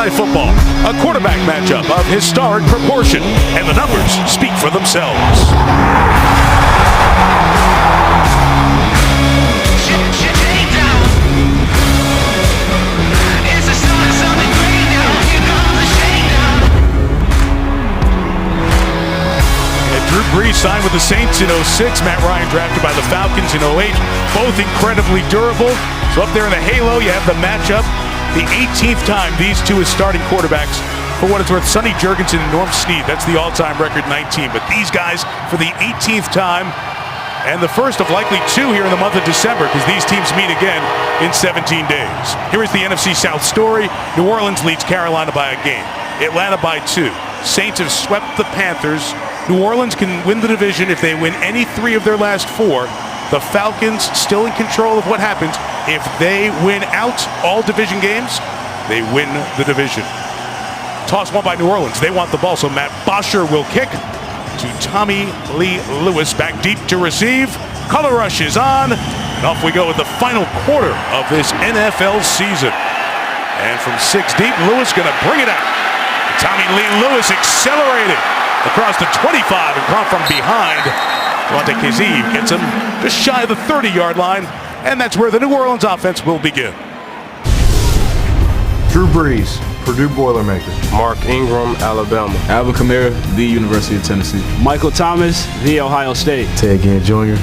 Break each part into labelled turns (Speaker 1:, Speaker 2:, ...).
Speaker 1: Night Football, a quarterback matchup of historic proportion, and the numbers speak for themselves. Drew Brees signed with the Saints in 06. Matt Ryan drafted by the Falcons in 08. Both incredibly durable. So up there in the halo, you have the matchup. The 18th time these two as starting quarterbacks. For what it's worth, Sonny Jurgensen and Norm Snead. That's the all-time record, 19. But these guys for the 18th time. And the first of likely two here in the month of December, because these teams meet again in 17 days. Here is the NFC South story. New Orleans leads Carolina by a game. Atlanta by 2. Saints have swept the Panthers. New Orleans can win the division if they win any 3 of their last 4. The Falcons still in control of what happens. If they win out all division games, they win the division. Toss one by New Orleans. They want the ball, so Matt Bosher will kick to Tommy Lee Lewis. Back deep to receive. Color rush is on. And off we go with the final quarter of this NFL season. And from 6 deep, Lewis going to bring it out. Tommy Lee Lewis accelerated across the 25 and caught from behind. Devontae Kazee gets him just shy of the 30-yard line, and that's where the New Orleans offense will begin.
Speaker 2: Drew Brees, Purdue Boilermakers.
Speaker 3: Mark Ingram, Alabama.
Speaker 4: Alvin Kamara, the University of Tennessee.
Speaker 5: Michael Thomas, the Ohio State.
Speaker 6: Ted Ginn Jr.,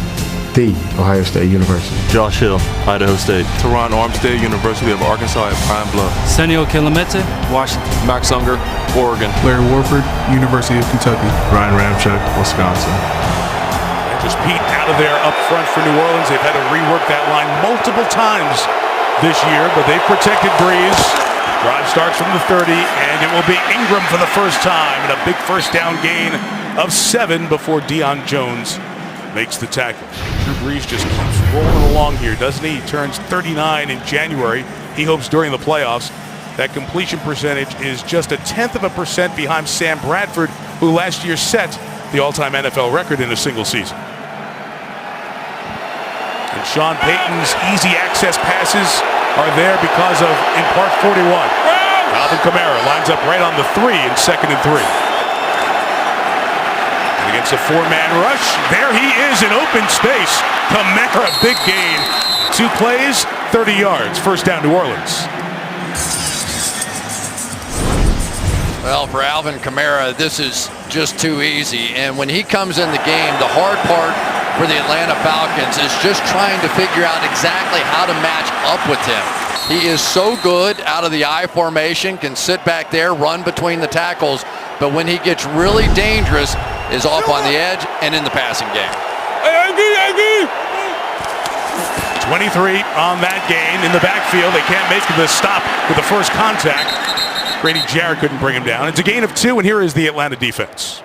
Speaker 6: the Ohio State University.
Speaker 7: Josh Hill, Idaho State. Teron Armstead, University of Arkansas at Pine Bluff.
Speaker 8: Senio Kilamete, Washington.
Speaker 7: Max Unger, Oregon.
Speaker 9: Larry Warford, University of Kentucky.
Speaker 2: Ryan Ramczyk, Wisconsin.
Speaker 1: And just Pete out of there up front for New Orleans. They've had to rework that line multiple times this year, but they've protected Brees. Drive starts from the 30, and it will be Ingram for the first time, and a big first down gain of 7 before Deion Jones makes the tackle. Drew Brees just keeps rolling along here, doesn't he? He turns 39 in January. He hopes during the playoffs that completion percentage is just 0.1% behind Sam Bradford, who last year set the all-time NFL record in a single season. And Sean Payton's easy access passes are there because of, in part, 41. Alvin Kamara lines up right on the 3 in 2nd and 3. Against a 4-man rush, there he is in open space. Kamara, big gain. 2 plays, 30 yards. First down, New Orleans.
Speaker 10: Well, for Alvin Kamara, this is just too easy. And when he comes in the game, the hard part for the Atlanta Falcons is just trying to figure out exactly how to match up with him. He is so good out of the I formation, can sit back there, run between the tackles, but when he gets really dangerous, is off on the edge and in the passing game.
Speaker 1: 23 on that gain in the backfield. They can't make the stop with the first contact. Grady Jarrett couldn't bring him down. It's a gain of 2, and here is the Atlanta defense.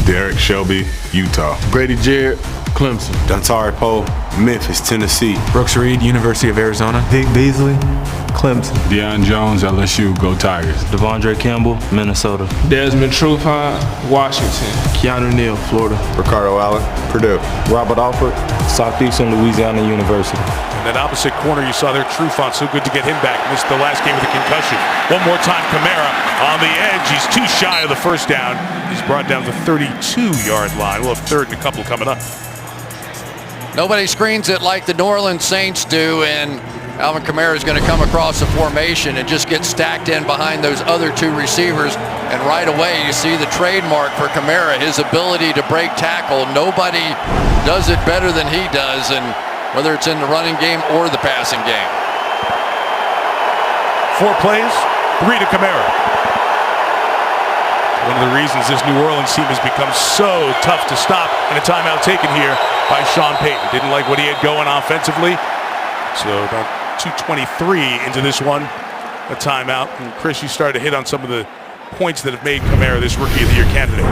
Speaker 2: Derek Shelby, Utah.
Speaker 4: Grady Jarrett, Clemson.
Speaker 3: Dontari Poe, Memphis, Tennessee.
Speaker 9: Brooks Reed, University of Arizona.
Speaker 6: Vic Beasley, Clemson.
Speaker 2: Deion Jones, LSU, go Tigers.
Speaker 7: Devondre Campbell, Minnesota.
Speaker 5: Desmond Trufant, Washington.
Speaker 4: Keanu Neal, Florida.
Speaker 3: Ricardo Allen, Purdue.
Speaker 4: Robert Alford, Southeastern Louisiana University.
Speaker 1: And that opposite corner, you saw there, Trufant, so good to get him back. Missed the last game with a concussion. One more time, Kamara on the edge. He's too shy of the first down. He's brought down the 32-yard line. We'll have 3rd and a couple coming up.
Speaker 10: Nobody screens it like the New Orleans Saints do, and Alvin Kamara is going to come across the formation and just get stacked in behind those other 2 receivers. And right away, you see the trademark for Kamara, his ability to break tackle. Nobody does it better than he does, and whether it's in the running game or the passing game.
Speaker 1: 4 plays, 3 to Kamara. One of the reasons this New Orleans team has become so tough to stop, and a timeout taken here by Sean Payton. Didn't like what he had going offensively. So about 2:23 into this one, a timeout. And Chris, you started to hit on some of the points that have made Kamara this Rookie of the Year candidate.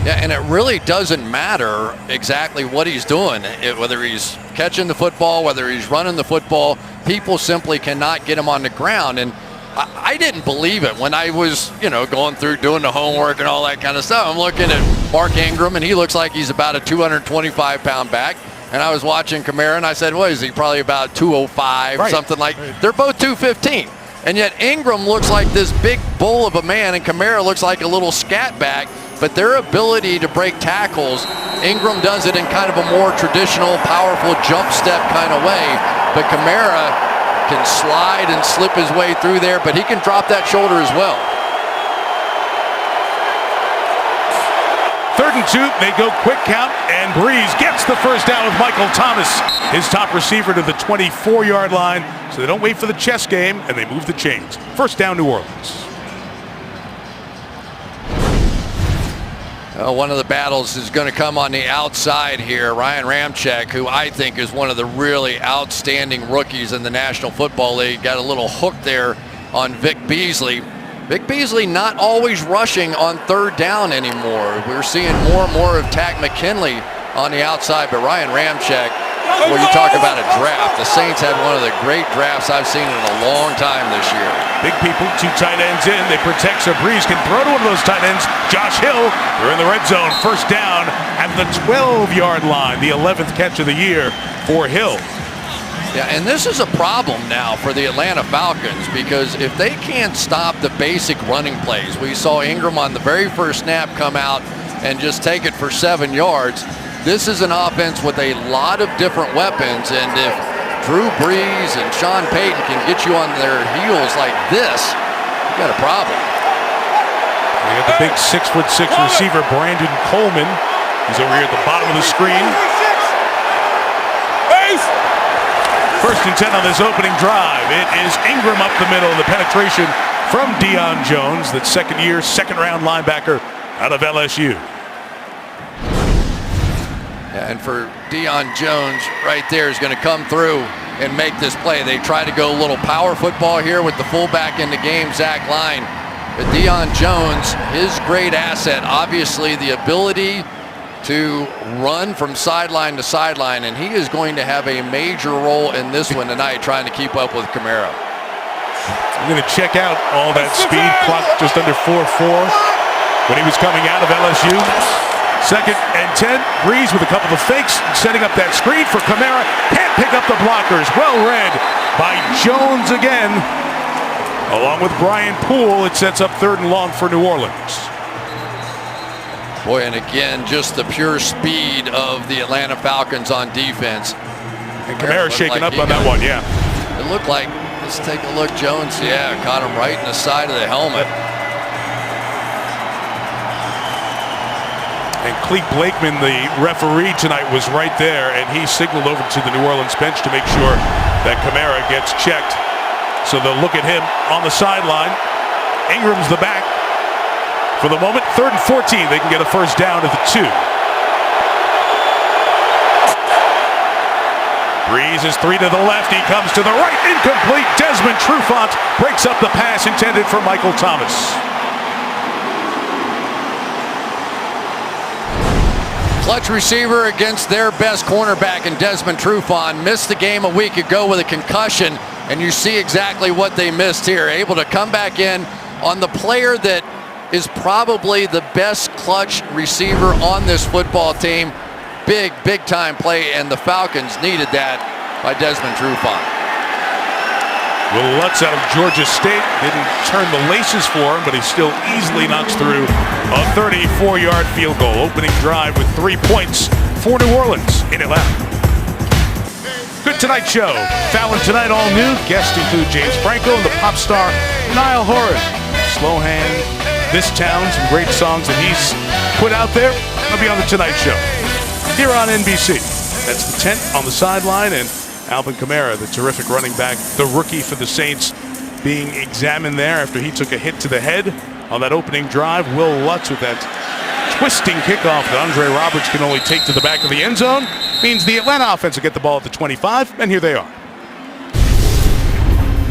Speaker 10: Yeah, and it really doesn't matter exactly what he's doing, whether he's catching the football, whether he's running the football. People simply cannot get him on the ground. And I didn't believe it when I was, going through doing the homework and all that kind of stuff. I'm looking at Mark Ingram, and he looks like he's about a 225-pound back. And I was watching Kamara, and I said, what is he, probably about 205, something like that. They're both 215. And yet Ingram looks like this big bull of a man, and Kamara looks like a little scat back. But their ability to break tackles, Ingram does it in kind of a more traditional, powerful jump step kind of way. But Kamara can slide and slip his way through there, but he can drop that shoulder as well.
Speaker 1: 3rd and 2, they go quick count, and Breeze gets the first down with Michael Thomas, his top receiver, to the 24-yard line. So they don't wait for the chess game, and they move the chains. First down, New Orleans.
Speaker 10: One of the battles is going to come on the outside here. Ryan Ramczyk, who I think is one of the really outstanding rookies in the National Football League, got a little hook there on Vic Beasley. Vic Beasley not always rushing on 3rd down anymore. We're seeing more and more of Takk McKinley on the outside, but Ryan Ramczyk, well, you talk about a draft. The Saints had one of the great drafts I've seen in a long time this year.
Speaker 1: Big people, 2 tight ends in. They protect so Breeze can throw to one of those tight ends. Josh Hill, they're in the red zone. First down at the 12-yard line. The 11th catch of the year for Hill.
Speaker 10: Yeah, and this is a problem now for the Atlanta Falcons, because if they can't stop the basic running plays, we saw Ingram on the very first snap come out and just take it for 7 yards. This is an offense with a lot of different weapons, and if Drew Brees and Sean Payton can get you on their heels like this, you got a problem.
Speaker 1: We got the big 6'6" receiver Brandon Coleman. He's over here at the bottom of the screen. First and 10 on this opening drive. It is Ingram up the middle. The penetration from Deion Jones, that second-year, second-round linebacker out of LSU.
Speaker 10: Yeah, and for Deion Jones right there is going to come through and make this play. They try to go a little power football here with the fullback in the game, Zach Line. But Deion Jones, his great asset, obviously the ability to run from sideline to sideline, and he is going to have a major role in this one tonight, trying to keep up with Kamara.
Speaker 1: I'm going to check out all that speed. Clock just under 4.4 when he was coming out of LSU. 2nd and 10. Breeze with a couple of fakes, setting up that screen for Kamara. Can't pick up the blockers. Well read by Jones again. Along with Brian Poole, it sets up 3rd and long for New Orleans.
Speaker 10: Boy, and again, just the pure speed of the Atlanta Falcons on defense.
Speaker 1: And Kamara shaking up on that one, yeah.
Speaker 10: It looked like, let's take a look, Jones, yeah, caught him right in the side of the helmet.
Speaker 1: And Clete Blakeman, the referee tonight, was right there, and he signaled over to the New Orleans bench to make sure that Kamara gets checked. So they'll look at him on the sideline. Ingram's the back. For the moment, 3rd and 14, they can get a first down at the 2. Breeze is 3 to the left. He comes to the right. Incomplete. Desmond Trufant breaks up the pass intended for Michael Thomas.
Speaker 10: Clutch receiver against their best cornerback in Desmond Trufant. Missed the game a week ago with a concussion, and you see exactly what they missed here. Able to come back in on the player that is probably the best clutch receiver on this football team. Big time play, and the Falcons needed that by Desmond Trufant.
Speaker 1: Will Lutz out of Georgia State didn't turn the laces for him, but he still easily knocks through a 34-yard field goal. Opening drive with 3 points for New Orleans in Atlanta. Good Tonight Show. Fallon tonight, all new. Guests include James Franco and the pop star Niall Horan. Slow Hand, This Town, some great songs that he's put out there. I'll be on the Tonight Show here on NBC. That's the tent on the sideline, and Alvin Kamara, the terrific running back, the rookie for the Saints, being examined there after he took a hit to the head on that opening drive. Will Lutz with that twisting kickoff that Andre Roberts can only take to the back of the end zone means the Atlanta offense will get the ball at the 25, and here they are.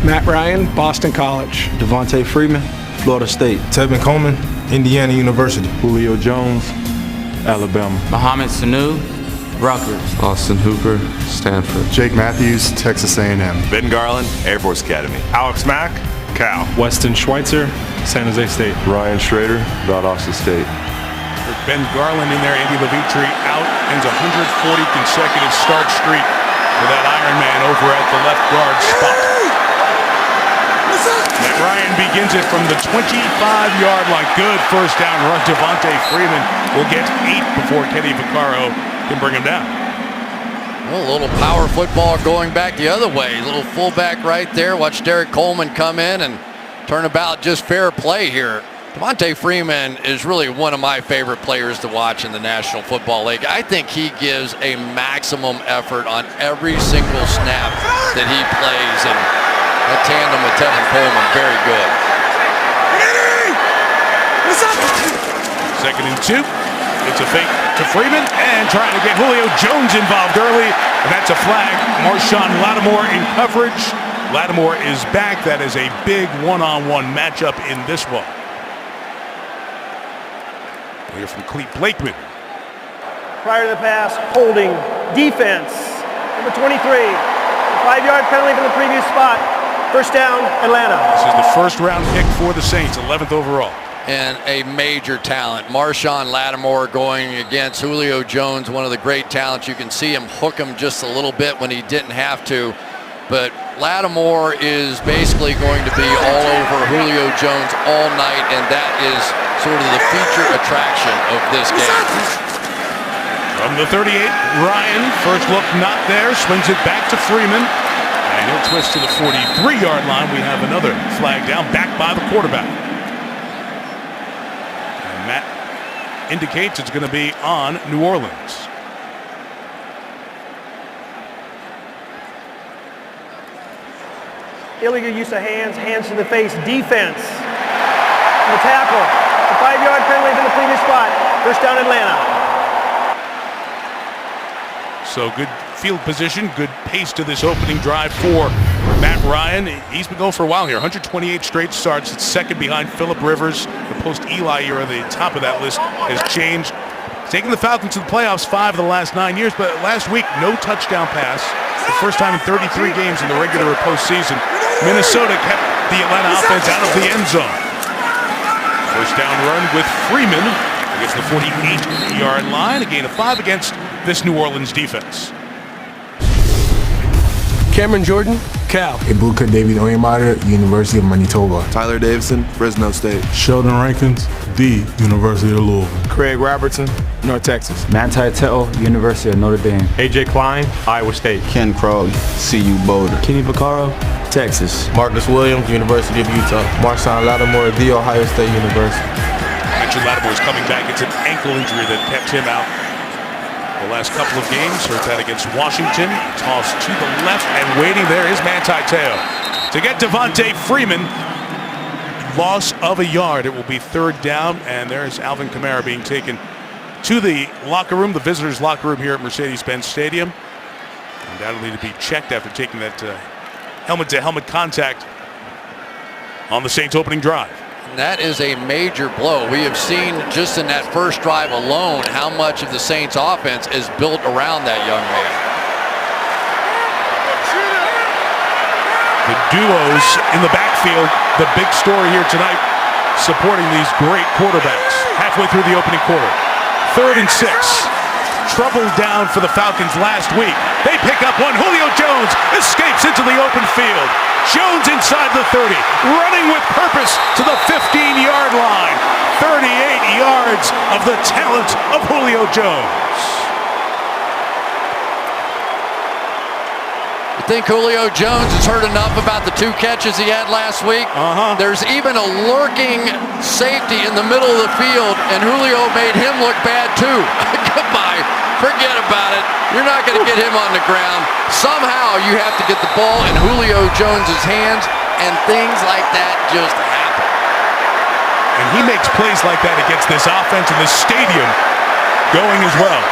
Speaker 11: Matt Ryan, Boston College.
Speaker 4: Devontae Freeman, Florida State.
Speaker 2: Tevin Coleman, Indiana University.
Speaker 4: Julio Jones, Alabama.
Speaker 8: Mohamed Sanu, Rutgers.
Speaker 3: Austin Hooper, Stanford.
Speaker 6: Jake Matthews, Texas A&M.
Speaker 7: Ben Garland, Air Force Academy.
Speaker 2: Alex Mack, Cal.
Speaker 4: Weston Schweitzer, San Jose State.
Speaker 3: Ryan Schrader, Valdosta State.
Speaker 1: With Ben Garland in there, Andy Levitre out, ends 140 consecutive start streak for that Iron Man over at the left guard spot. Matt Ryan begins it from the 25-yard line. Good first down run. Devontae Freeman will get 8 before Kenny Vaccaro can bring him down.
Speaker 10: Well, a little power football going back the other way. A little fullback right there. Watch Derek Coleman come in and turn about. Just fair play here. Devontae Freeman is really one of my favorite players to watch in the National Football League. I think he gives a maximum effort on every single snap that he plays, and that tandem with Tevin Coleman, very good.
Speaker 1: 2nd and 2. It's a fake to Freeman and trying to get Julio Jones involved early, and that's a flag. Marshawn Lattimore in coverage. Lattimore is back. That is a big one-on-one matchup in this one. We'll hear from Clete Blakeman.
Speaker 12: Prior to the pass, holding, defense, number 23. 5-yard penalty from the previous spot. First down, Atlanta.
Speaker 1: This is the first-round pick for the Saints, 11th overall.
Speaker 10: And a major talent. Marshawn Lattimore going against Julio Jones, one of the great talents. You can see him hook him just a little bit when he didn't have to. But Lattimore is basically going to be all over Julio Jones all night, and that is sort of the feature attraction of this game.
Speaker 1: From the 38, Ryan, first look not there, swings it back to Freeman. And he'll twist to the 43-yard line. We have another flag down, back by the quarterback. And Matt indicates it's going to be on New Orleans.
Speaker 12: Illegal use of hands, hands to the face, defense. The tackle, a 5-yard penalty from the previous spot. First down, Atlanta.
Speaker 1: So good field position, good pace to this opening drive for Matt Ryan. He's been going for a while here. 128 straight starts. It's second behind Phillip Rivers. The post-Eli era, the top of that list has changed. Taking the Falcons to the playoffs 5 of the last 9 years, but last week, no touchdown pass. The first time in 33 games in the regular or postseason. Minnesota kept the Atlanta offense out of the end zone. First down run with Freeman against the 48-yard line. A gain of 5 against this New Orleans defense.
Speaker 11: Cameron Jordan, Cal.
Speaker 6: Ibuka David Onyemata, University of Manitoba.
Speaker 3: Tyler Davison, Fresno State.
Speaker 2: Sheldon Rankins, the University of Louisville.
Speaker 4: Craig Robertson, North Texas.
Speaker 8: Manti Te'o, University of Notre Dame.
Speaker 4: AJ Klein, Iowa State.
Speaker 3: Ken Crowley, CU Boulder.
Speaker 8: Kenny Vaccaro, Texas.
Speaker 3: Marcus Williams, University of Utah. Marshawn Lattimore, The Ohio State University.
Speaker 1: Mentioned Lattimore is coming back. It's an ankle injury that kept him out the last couple of games. Hurt that against Washington. Toss to the left and waiting there is Manti Te'o. To get Devontae Freeman. Loss of a yard. It will be 3rd down, and there's Alvin Kamara being taken to the locker room, the visitors' locker room here at Mercedes-Benz Stadium. Undoubtedly to be checked after taking that helmet-to-helmet contact on the Saints' opening drive.
Speaker 10: That is a major blow. We have seen just in that first drive alone how much of the Saints offense is built around that young man.
Speaker 1: The duos in the backfield, the big story here tonight, supporting these great quarterbacks halfway through the opening quarter. 3rd and 6. Trouble down for the Falcons last week. They pick up one. Julio Jones escapes into the open field. Jones inside the 30, running with purpose to the 15-yard line. 38 yards of the talent of Julio Jones.
Speaker 10: You think Julio Jones has heard enough about the 2 catches he had last week? There's even a lurking safety in the middle of the field, and Julio made him look bad too. Goodbye. Forget about it. You're not going to get him on the ground. Somehow you have to get the ball in Julio Jones's hands, and things like that just happen.
Speaker 1: And he makes plays like that against this offense and this stadium going as well.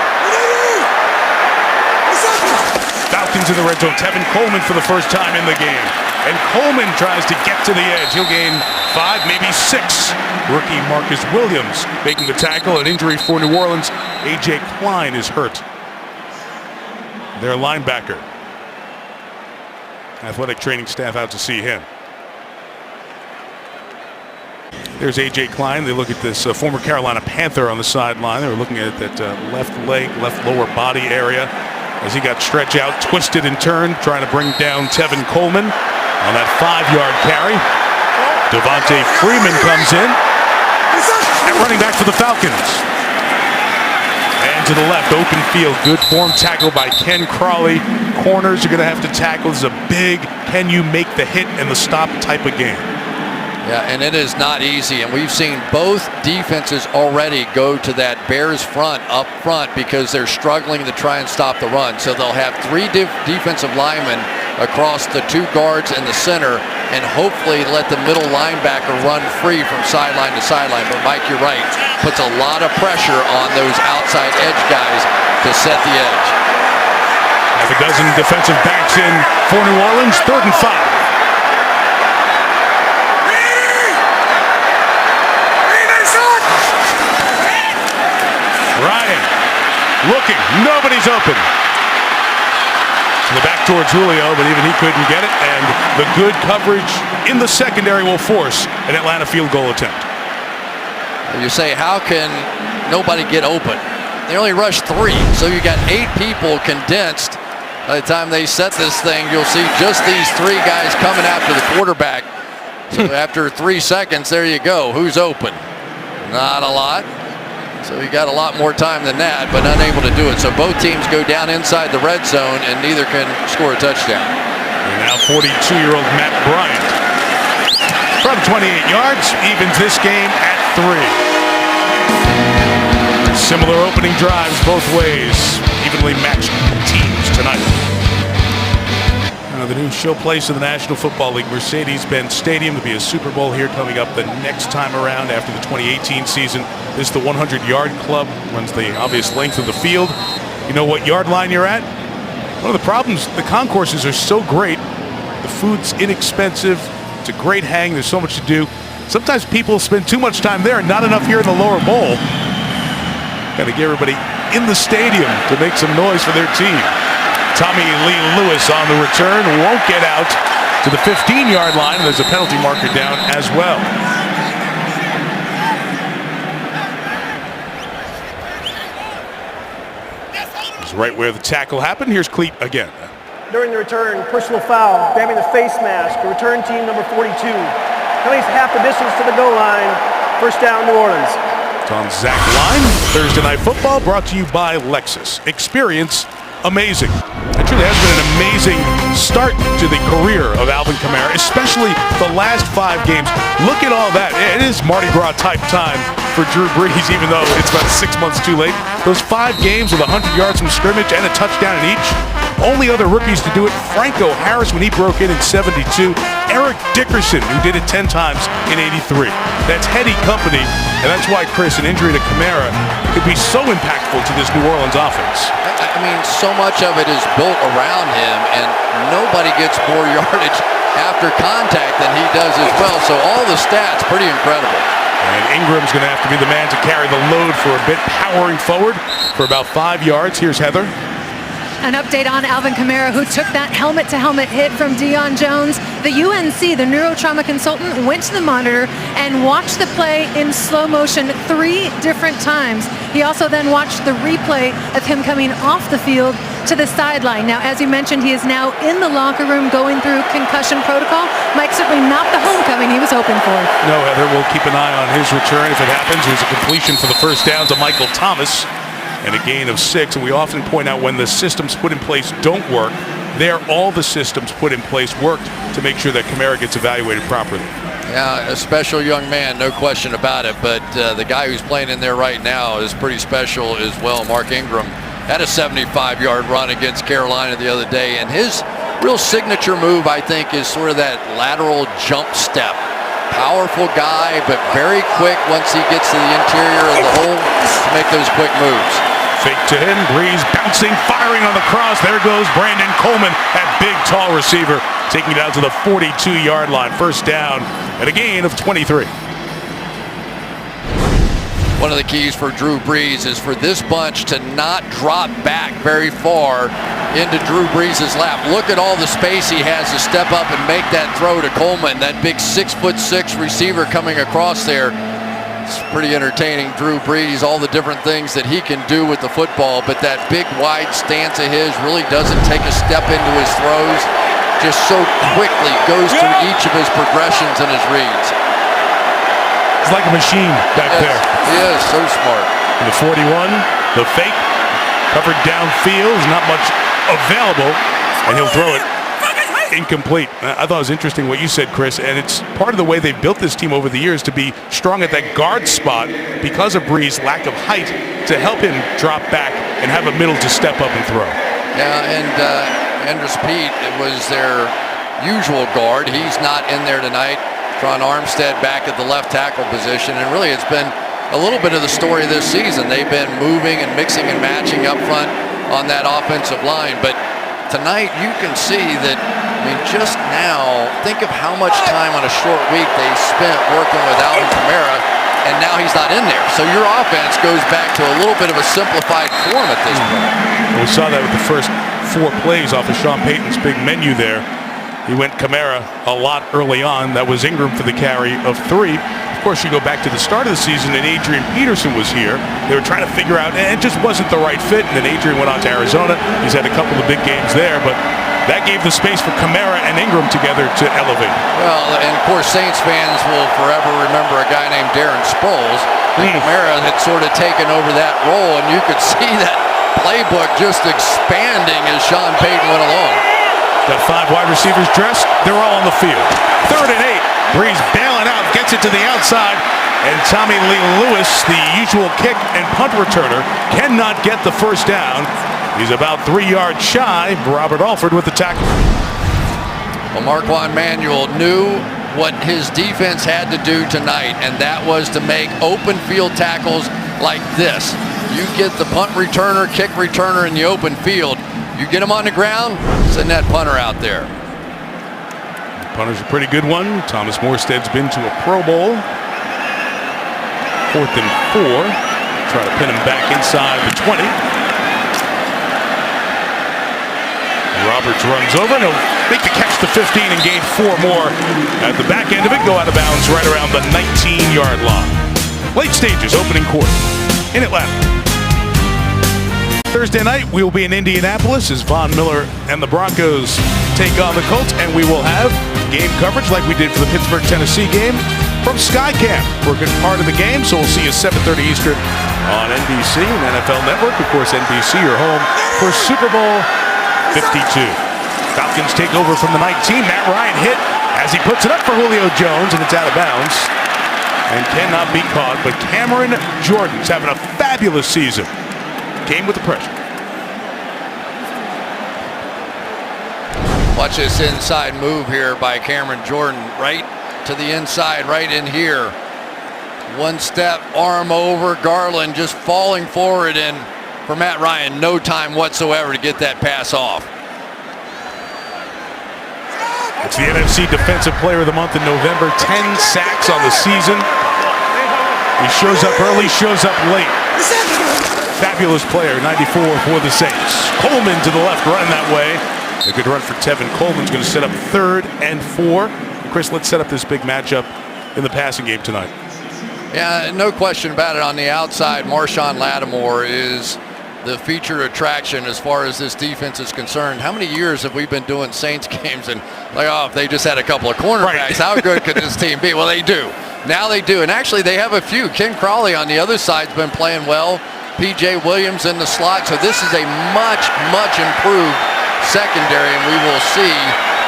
Speaker 1: Falcons in the red zone. Tevin Coleman for the first time in the game. And Coleman tries to get to the edge. He'll gain 5, maybe 6. Rookie Marcus Williams making the tackle. An injury for New Orleans. AJ Klein is hurt. Their linebacker. Athletic training staff out to see him. There's AJ Klein. They look at this former Carolina Panther on the sideline. They were looking at that left leg, left lower body area as he got stretched out, twisted and turned, trying to bring down Tevin Coleman on that 5-yard carry. Devontae Freeman comes in at running back for the Falcons. And to the left, open field, good form tackle by Ken Crawley. Corners are going to have to tackle. This is a big, can you make the hit and the stop type of game.
Speaker 10: Yeah, and it is not easy, and we've seen both defenses already go to that Bears front up front because they're struggling to try and stop the run. So they'll have three defensive linemen across the two guards and the center, and hopefully let the middle linebacker run free from sideline to sideline. But Mike, you're right, puts a lot of pressure on those outside edge guys to set the edge.
Speaker 1: Half a dozen defensive backs in for New Orleans, 3rd and 5. Ryan looking, nobody's open. So the back towards Julio, but even he couldn't get it, and the good coverage in the secondary will force an Atlanta field goal attempt.
Speaker 10: You say, how can nobody get open? They only rushed 3, so you got 8 people condensed. By the time they set this thing, you'll see just these 3 guys coming after the quarterback. So after 3 seconds, there you go. Who's open? Not a lot. So you got a lot more time than that, but unable to do it. So both teams go down inside the red zone, and neither can score a touchdown.
Speaker 1: And now 42-year-old Matt Bryant from 28 yards evens this game at 3. Similar opening drives both ways. Evenly matched teams tonight. The new showplace of the National Football League, Mercedes-Benz Stadium. There'll be a Super Bowl here coming up the next time around after the 2018 season. This is the 100-yard club, runs the obvious length of the field. You know what yard line you're at? One of the problems, the concourses are so great. The food's inexpensive. It's a great hang. There's so much to do. Sometimes people spend too much time there and not enough here in the lower bowl. Got to get everybody in the stadium to make some noise for their team. Tommy Lee Lewis on the return, won't get out to the 15-yard line. There's a penalty marker down as well. He's right where the tackle happened. Here's Cleat again.
Speaker 12: During the return, personal foul, grabbing the face mask, return team number 42. At least half the distance to the goal line. First down, New Orleans.
Speaker 1: It's on Zach Line. Thursday Night Football brought to you by Lexus. Experience amazing. It truly has been an amazing start to the career of Alvin Kamara, especially the last 5 games. Look at all that. It is Mardi Gras type time for Drew Brees, even though it's about 6 months too late. Those 5 games with 100 yards from scrimmage and a touchdown in each. Only other rookies to do it, Franco Harris when he broke in 72. Eric Dickerson, who did it 10 times in 83. That's heady company, and that's why, Chris, an injury to Kamara could be so impactful to this New Orleans offense.
Speaker 10: I mean, so much of it is built around him, and nobody gets more yardage after contact than he does as well. So all the stats, pretty incredible.
Speaker 1: And Ingram's going to have to be the man to carry the load for a bit, powering forward for about 5 yards. Here's Heather.
Speaker 13: An update on Alvin Kamara, who took that helmet-to-helmet hit from Deion Jones. The UNC, the neurotrauma consultant, went to the monitor and watched the play in slow motion 3 different times. He also then watched the replay of him coming off the field to the sideline. Now, as you mentioned, he is now in the locker room going through concussion protocol. Mike, certainly not the homecoming he was hoping for.
Speaker 1: No, Heather, we'll keep an eye on his return if it happens. There's a completion for the first down to Michael Thomas. And a gain of 6, and we often point out when the systems put in place don't work, there all the systems put in place worked to make sure that Kamara gets evaluated properly.
Speaker 10: Yeah, a special young man, no question about it, but the guy who's playing in there right now is pretty special as well. Mark Ingram had a 75-yard run against Carolina the other day, and his real signature move, I think, is sort of that lateral jump step. Powerful guy, but very quick once he gets to the interior of the hole to make those quick moves.
Speaker 1: Fake to him, Breeze bouncing, firing on the cross. There goes Brandon Coleman, that big, tall receiver, taking it out to the 42-yard line. First down and a gain of 23.
Speaker 10: One of the keys for Drew Brees is for this bunch to not drop back very far into Drew Brees' lap. Look at all the space he has to step up and make that throw to Coleman, that big 6'6" receiver coming across there. It's pretty entertaining. Drew Brees, all the different things that he can do with the football, but that big wide stance of his really doesn't take a step into his throws. just so quickly goes through each of his progressions and his reads.
Speaker 1: He's like a machine back there.
Speaker 10: He is so smart.
Speaker 1: And the 41, the fake, covered downfield, not much available, and he'll throw it incomplete. I thought it was interesting what you said, Chris, and it's part of the way they've built this team over the years to be strong at that guard spot because of Brees' lack of height to help him drop back and have a middle to step up and throw.
Speaker 10: Yeah, and Andrus Peat was their usual guard. He's not in there tonight. Tron Armstead back at the left tackle position, and really it's been a little bit of the story of this season. They've been moving and mixing and matching up front on that offensive line, but tonight you can see that, I mean, just now, think of how much time on a short week they spent working with Alvin Kamara, and now he's not in there. So your offense goes back to a little bit of a simplified form at this point.
Speaker 1: We saw that with the first 4 plays off of Sean Payton's big menu there. He went Kamara a lot early on. That was Ingram for the carry of 3. Of course, you go back to the start of the season, and Adrian Peterson was here. They were trying to figure out, and it just wasn't the right fit. And then Adrian went on to Arizona. He's had a couple of big games there, but that gave the space for Kamara and Ingram together to elevate.
Speaker 10: Well, and of course, Saints fans will forever remember a guy named Darren Sproles. Kamara had sort of taken over that role, and you could see that playbook just expanding as Sean Payton went along.
Speaker 1: Got 5 wide receivers dressed. They're all on the field. 3rd and 8. Brees bailing out, gets it to the outside, and Tommy Lee Lewis, the usual kick and punt returner, cannot get the first down. He's about 3 yards shy. Robert Alford with the tackle.
Speaker 10: Well, Marquand Manuel knew what his defense had to do tonight, and that was to make open field tackles like this. You get the punt returner, kick returner in the open field. You get him on the ground, send that punter out there.
Speaker 1: Punter's a pretty good one. Thomas Morstead's been to a Pro Bowl. 4th and 4. Try to pin him back inside the 20. Roberts runs over, and he'll make the catch to 15 and gain 4 more. At the back end of it, go out of bounds right around the 19-yard line. Late stages, opening quarter in Atlanta. Thursday night, we will be in Indianapolis as Von Miller and the Broncos take on the Colts, and we will have game coverage like we did for the Pittsburgh-Tennessee game from Skycam for a good part of the game. So we'll see you 7:30 Eastern on NBC and NFL Network. Of course, NBC, your home for Super Bowl 52. Falcons take over from the 19. Matt Ryan hit as he puts it up for Julio Jones, and it's out of bounds and cannot be caught. But Cameron Jordan's having a fabulous season. Came with the pressure.
Speaker 10: Watch this inside move here by Cameron Jordan, right to the inside, right in here. One step, arm over, Garland just falling forward, and for Matt Ryan, no time whatsoever to get that pass off.
Speaker 1: It's the NFC Defensive Player of the Month in November. 10 sacks on the season. He shows up early, shows up late. Fabulous player, 94 for the Saints. Coleman to the left, running that way. A good run for Tevin Coleman's going to set up 3rd and 4. Chris, let's set up this big matchup in the passing game tonight.
Speaker 10: Yeah, no question about it. On the outside, Marshawn Lattimore is the featured attraction as far as this defense is concerned. How many years have we been doing Saints games and like, oh, if they just had a couple of cornerbacks, how good could this team be? Well, they do. Now they do. And actually, they have a few. Ken Crawley on the other side's been playing well. P.J. Williams in the slot. So this is a much, much improved secondary, and we will see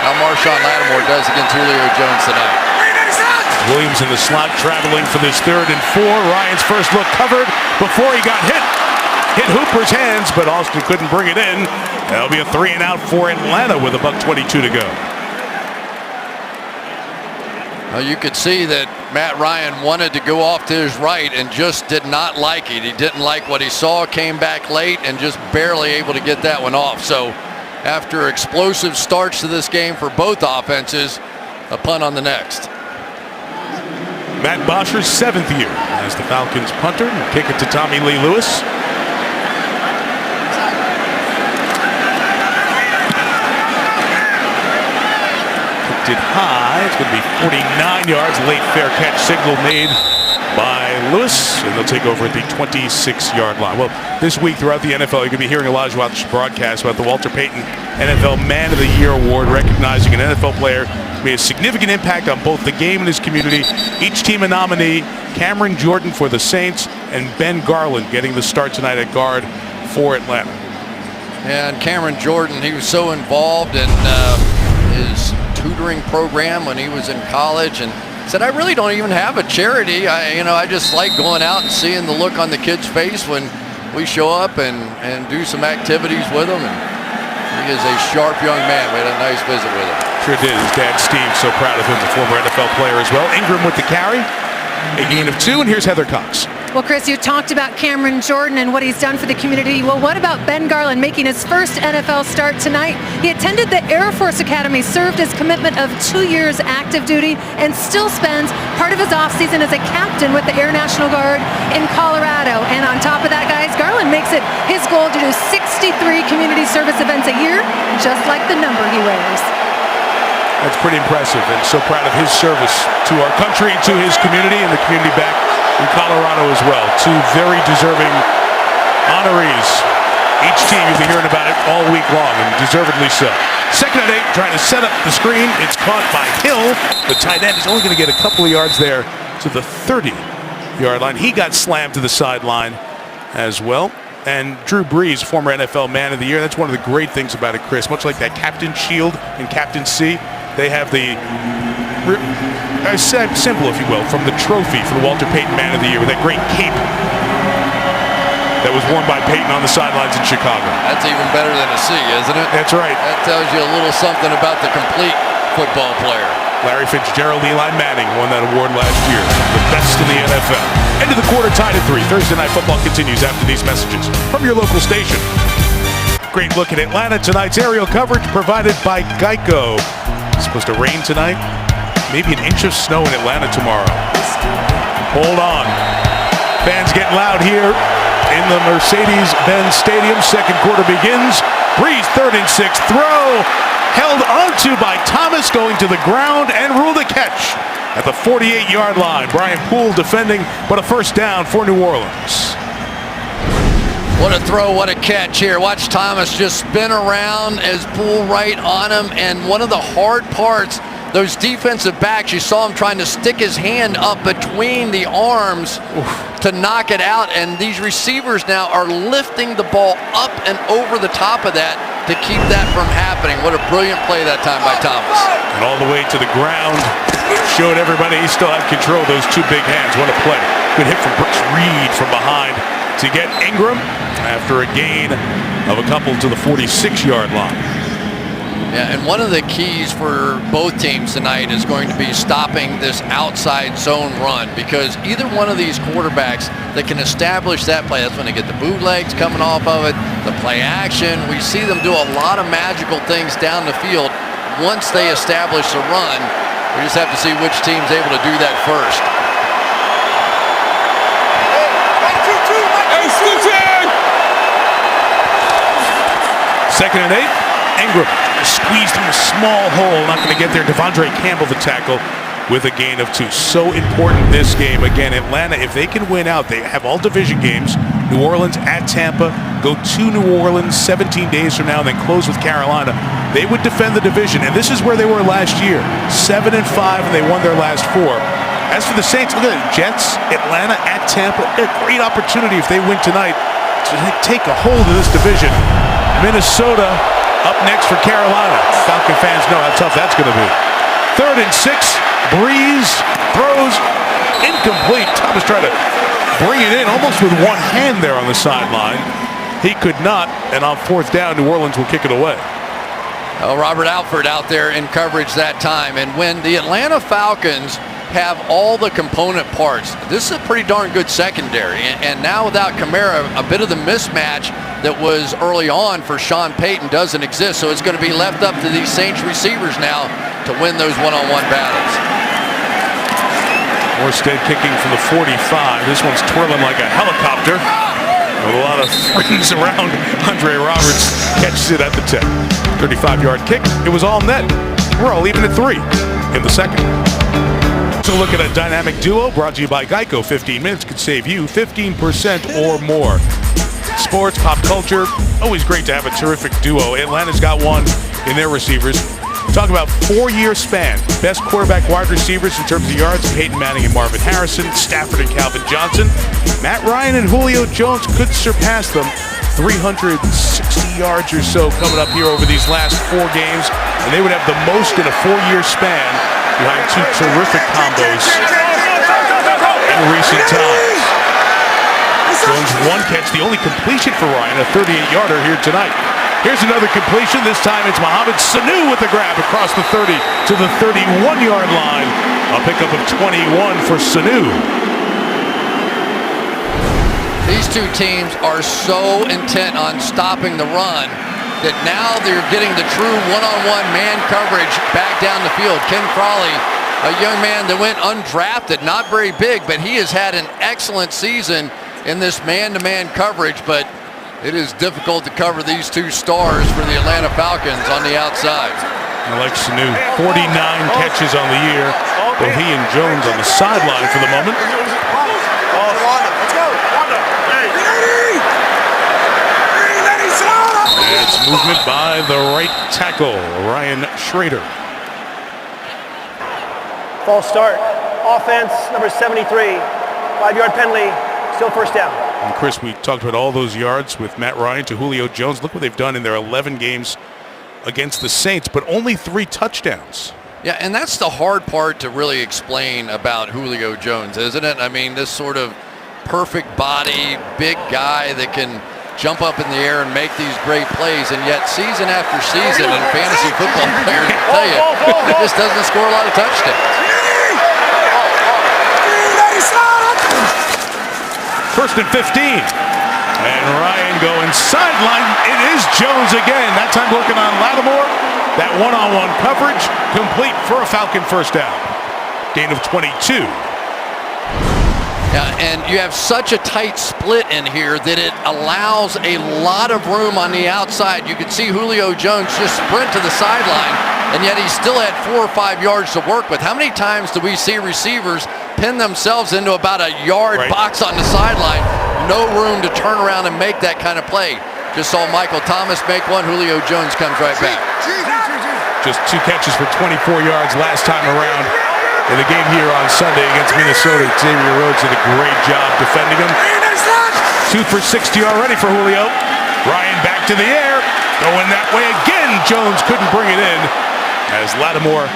Speaker 10: how Marshawn Lattimore does against Julio Jones tonight.
Speaker 1: Williams in the slot traveling for this 3rd and 4. Ryan's first look covered before he got hit. Hit Hooper's hands, but Austin couldn't bring it in. That'll be a 3 and out for Atlanta with $1:22 to go.
Speaker 10: Well, you could see that Matt Ryan wanted to go off to his right and just did not like it. He didn't like what he saw, came back late, and just barely able to get that one off. So after explosive starts to this game for both offenses, a punt on the next.
Speaker 1: Matt Bosher's 7th year as the Falcons punter. Kick it to Tommy Lee Lewis. Kicked it high. It's going to be 49 yards. Late fair catch signal made by Lewis, and they'll take over at the 26-yard line. Well, this week throughout the NFL, you're going to be hearing a lot about this broadcast about the Walter Payton NFL Man of the Year Award, recognizing an NFL player who made a significant impact on both the game and his community. Each team a nominee: Cameron Jordan for the Saints and Ben Garland getting the start tonight at guard for Atlanta.
Speaker 10: And Cameron Jordan, he was so involved in his tutoring program when he was in college, and said, I really don't even have a charity. I just like going out and seeing the look on the kid's face when we show up and do some activities with him. And he is a sharp young man. We had a nice visit with him.
Speaker 1: Sure did. His dad, Steve, so proud of him, the former NFL player as well. Ingram with the carry, a gain of 2, and here's Heather Cox.
Speaker 13: Well, Chris, you talked about Cameron Jordan and what he's done for the community. Well, what about Ben Garland making his first NFL start tonight? He attended the Air Force Academy, served his commitment of 2 years active duty, and still spends part of his offseason as a captain with the Air National Guard in Colorado. And on top of that, guys, Garland makes it his goal to do 63 community service events a year, just like the number he wears.
Speaker 1: That's pretty impressive, and so proud of his service to our country, to his community, and the community back in Colorado as well. 2 very deserving honorees. Each team, you'll be hearing about it all week long, and deservedly so. 2nd and 8, trying to set up the screen. It's caught by Hill. The tight end is only going to get a couple of yards there to the 30-yard line. He got slammed to the sideline as well. And Drew Brees, former NFL Man of the Year, that's one of the great things about it, Chris. Much like that Captain Shield and Captain C, they have the symbol, if you will, from the trophy for the Walter Payton Man of the Year with that great cape that was worn by Payton on the sidelines in Chicago.
Speaker 10: That's even better than a C, isn't it?
Speaker 1: That's right.
Speaker 10: That tells you a little something about the complete football player.
Speaker 1: Larry Fitzgerald, Eli Manning won that award last year. The best in the NFL. End of the quarter, tied at 3. Thursday Night Football continues after these messages from your local station. Great look at Atlanta. Tonight's aerial coverage provided by Geico. It's supposed to rain tonight. Maybe an inch of snow in Atlanta tomorrow. Hold on. Fans getting loud here in the Mercedes-Benz Stadium. Second quarter begins. Brees, 3rd and 6. Throw held onto by Thomas, going to the ground and ruled a catch at the 48-yard line. Brian Poole defending, but a first down for New Orleans.
Speaker 10: What a throw, what a catch here. Watch Thomas just spin around as Poole right on him. And one of the hard parts, those defensive backs, you saw him trying to stick his hand up between the arms to knock it out. And these receivers now are lifting the ball up and over the top of that to keep that from happening. What a brilliant play that time by Thomas.
Speaker 1: And all the way to the ground. Showed everybody he still had control of those 2 big hands. What a play. Good hit from Brooks Reed from behind to get Ingram after a gain of a couple to the 46-yard line.
Speaker 10: Yeah, and one of the keys for both teams tonight is going to be stopping this outside zone run, because either one of these quarterbacks that can establish that play, that's when they get the bootlegs coming off of it, the play action. We see them do a lot of magical things down the field once they establish the run. We just have to see which team's able to do that first.
Speaker 1: 2nd and 8. Ingram squeezed in a small hole, not going to get there. Devondre Campbell, the tackle, with a gain of 2. So important this game. Again, Atlanta, if they can win out, they have all division games. New Orleans at Tampa, go to New Orleans 17 days from now, and then close with Carolina. They would defend the division, and this is where they were last year. 7-5, and they won their last 4. As for the Saints, look at it. Jets, Atlanta at Tampa. A great opportunity if they win tonight to take a hold of this division. Minnesota up next for Carolina. Falcon fans know how tough that's going to be. 3rd and 6. Brees throws incomplete. Thomas tried to bring it in almost with one hand there on the sideline. He could not, and on 4th down, New Orleans will kick it away.
Speaker 10: Well, Robert Alford out there in coverage that time. And when the Atlanta Falcons have all the component parts, this is a pretty darn good secondary. And now without Kamara, a bit of the mismatch that was early on for Sean Payton doesn't exist. So it's going to be left up to these Saints receivers now to win those one-on-one battles.
Speaker 1: Morstead kicking from the 45. This one's twirling like a helicopter. With a lot of friends around. Andre Roberts catches it at the 10. 35-yard kick. It was all net. We're all even at 3 in the second. Also look at a dynamic duo brought to you by Geico. 15 minutes could save you 15% or more. Sports, pop culture, always great to have a terrific duo. Atlanta's got one in their receivers. Talk about 4-year span. Best quarterback wide receivers in terms of yards, Peyton Manning and Marvin Harrison, Stafford and Calvin Johnson. Matt Ryan and Julio Jones could surpass them. 360 yards or so coming up here over these last 4 games, and they would have the most in a 4-year span behind 2 terrific combos in recent times. Jones 1 catch, the only completion for Ryan, a 38-yarder here tonight. Here's another completion. This time it's Mohamed Sanu with the grab across the 30 to the 31-yard line. A pickup of 21 for Sanu.
Speaker 10: These two teams are so intent on stopping the run that now they're getting the true one-on-one man coverage back down the field. Ken Crawley, a young man that went undrafted, not very big, but he has had an excellent season in this man-to-man coverage, but it is difficult to cover these 2 stars for the Atlanta Falcons on the outside.
Speaker 1: I like Sanu, 49 catches on the year. Both he and Jones on the sideline for the moment. And it's movement by the right tackle, Ryan Schrader.
Speaker 12: False start. Offense, number 73. 5-yard penalty. Still first down.
Speaker 1: And Chris, we talked about all those yards with Matt Ryan to Julio Jones. Look what they've done in their 11 games against the Saints, but only 3 touchdowns.
Speaker 10: Yeah, and that's the hard part to really explain about Julio Jones, isn't it? I mean, this sort of perfect body, big guy that can jump up in the air and make these great plays, and yet season after season, and fantasy football players will tell you, he just doesn't score a lot of touchdowns.
Speaker 1: First and 15. And Ryan going sideline. It is Jones again. That time working on Lattimore. That one-on-one coverage complete for a Falcon first down. Gain of 22.
Speaker 10: Yeah, and you have such a tight split in here that it allows a lot of room on the outside. You can see Julio Jones just sprint to the sideline, and yet he still had 4 or 5 yards to work with. How many times do we see receivers pin themselves into about a yard box on the sideline? No room to turn around and make that kind of play. Just saw Michael Thomas make one. Julio Jones comes right back.
Speaker 1: Just 2 catches for 24 yards last time around. In the game here on Sunday against Minnesota, Xavier Rhodes did a great job defending him. 2 for 60 already for Julio. Ryan back to the air, going that way again. Jones couldn't bring it in as Lattimore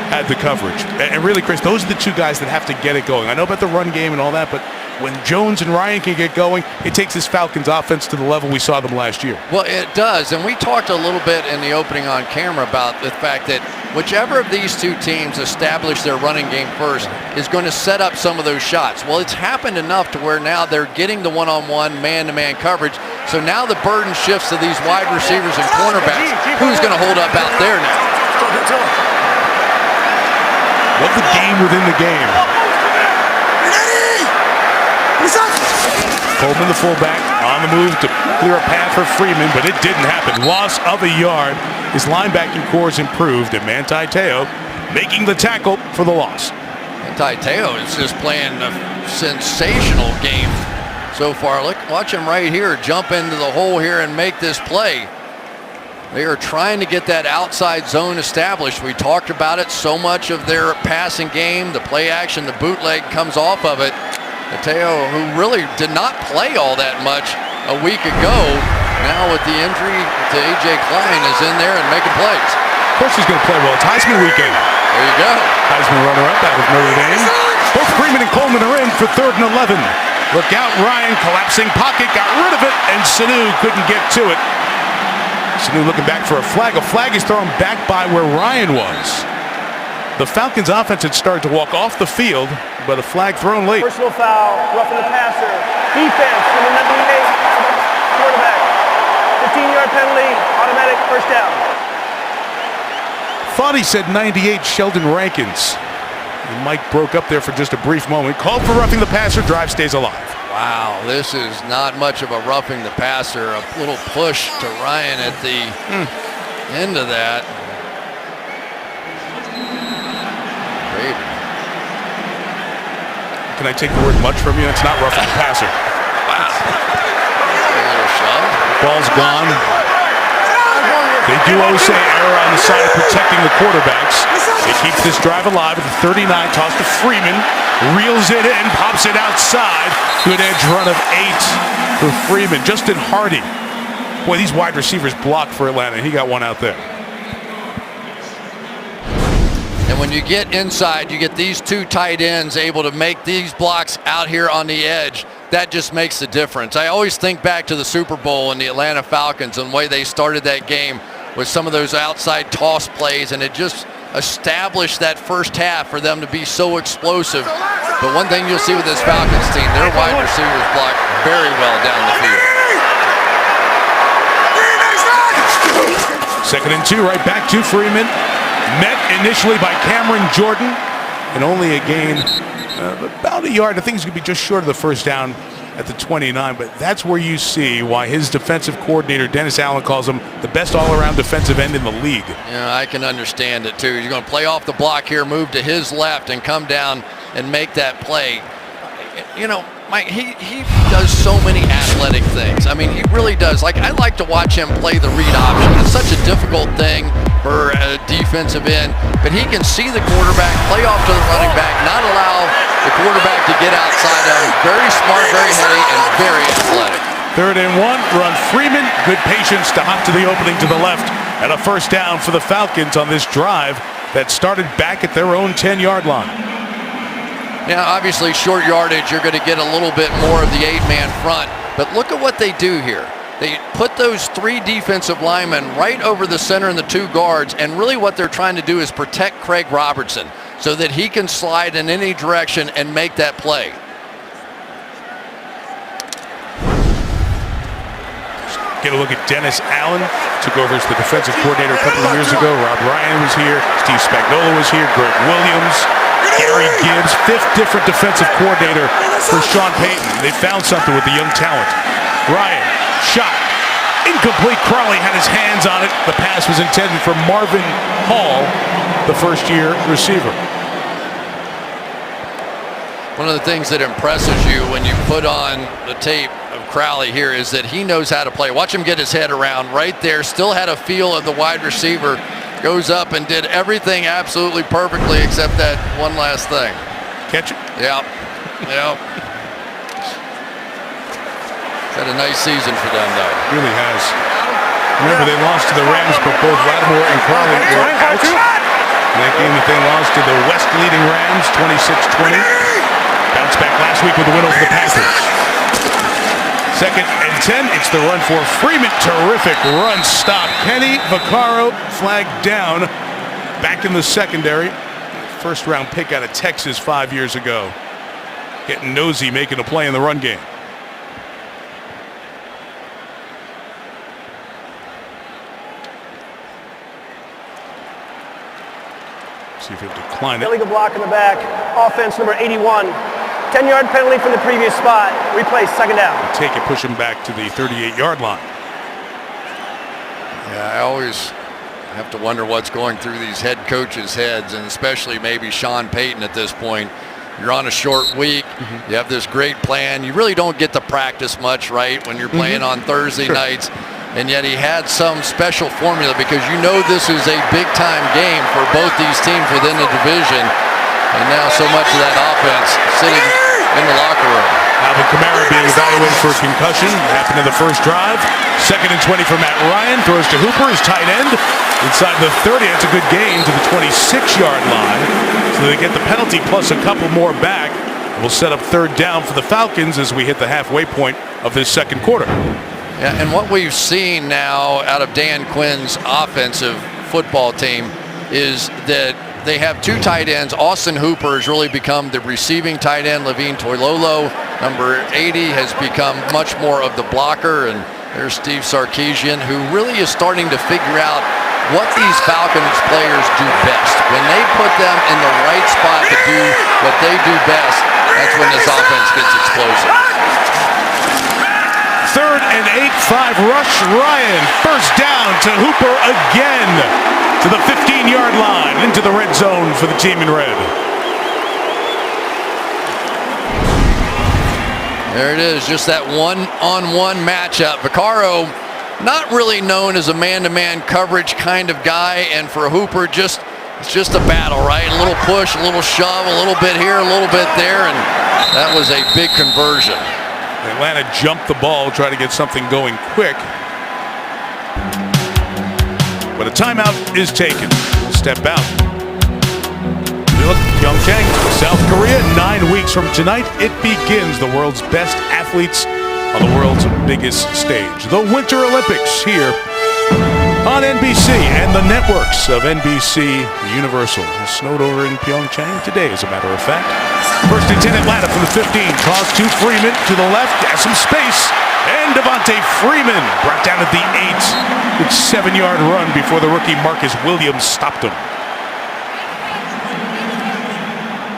Speaker 1: had the coverage. And really, Chris, those are the 2 guys that have to get it going. I know about the run game and all that, but when Jones and Ryan can get going, it takes this Falcons offense to the level we saw them last year.
Speaker 10: Well, it does, and we talked a little bit in the opening on camera about the fact that whichever of these 2 teams establish their running game first is going to set up some of those shots. Well, it's happened enough to where now they're getting the one-on-one, man-to-man coverage, so now the burden shifts to these wide receivers and cornerbacks. Who's going to hold up out there now?
Speaker 1: What the game within the game. Coleman, the fullback, on the move to clear a path for Freeman, but it didn't happen. Loss of a yard. His linebacking core is improved, and Manti Te'o making the tackle for the loss.
Speaker 10: Manti Te'o is just playing a sensational game so far. Look, watch him right here jump into the hole here and make this play. They are trying to get that outside zone established. We talked about it, so much of their passing game, the play action, the bootleg comes off of it. Te'o, who really did not play all that much a week ago, now with the injury to A.J. Klein is in there and making plays.
Speaker 1: Of course he's going to play well. It's Heisman weekend.
Speaker 10: There you go.
Speaker 1: Heisman runner-up out of Notre Dame. Both Freeman and Coleman are in for 3rd and 11. Look out, Ryan, collapsing pocket, got rid of it, and Sanu couldn't get to it. Sanu looking back for a flag. A flag is thrown back by where Ryan was. The Falcons offense had started to walk off the field, but a flag thrown late.
Speaker 12: Personal foul, roughing the passer. Defense from the number 8 quarterback. 15-yard penalty, automatic first down.
Speaker 1: Thought he said 98 Sheldon Rankins. The mic broke up there for just a brief moment. Called for roughing the passer, drive stays alive.
Speaker 10: Wow, this is not much of a roughing the passer. A little push to Ryan at the end of that.
Speaker 1: Can I take the word much from you? It's not roughing the passer.
Speaker 10: Wow. A little shove.
Speaker 1: Ball's gone. They do always say error on the side of protecting the quarterbacks. It keeps this drive alive at the 39. Toss to Freeman. Reels it in. Pops it outside. Good edge run of 8 for Freeman. Justin Hardy. Boy, these wide receivers block for Atlanta. He got one out there.
Speaker 10: And when you get inside, you get these two tight ends able to make these blocks out here on the edge. That just makes the difference. I always think back to the Super Bowl and the Atlanta Falcons and the way they started that game with some of those outside toss plays, and it just established that first half for them to be so explosive. But one thing you'll see with this Falcons team, their wide receivers block very well down the field.
Speaker 1: 2nd and 2, right back to Freeman. Met initially by Cameron Jordan, and only a gain about a yard. I think he's going to be just short of the first down at the 29, but that's where you see why his defensive coordinator, Dennis Allen, calls him the best all-around defensive end in the league.
Speaker 10: Yeah, I can understand it, too. He's going to play off the block here, move to his left, and come down and make that play. You know, Mike, he does so many athletic things. I mean, he really does. Like, I like to watch him play the read option. It's such a difficult thing for a defensive end, but he can see the quarterback, play off to the running back, not allow the quarterback to get outside of him. Very smart, very heady, and very athletic.
Speaker 1: 3rd and 1, run Freeman. Good patience to hop to the opening to the left, and a first down for the Falcons on this drive that started back at their own 10-yard line.
Speaker 10: Now, obviously, short yardage, you're going to get a little bit more of the 8-man front, but look at what they do here. They put those 3 defensive linemen right over the center and the 2 guards, and really what they're trying to do is protect Craig Robertson so that he can slide in any direction and make that play.
Speaker 1: Get a look at Dennis Allen. Took over as the defensive coordinator a couple of years ago. Rob Ryan was here. Steve Spagnuolo was here. Greg Williams. Gary Gibbs. 5th different defensive coordinator for Sean Payton. They found something with the young talent. Ryan, shot. Incomplete. Crawley had his hands on it. The pass was intended for Marvin Hall, the first-year receiver.
Speaker 10: One of the things that impresses you when you put on the tape of Crowley here is that he knows how to play. Watch him get his head around right there. Still had a feel of the wide receiver. Goes up and did everything absolutely perfectly except that one last thing.
Speaker 1: Catch it?
Speaker 10: Yep. Yep. Had a nice season for them, though.
Speaker 1: Really has. Remember, they lost to the Rams, but both Lattimore and Crowley were out. In that game that they lost to the West-leading Rams, 26-20. Bounced back last week with a win over the Panthers. 2nd and 10. It's the run for Freeman. Terrific run stop. Kenny Vaccaro flagged down back in the secondary. First-round pick out of Texas 5 years ago. Getting nosy, making a play in the run game. See if he'll decline it.
Speaker 12: Illegal block in the back. Offense number 81. 10-yard penalty from the previous spot. Replay, 2nd down.
Speaker 1: Take it, push him back to the 38-yard line.
Speaker 10: Yeah, I always have to wonder what's going through these head coaches' heads, and especially maybe Sean Payton at this point. You're on a short week. You have this great plan. You really don't get to practice much, right, when you're playing on Thursday nights. And yet he had some special formula because you know this is a big-time game for both these teams within the division. And now so much of that offense sitting in the locker room.
Speaker 1: Alvin Kamara being evaluated for a concussion. Happened in the first drive. 2nd and 20 for Matt Ryan. Throws to Hooper, his tight end. Inside the 30, that's a good gain to the 26-yard line. So they get the penalty plus a couple more back. We'll set up 3rd down for the Falcons as we hit the halfway point of this 2nd quarter.
Speaker 10: Yeah, and what we've seen now out of Dan Quinn's offensive football team is that they have 2 tight ends. Austin Hooper has really become the receiving tight end. Levine Toilolo, number 80, has become much more of the blocker. And there's Steve Sarkisian, who really is starting to figure out what these Falcons players do best. When they put them in the right spot to do what they do best, that's when this offense gets explosive.
Speaker 1: 3rd and 8, 5 rush. Ryan, first down to Hooper again to the 15-yard line into the red zone for the team in red.
Speaker 10: There it is, just that one-on-one matchup. Vaccaro, not really known as a man-to-man coverage kind of guy, and for Hooper, it's just a battle, right? A little push, a little shove, a little bit here, a little bit there, and that was a big conversion.
Speaker 1: Atlanta jumped the ball, try to get something going quick. But a timeout is taken. We'll step out. Look, Pyeongchang, South Korea, 9 weeks from tonight, it begins. The world's best athletes on the world's biggest stage. The Winter Olympics here on NBC and the networks of NBC Universal. It snowed over in Pyeongchang today, as a matter of fact. First and 10 Atlanta from the 15. Toss to Freeman to the left. Has some space. And Devontae Freeman brought down at the 8. Good 7-yard run before the rookie Marcus Williams stopped him.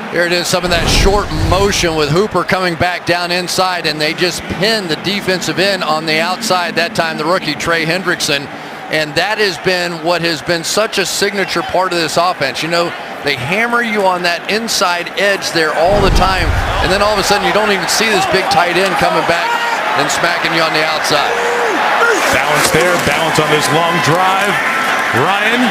Speaker 10: Here it is, some of that short motion with Hooper coming back down inside, and they just pinned the defensive end on the outside. That time the rookie Trey Hendrickson. And that has been what has been such a signature part of this offense. You know, they hammer you on that inside edge there all the time, and then all of a sudden you don't even see this big tight end coming back and smacking you on the outside.
Speaker 1: Balance there, balance on this long drive. Ryan,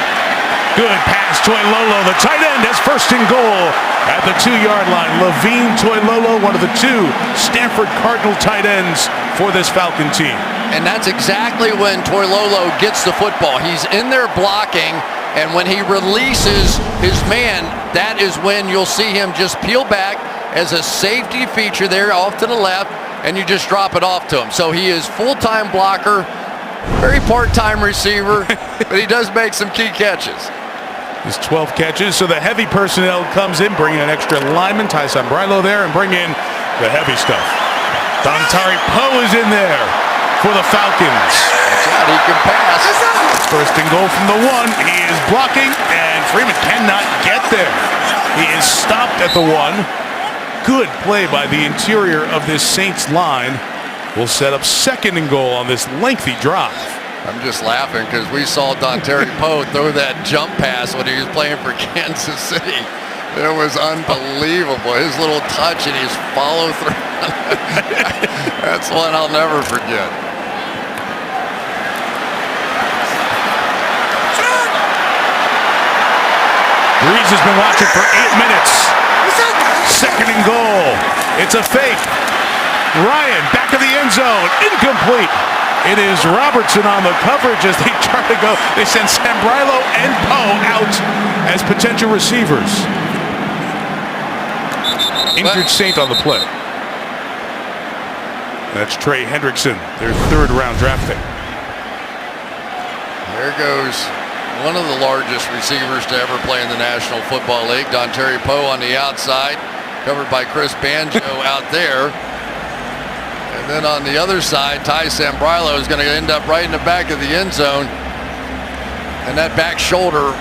Speaker 1: good pass. Toilolo, the tight end, has first and goal at the 2-yard line. Levine Toilolo, one of the 2 Stanford Cardinal tight ends for this Falcon team.
Speaker 10: And that's exactly when Toilolo gets the football. He's in there blocking, and when he releases his man, that is when you'll see him just peel back as a safety feature there off to the left, and you just drop it off to him. So he is full-time blocker, very part-time receiver, but he does make some key catches.
Speaker 1: His 12 catches, so the heavy personnel comes in, bringing an extra lineman, Ty Sambrailo there, and bring in the heavy stuff. Dontari Poe is in there for the Falcons.
Speaker 10: Watch out, he can pass.
Speaker 1: First and goal from the 1. He is blocking, and Freeman cannot get there. He is stopped at the 1. Good play by the interior of this Saints line. Will set up second and goal on this lengthy drive.
Speaker 10: I'm just laughing because we saw Dontari Poe throw that jump pass when he was playing for Kansas City. It was unbelievable. His little touch and his follow through. That's one I'll never forget.
Speaker 1: Breeze has been watching for 8 minutes. Second and goal. It's a fake. Ryan back of the end zone. Incomplete. It is Robertson on the coverage as they try to go. They send Sambrailo and Poe out as potential receivers. Injured Saint on the play. That's Trey Hendrickson, their 3rd-round draft pick.
Speaker 10: There goes one of the largest receivers to ever play in the National Football League, Dontari Poe on the outside, covered by Chris Banjo out there. And then on the other side, Ty Sambrailo is going to end up right in the back of the end zone. And that back shoulder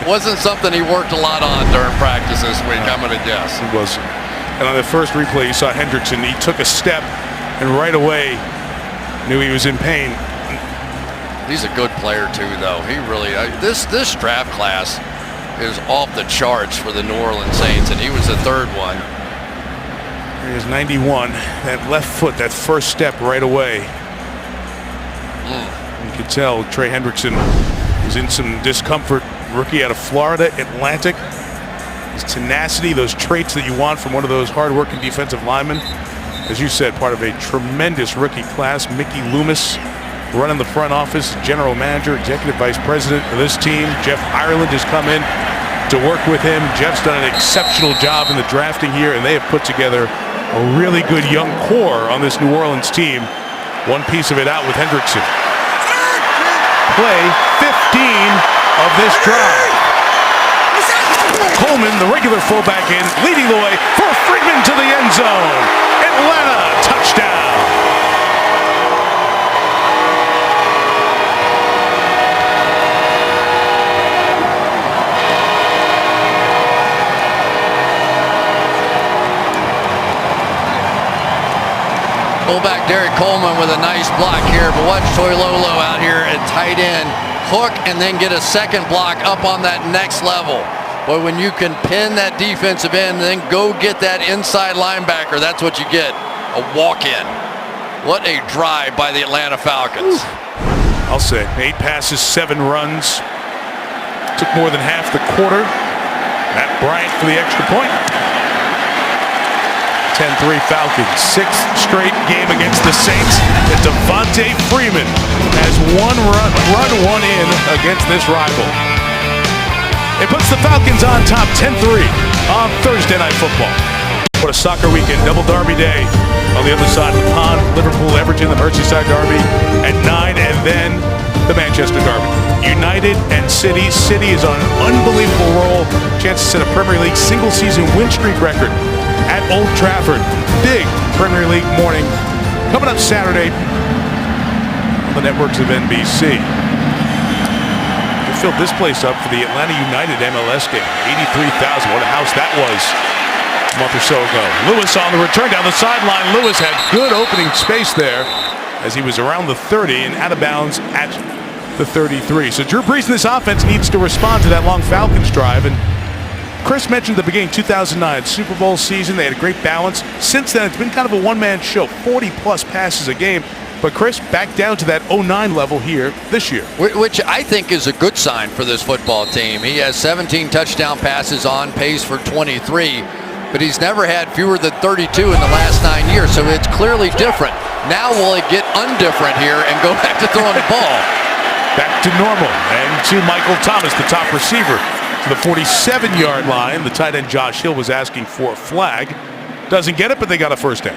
Speaker 10: wasn't something he worked a lot on during practice this week, I'm going to guess.
Speaker 1: He wasn't. And on the first replay, you saw Hendrickson. He took a step and right away knew he was in pain.
Speaker 10: He's a good player too, though. He really this draft class is off the charts for the New Orleans Saints, and he was the 3rd one.
Speaker 1: He is 91. That left foot, that first step right away. You could tell Trey Hendrickson was in some discomfort. Rookie out of Florida Atlantic. His tenacity, those traits that you want from one of those hard-working defensive linemen. As you said, part of a tremendous rookie class. Mickey Loomis running the front office, general manager, executive vice president of this team. Jeff Ireland has come in to work with him. Jeff's done an exceptional job in the drafting here, and they have put together a really good young core on this New Orleans team. One piece of it out with Hendrickson. Play 15 of this drive. Coleman, the regular fullback in, leading the way for Freeman to the end zone. Atlanta, touchdown.
Speaker 10: Fullback Derek Coleman with a nice block here, but watch Toilolo out here at tight end. Hook and then get a second block up on that next level. But when you can pin that defensive end and then go get that inside linebacker, that's what you get. a walk-in. What a drive by the Atlanta Falcons.
Speaker 1: I'll say 8 passes, 7 runs. Took more than half the quarter. Matt Bryant for the extra point. 10-3 Falcons. 6th straight game against the Saints. And Devontae Freeman has one run in against this rival. It puts the Falcons on top 10-3 on Thursday Night Football. What a soccer weekend. Double Derby Day on the other side of the pond. Liverpool, Everton, the Merseyside Derby at 9, and then the Manchester Derby. United and City. City is on an unbelievable roll. Chance to set a Premier League single-season win streak record at Old Trafford. Big Premier League morning coming up Saturday on the networks of NBC. They filled this place up for the Atlanta United MLS game. 83,000. What a house that was a month or so ago. Lewis on the return down the sideline. Lewis had good opening space there as he was around the 30 and out of bounds at the 33. So Drew Brees in this offense needs to respond to that long Falcons drive. And Chris mentioned at the beginning, 2009 Super Bowl season, they had a great balance. Since then, it's been kind of a one-man show, 40-plus passes a game. But Chris, back down to that 09 level here this year.
Speaker 10: Which I think is a good sign for this football team. He has 17 touchdown passes on pace for 23, but he's never had fewer than 32 in the last 9 years, so it's clearly different. Now will it get undifferent here and go back to throwing the ball?
Speaker 1: Back to normal, and to Michael Thomas, the top receiver, to the 47-yard line. The tight end Josh Hill was asking for a flag. Doesn't get it, but they got a first down.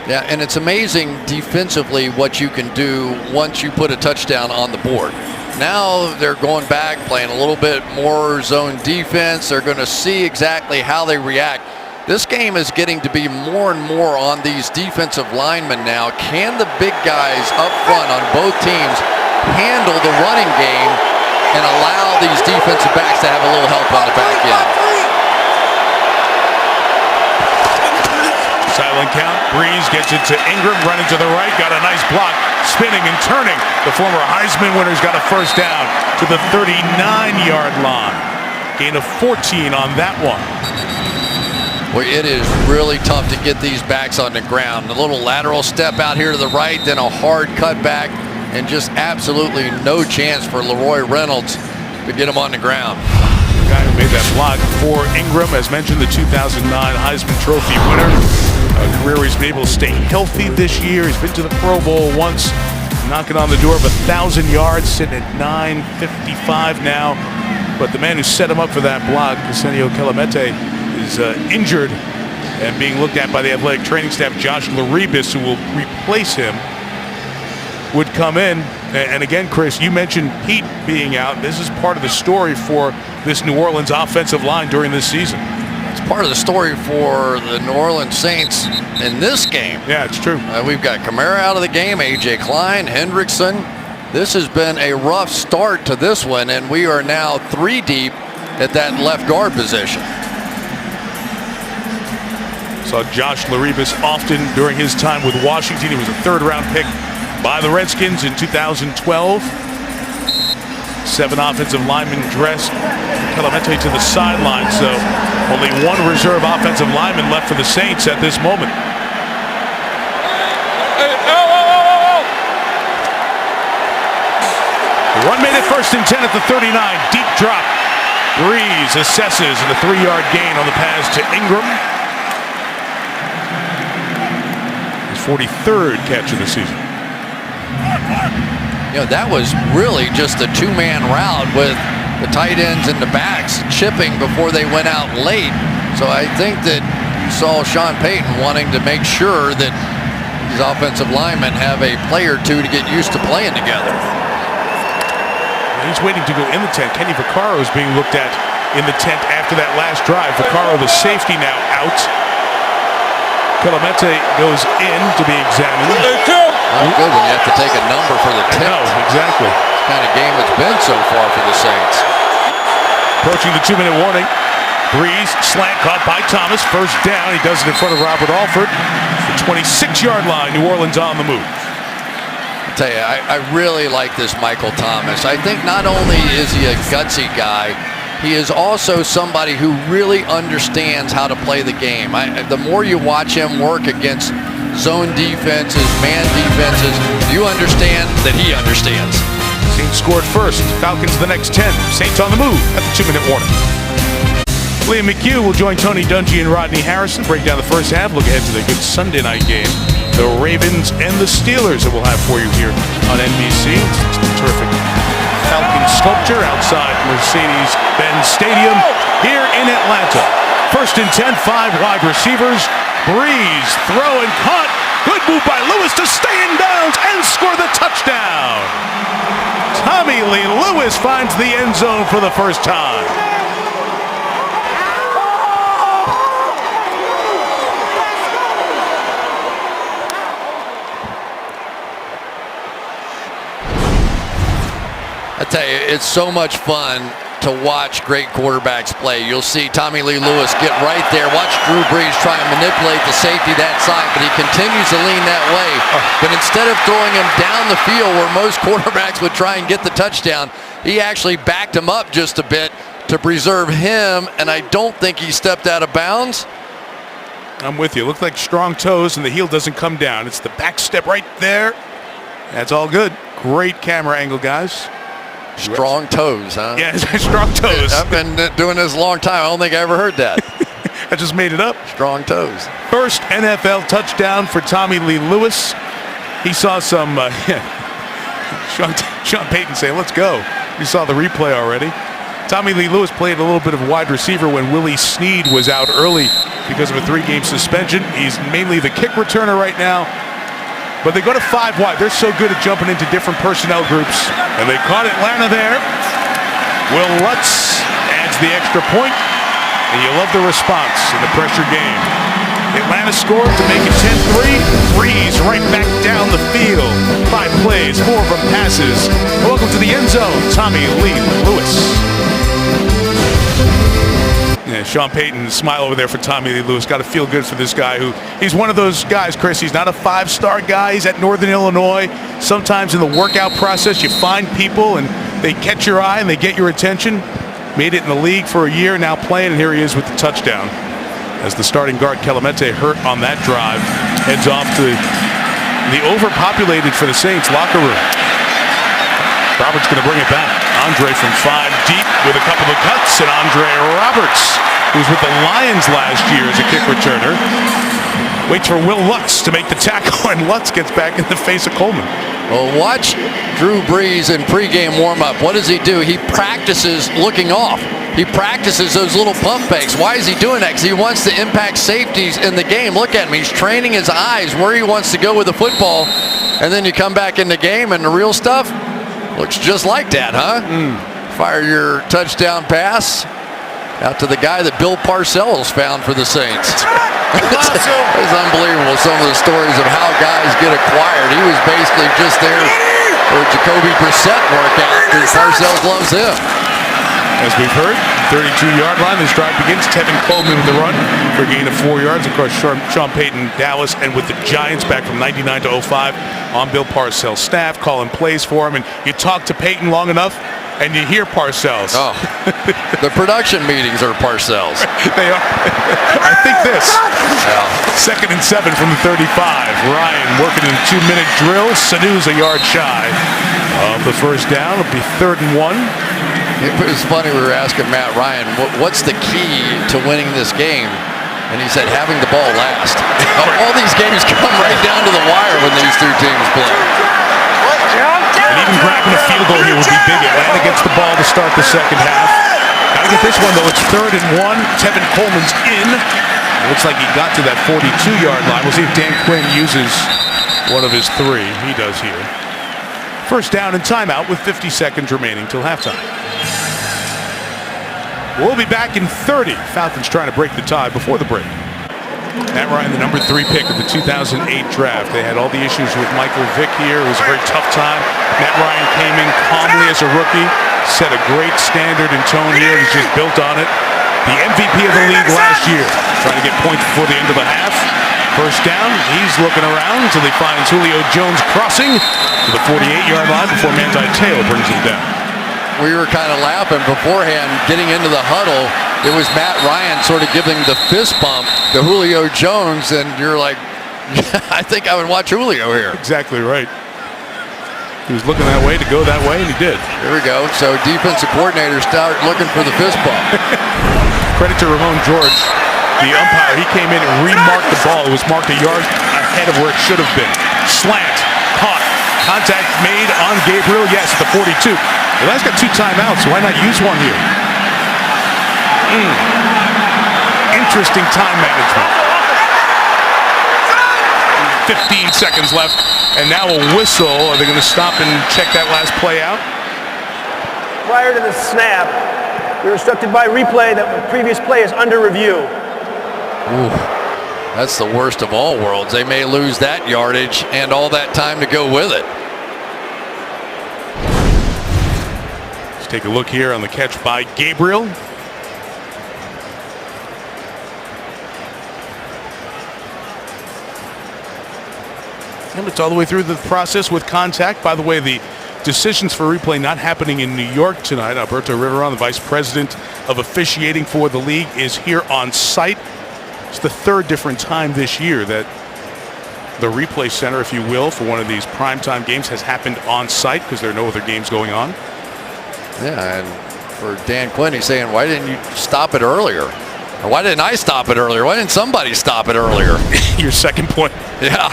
Speaker 10: Yeah, and it's amazing defensively what you can do once you put a touchdown on the board. Now they're going back, playing a little bit more zone defense. They're going to see exactly how they react. This game is getting to be more and more on these defensive linemen now. Can the big guys up front on both teams handle the running game and allow these defensive backs to have a little help on the back end?
Speaker 1: Silent count. Brees gets it to Ingram, running to the right. Got a nice block, spinning and turning. The former Heisman winner's got a first down to the 39-yard line. Gain of 14 on that one.
Speaker 10: Well, it is really tough to get these backs on the ground. A little lateral step out here to the right, then a hard cutback, and just absolutely no chance for Leroy Reynolds to get him on the ground.
Speaker 1: The guy who made that block for Ingram, as mentioned, the 2009 Heisman Trophy winner. A career where he's been able to stay healthy this year. He's been to the Pro Bowl once, knocking on the door of 1,000 yards, sitting at 955 now. But the man who set him up for that block, Arsenio Kelemete, is injured and being looked at by the athletic training staff. Josh Laribis, who will replace him, would come in. And again, Chris, you mentioned Pete being out. This is part of the story for this New Orleans offensive line during this season.
Speaker 10: It's part of the story for the New Orleans Saints in this game.
Speaker 1: Yeah, it's true.
Speaker 10: We've got Kamara out of the game, A.J. Klein, Hendrickson. This has been a rough start to this one, and we are now 3 deep at that left guard position.
Speaker 1: Saw Josh Laribis often during his time with Washington. He was a 3rd-round pick by the Redskins in 2012. 7 offensive linemen dressed. Kelemete to the sideline, so only 1 reserve offensive lineman left for the Saints at this moment. The run made it 1st and 10 at the 39. Deep drop. Brees assesses and a 3-yard gain on the pass to Ingram. His 43rd catch of the season.
Speaker 10: You know, that was really just a 2-man route with the tight ends and the backs chipping before they went out late. So I think that you saw Sean Payton wanting to make sure that these offensive linemen have a play or two to get used to playing together.
Speaker 1: He's waiting to go in the tent. Kenny Vaccaro is being looked at in the tent after that last drive. Vaccaro, the safety, now out. Kelemete goes in to be examined.
Speaker 10: Not good when you have to take a number for the tent.
Speaker 1: No, exactly.
Speaker 10: It's the kind of game it's been so far for the Saints.
Speaker 1: Approaching the 2-minute warning. Brees, slant caught by Thomas. First down. He does it in front of Robert Alford. The 26-yard line. New Orleans on the move.
Speaker 10: I tell you, I really like this Michael Thomas. I think not only is he a gutsy guy, he is also somebody who really understands how to play the game. The more you watch him work against zone defenses, man defenses, you understand that he understands.
Speaker 1: Saints scored first. Falcons the next 10. Saints on the move at the 2-minute warning. Liam McHugh will join Tony Dungy and Rodney Harrison. Break down the first half. Look ahead to the good Sunday night game. The Ravens and the Steelers that we'll have for you here on NBC. It's terrific Falcon sculpture outside Mercedes-Benz Stadium here in Atlanta. First and 10, 5 wide receivers. Breeze, throw and caught. Good move by Lewis to stay in bounds and score the touchdown. Tommy Lee Lewis finds the end zone for the first time.
Speaker 10: I tell you, it's so much fun to watch great quarterbacks play. You'll see Tommy Lee Lewis get right there. Watch Drew Brees try and manipulate the safety that side, but he continues to lean that way. But instead of throwing him down the field where most quarterbacks would try and get the touchdown, he actually backed him up just a bit to preserve him, and I don't think he stepped out of bounds.
Speaker 1: I'm with you. Looks like strong toes, and the heel doesn't come down. It's the back step right there. That's all good. Great camera angle, guys.
Speaker 10: Strong toes, huh?
Speaker 1: Yeah, strong toes.
Speaker 10: I've been doing this a long time. I don't think I ever heard that.
Speaker 1: I just made it up.
Speaker 10: Strong toes.
Speaker 1: First NFL touchdown for Tommy Lee Lewis. He saw some, Sean Payton say, let's go. You saw the replay already. Tommy Lee Lewis played a little bit of wide receiver when Willie Snead was out early because of a 3-game suspension. He's mainly the kick returner right now. But they go to 5 wide. They're so good at jumping into different personnel groups. And they caught Atlanta there. Will Lutz adds the extra point. And you love the response in the pressure game. Atlanta scored to make it 10-3. Breeze right back down the field. 5 plays, 4 of them passes. Welcome to the end zone, Tommy Lee Lewis. Yeah, Sean Payton, smile over there for Tommy Lee Lewis. Got to feel good for this guy he's one of those guys, Chris. He's not a 5-star guy. He's at Northern Illinois. Sometimes in the workout process, you find people and they catch your eye and they get your attention. Made it in the league for a year, now playing, and here he is with the touchdown. As the starting guard, Kelemete, hurt on that drive, heads off to the overpopulated for the Saints locker room. Roberts going to bring it back. Andre from 5 deep with a couple of cuts, and Andre Roberts, who's with the Lions last year as a kick returner, waits for Will Lutz to make the tackle, and Lutz gets back in the face of Coleman.
Speaker 10: Well, watch Drew Brees in pregame warm-up. What does he do? He practices looking off. He practices those little pump fakes. Why is he doing that? Because he wants to impact safeties in the game. Look at him. He's training his eyes where he wants to go with the football, and then you come back in the game, and the real stuff looks just like that, huh? Fire your touchdown pass out to the guy that Bill Parcells found for the Saints. It's unbelievable, some of the stories of how guys get acquired. He was basically just there for a Jacoby Brissett workout because Parcells loves him.
Speaker 1: As we've heard, 32-yard line. This drive begins. Tevin Coleman with the run for a gain of 4 yards. Of course, Sean Payton, Dallas, and with the Giants back from 99 to 05 on Bill Parcells' staff, calling plays for him. And you talk to Payton long enough, and you hear Parcells.
Speaker 10: Oh, the production meetings are Parcells.
Speaker 1: They are. I think this. Yeah. 2nd and 7 from the 35. Ryan working in a 2-minute drill. Sanu's a yard shy of the first down. It'll be 3rd and 1.
Speaker 10: It was funny, we were asking Matt Ryan, what's the key to winning this game? And he said, having the ball last. All these games come right down to the wire when these two teams play.
Speaker 1: And even grabbing a field goal here would be big. Atlanta gets the ball to start the second half. Gotta get this one, though. It's 3rd and 1. Tevin Coleman's in. It looks like he got to that 42-yard line. We'll see if Dan Quinn uses one of his 3. He does here. First down and timeout with 50 seconds remaining till halftime. We'll be back in 30. Falcons trying to break the tie before the break. Matt Ryan, the number 3 pick of the 2008 draft. They had all the issues with Michael Vick here. It was a very tough time. Matt Ryan came in calmly as a rookie, set a great standard and tone here. He's just built on it. The MVP of the league last year, trying to get points before the end of the half. First down, he's looking around until he finds Julio Jones crossing to the 48-yard line before Manti Te'o brings him down.
Speaker 10: we were kind of laughing beforehand, getting into the huddle. It was Matt Ryan sort of giving the fist bump to Julio Jones, and you're like, I think I would watch Julio here.
Speaker 1: Exactly right. He was looking that way to go that way, and he did.
Speaker 10: Here we go. So defensive coordinators start looking for the fist bump.
Speaker 1: Credit to Ramon George, the umpire. He came in and remarked the ball. It was marked a yard ahead of where it should have been. Slant, caught, contact made on Gabriel. Yes, at the 42. Well, that's got 2 timeouts. Why not use one here? Interesting time management. 15 seconds left, and now a whistle. Are they going to stop and check that last play out?
Speaker 12: Prior to the snap, we were instructed by replay that the previous play is under review.
Speaker 10: Ooh, that's the worst of all worlds. They may lose that yardage and all that time to go with it.
Speaker 1: Let's take a look here on the catch by Gabriel. And it's all the way through the process with contact. By the way, the decisions for replay not happening in New York tonight. Alberto Riveron, the vice president of officiating for the league, is here on site. It's the 3rd different time this year that the replay center, if you will, for one of these primetime games has happened on site because there are no other games going on.
Speaker 10: Yeah, and for Dan Quinn, he's saying, why didn't you stop it earlier? Or why didn't I stop it earlier? Why didn't somebody stop it earlier?
Speaker 1: Your second point.
Speaker 10: Yeah.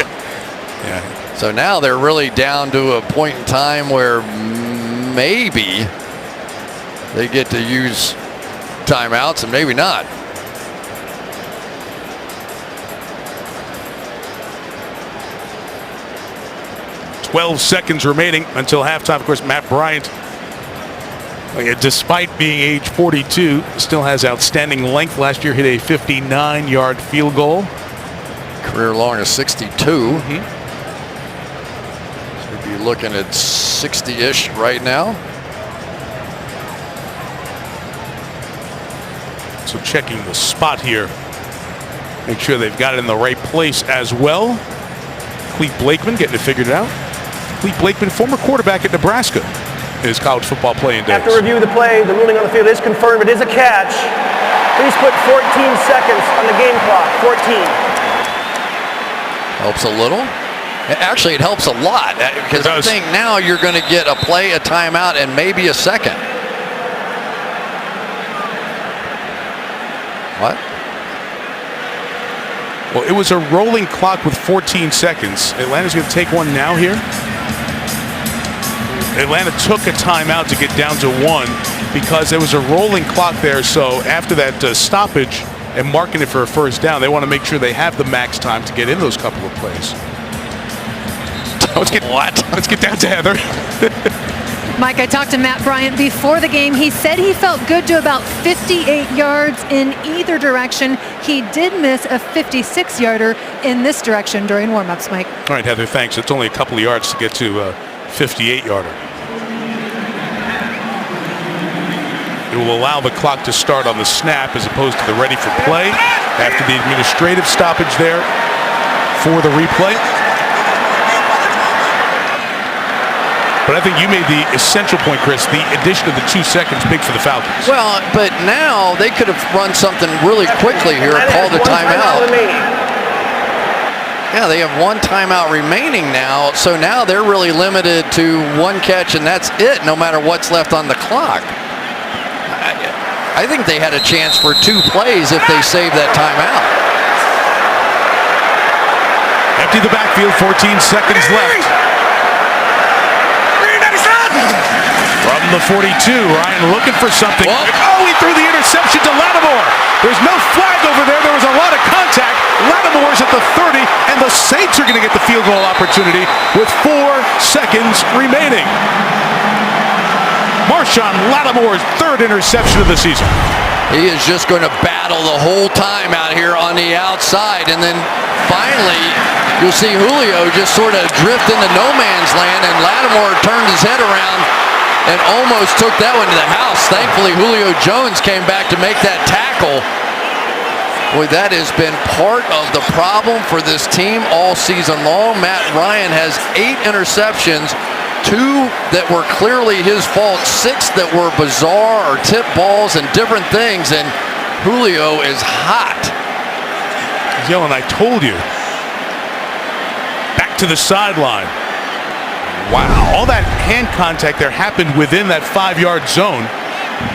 Speaker 1: Yeah.
Speaker 10: So now they're really down to a point in time where maybe they get to use timeouts and maybe not.
Speaker 1: $12 seconds remaining until halftime. Of course, Matt Bryant, despite being age 42, still has outstanding length. Last year hit a 59-yard field goal.
Speaker 10: Career long is 62. You're looking at 60-ish right now.
Speaker 1: So checking the spot here. Make sure they've got it in the right place as well. Clete Blakeman getting it figured out. Clete Blakeman, former quarterback at Nebraska in his college football playing days.
Speaker 12: After review of the play, the ruling on the field is confirmed. It is a catch. Please put 14 seconds on the game clock. 14.
Speaker 10: Helps a little. Actually, it helps a lot because I think now you're going to get a play, a timeout, and maybe a second. What?
Speaker 1: Well, it was a rolling clock with 14 seconds. Atlanta's going to take one now here. Atlanta took a timeout to get down to 1 because there was a rolling clock there. So after that stoppage and marking it for a first down, they want to make sure they have the max time to get in those couple of plays. Let's get down to Heather.
Speaker 13: Mike, I talked to Matt Bryant before the game. He said he felt good to about 58 yards in either direction. He did miss a 56-yarder in this direction during warm-ups, Mike.
Speaker 1: All right, Heather, thanks. It's only a couple of yards to get to a 58-yarder. It will allow the clock to start on the snap as opposed to the ready for play after the administrative stoppage there for the replay. But I think you made the essential point, Chris, the addition of the 2 seconds big for the Falcons.
Speaker 10: Well, but now they could have run something really quickly here and called a timeout. Yeah, they have 1 timeout remaining now, so now they're really limited to 1 catch, and that's it, no matter what's left on the clock. I think they had a chance for 2 plays if they saved that timeout.
Speaker 1: Empty the backfield, 14 seconds left. From the 42, Ryan looking for something. Oh, he threw the interception to Lattimore. There's no flag over there. There was a lot of contact. Lattimore's at the 30, and the Saints are going to get the field goal opportunity with 4 seconds remaining. Marshawn Lattimore's 3rd interception of the season.
Speaker 10: He is just going to battle the whole time out here on the outside, and then finally you'll see Julio just sort of drift into no man's land, and Lattimore turned his head around and almost took that one to the house. Thankfully, Julio Jones came back to make that tackle. Boy, that has been part of the problem for this team all season long. Matt Ryan has 8 interceptions, 2 that were clearly his fault, 6 that were bizarre or tip balls and different things, and Julio is hot.
Speaker 1: He's yelling, "I told you." Back to the sideline. Wow, all that hand contact there happened within that 5-yard zone.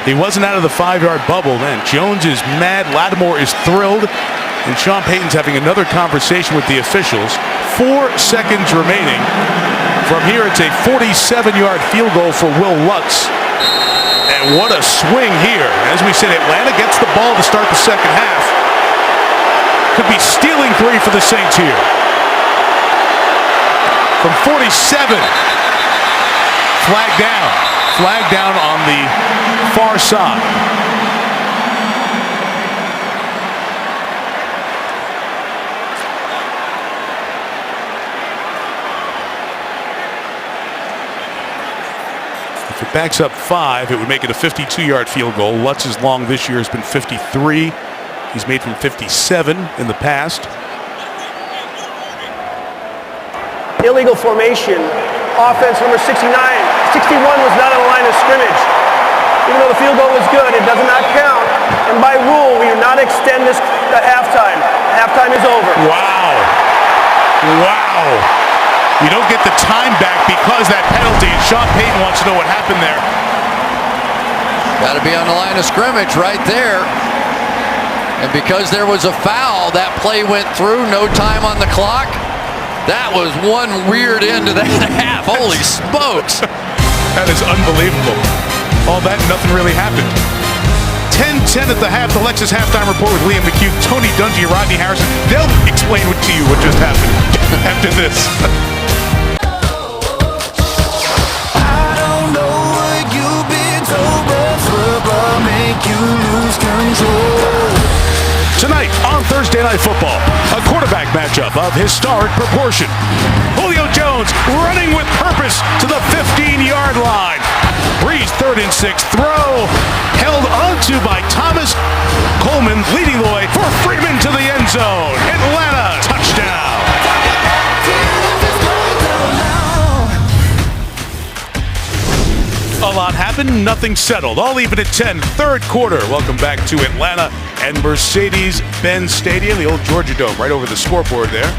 Speaker 1: He wasn't out of the 5-yard bubble then. Jones is mad, Lattimore is thrilled, and Sean Payton's having another conversation with the officials. 4 seconds remaining. From here, it's a 47-yard field goal for Will Lutz. And what a swing here. As we said, Atlanta gets the ball to start the second half. Could be stealing 3 for the Saints here. From 47. Flag down. Flag down on the far side. If it backs up 5, it would make it a 52-yard field goal. Lutz's long this year has been 53. He's made from 57 in the past.
Speaker 12: Illegal formation. Offense number 69. 61 was not on the line of scrimmage. Even though the field goal was good, it does not count. And by rule, we do not extend this to halftime. Halftime is over.
Speaker 1: Wow. Wow. You don't get the time back because that penalty. Sean Payton wants to know what happened there.
Speaker 10: Got to be on the line of scrimmage right there. And because there was a foul, that play went through, no time on the clock. That was one weird end to that half. Holy smokes.
Speaker 1: That is unbelievable. All that, nothing really happened. 10-10 at the half. The Lexus Halftime Report with Liam McHugh, Tony Dungy, Rodney Harrison. They'll explain to you what just happened after this.
Speaker 14: I don't know what you've been told, but football make you lose control.
Speaker 1: Tonight on Thursday Night Football, a quarterback matchup of historic proportion. Julio Jones running with purpose to the 15-yard line. Breeze 3rd and 6 throw. Held onto by Thomas. Coleman leading the way for Freeman to the end zone. Atlanta touchdown. A lot happened, nothing settled. I'll leave it at 10. Third quarter. Welcome back to Atlanta and Mercedes-Benz Stadium, the old Georgia Dome, right over the scoreboard there.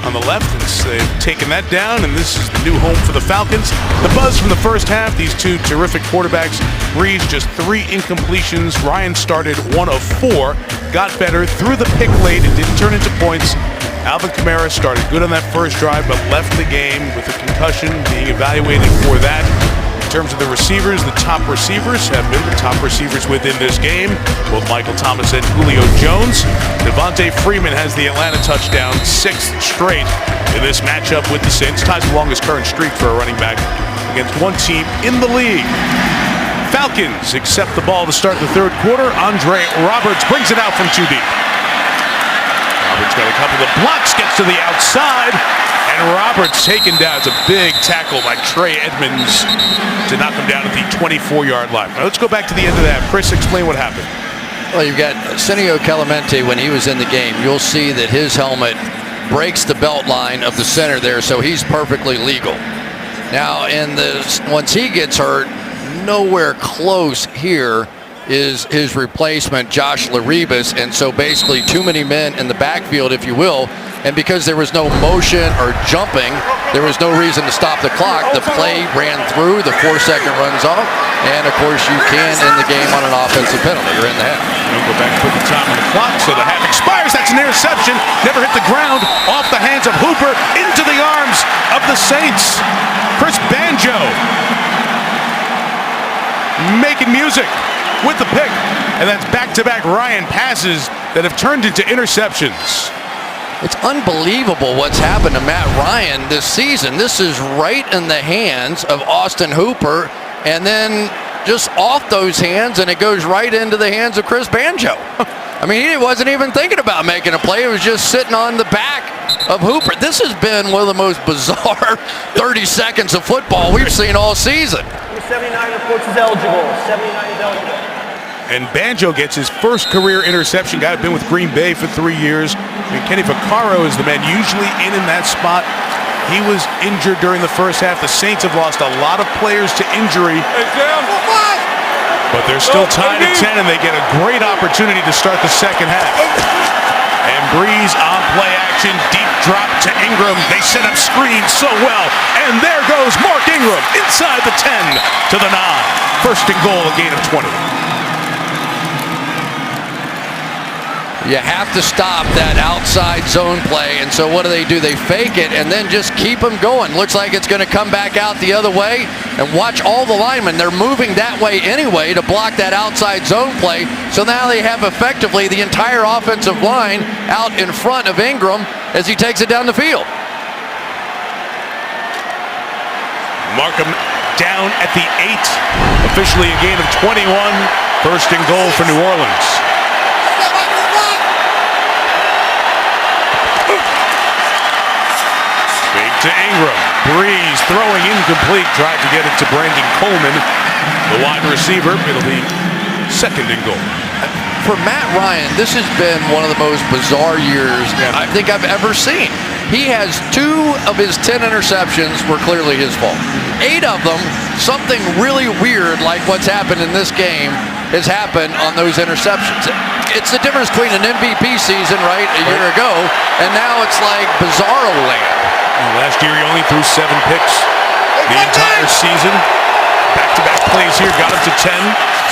Speaker 1: On the left, they've taken that down, and this is the new home for the Falcons. The buzz from the first half, these two terrific quarterbacks. Breeze just 3 incompletions. Ryan started 1 of 4, got better, threw the pick late, it didn't turn into points. Alvin Kamara started good on that first drive, but left the game with a concussion, being evaluated for that. In terms of the receivers, the top receivers have been the top receivers within this game, both Michael Thomas and Julio Jones. Devontae Freeman has the Atlanta touchdown, 6th straight in this matchup with the Saints. Ties the longest current streak for a running back against one team in the league. Falcons accept the ball to start the third quarter. Andre Roberts brings it out from 2 deep. Roberts got a couple of blocks, gets to the outside. And Roberts taken down. It's a big tackle by Trey Edmonds to knock him down at the 24-yard line. Now let's go back to the end of that. Chris, explain what happened.
Speaker 10: Well, you've got Senio Clemente. When he was in the game, you'll see that his helmet breaks the belt line of the center there, so he's perfectly legal. Now, once he gets hurt, nowhere close here is his replacement, Josh Laribas, and so basically too many men in the backfield, if you will, and because there was no motion or jumping, there was no reason to stop the clock. The play ran through, the 4-second runs off, and of course you can end the game on an offensive penalty. You're in the half.
Speaker 1: We'll go back and put the time on the clock, so the half expires. That's an interception. Never hit the ground. Off the hands of Hooper, into the arms of the Saints. Chris Banjo making music with the pick, and that's back-to-back Ryan passes that have turned into interceptions.
Speaker 10: It's unbelievable what's happened to Matt Ryan this season. This is right in the hands of Austin Hooper, and then just off those hands, and it goes right into the hands of Chris Banjo. I mean, he wasn't even thinking about making a play. It was just sitting on the back of Hooper. This has been one of the most bizarre 30 seconds of football we've seen all season.
Speaker 12: 79 reports is eligible. 79 is eligible.
Speaker 1: And Banjo gets his first career interception. Guy had been with Green Bay for 3 years. And Kenny Vaccaro is the man usually in that spot He was injured during the first half. The Saints have lost a lot of players to injury. But they're still tied at 10, and they get a great opportunity to start the second half. And Breeze on play action, deep drop to Ingram. They set up screens so well. And there goes Mark Ingram inside the 10 to the 9. First and goal, a gain of 20.
Speaker 10: You have to stop that outside zone play, and so what do? They fake it and then just keep them going. Looks like it's going to come back out the other way, and watch all the linemen. They're moving that way anyway to block that outside zone play, so now they have effectively the entire offensive line out in front of Ingram as he takes it down the field.
Speaker 1: Markham down at the 8, officially a gain of 21. First and goal for New Orleans. To Ingram. Breeze throwing incomplete. Tried to get it to Brandon Coleman, the wide receiver. It'll be second and goal.
Speaker 10: For Matt Ryan, this has been one of the most bizarre years I think I've ever seen. He has 2 of his 10 interceptions were clearly his fault. 8 of them, something really weird like what's happened in this game has happened on those interceptions. It's the difference between an MVP season, right, a year ago, and now it's like bizarro land.
Speaker 1: Last year he only threw 7 picks the entire season. Back-to-back plays here, got him to 10.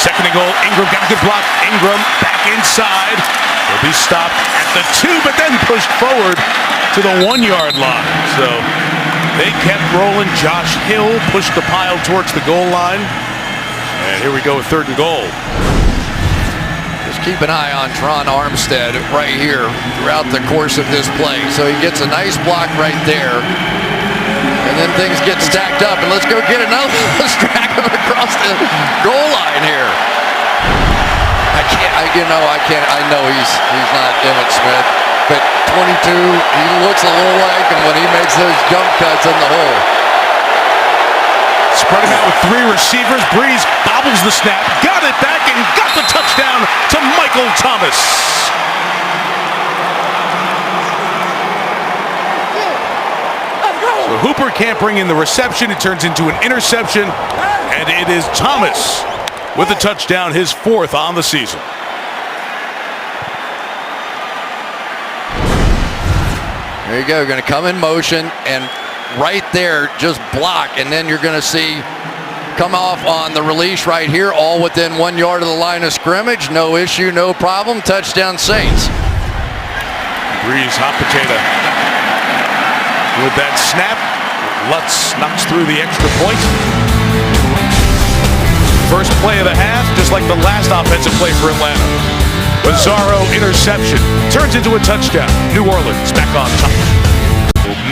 Speaker 1: Second and goal, Ingram got a good block. Ingram back inside. He'll be stopped at the 2, but then pushed forward to the 1-yard line. So they kept rolling. Josh Hill pushed the pile towards the goal line. And here we go with third and goal.
Speaker 10: Keep an eye on Teron Armstead right here throughout the course of this play. So he gets a nice block right there. And then things get stacked up. And let's go get another. Let's drag him across the goal line here. I know he's not Emmitt Smith. But 22, he looks a little like him when he makes those jump cuts in the hole.
Speaker 1: Spread him out with 3 receivers. Breeze bobbles the snap, got it back, and got the touchdown to Michael Thomas. So Hooper can't bring in the reception. It turns into an interception, and it is Thomas with a touchdown, his 4th on the season.
Speaker 10: There you go. Going to come in motion and right there, just block, and then you're going to see come off on the release right here, all within 1 yard of the line of scrimmage. No issue, no problem. Touchdown Saints.
Speaker 1: Breeze, hot potato. With that snap, Lutz knocks through the extra point. First play of the half, just like the last offensive play for Atlanta. Bizarro interception turns into a touchdown. New Orleans back on top.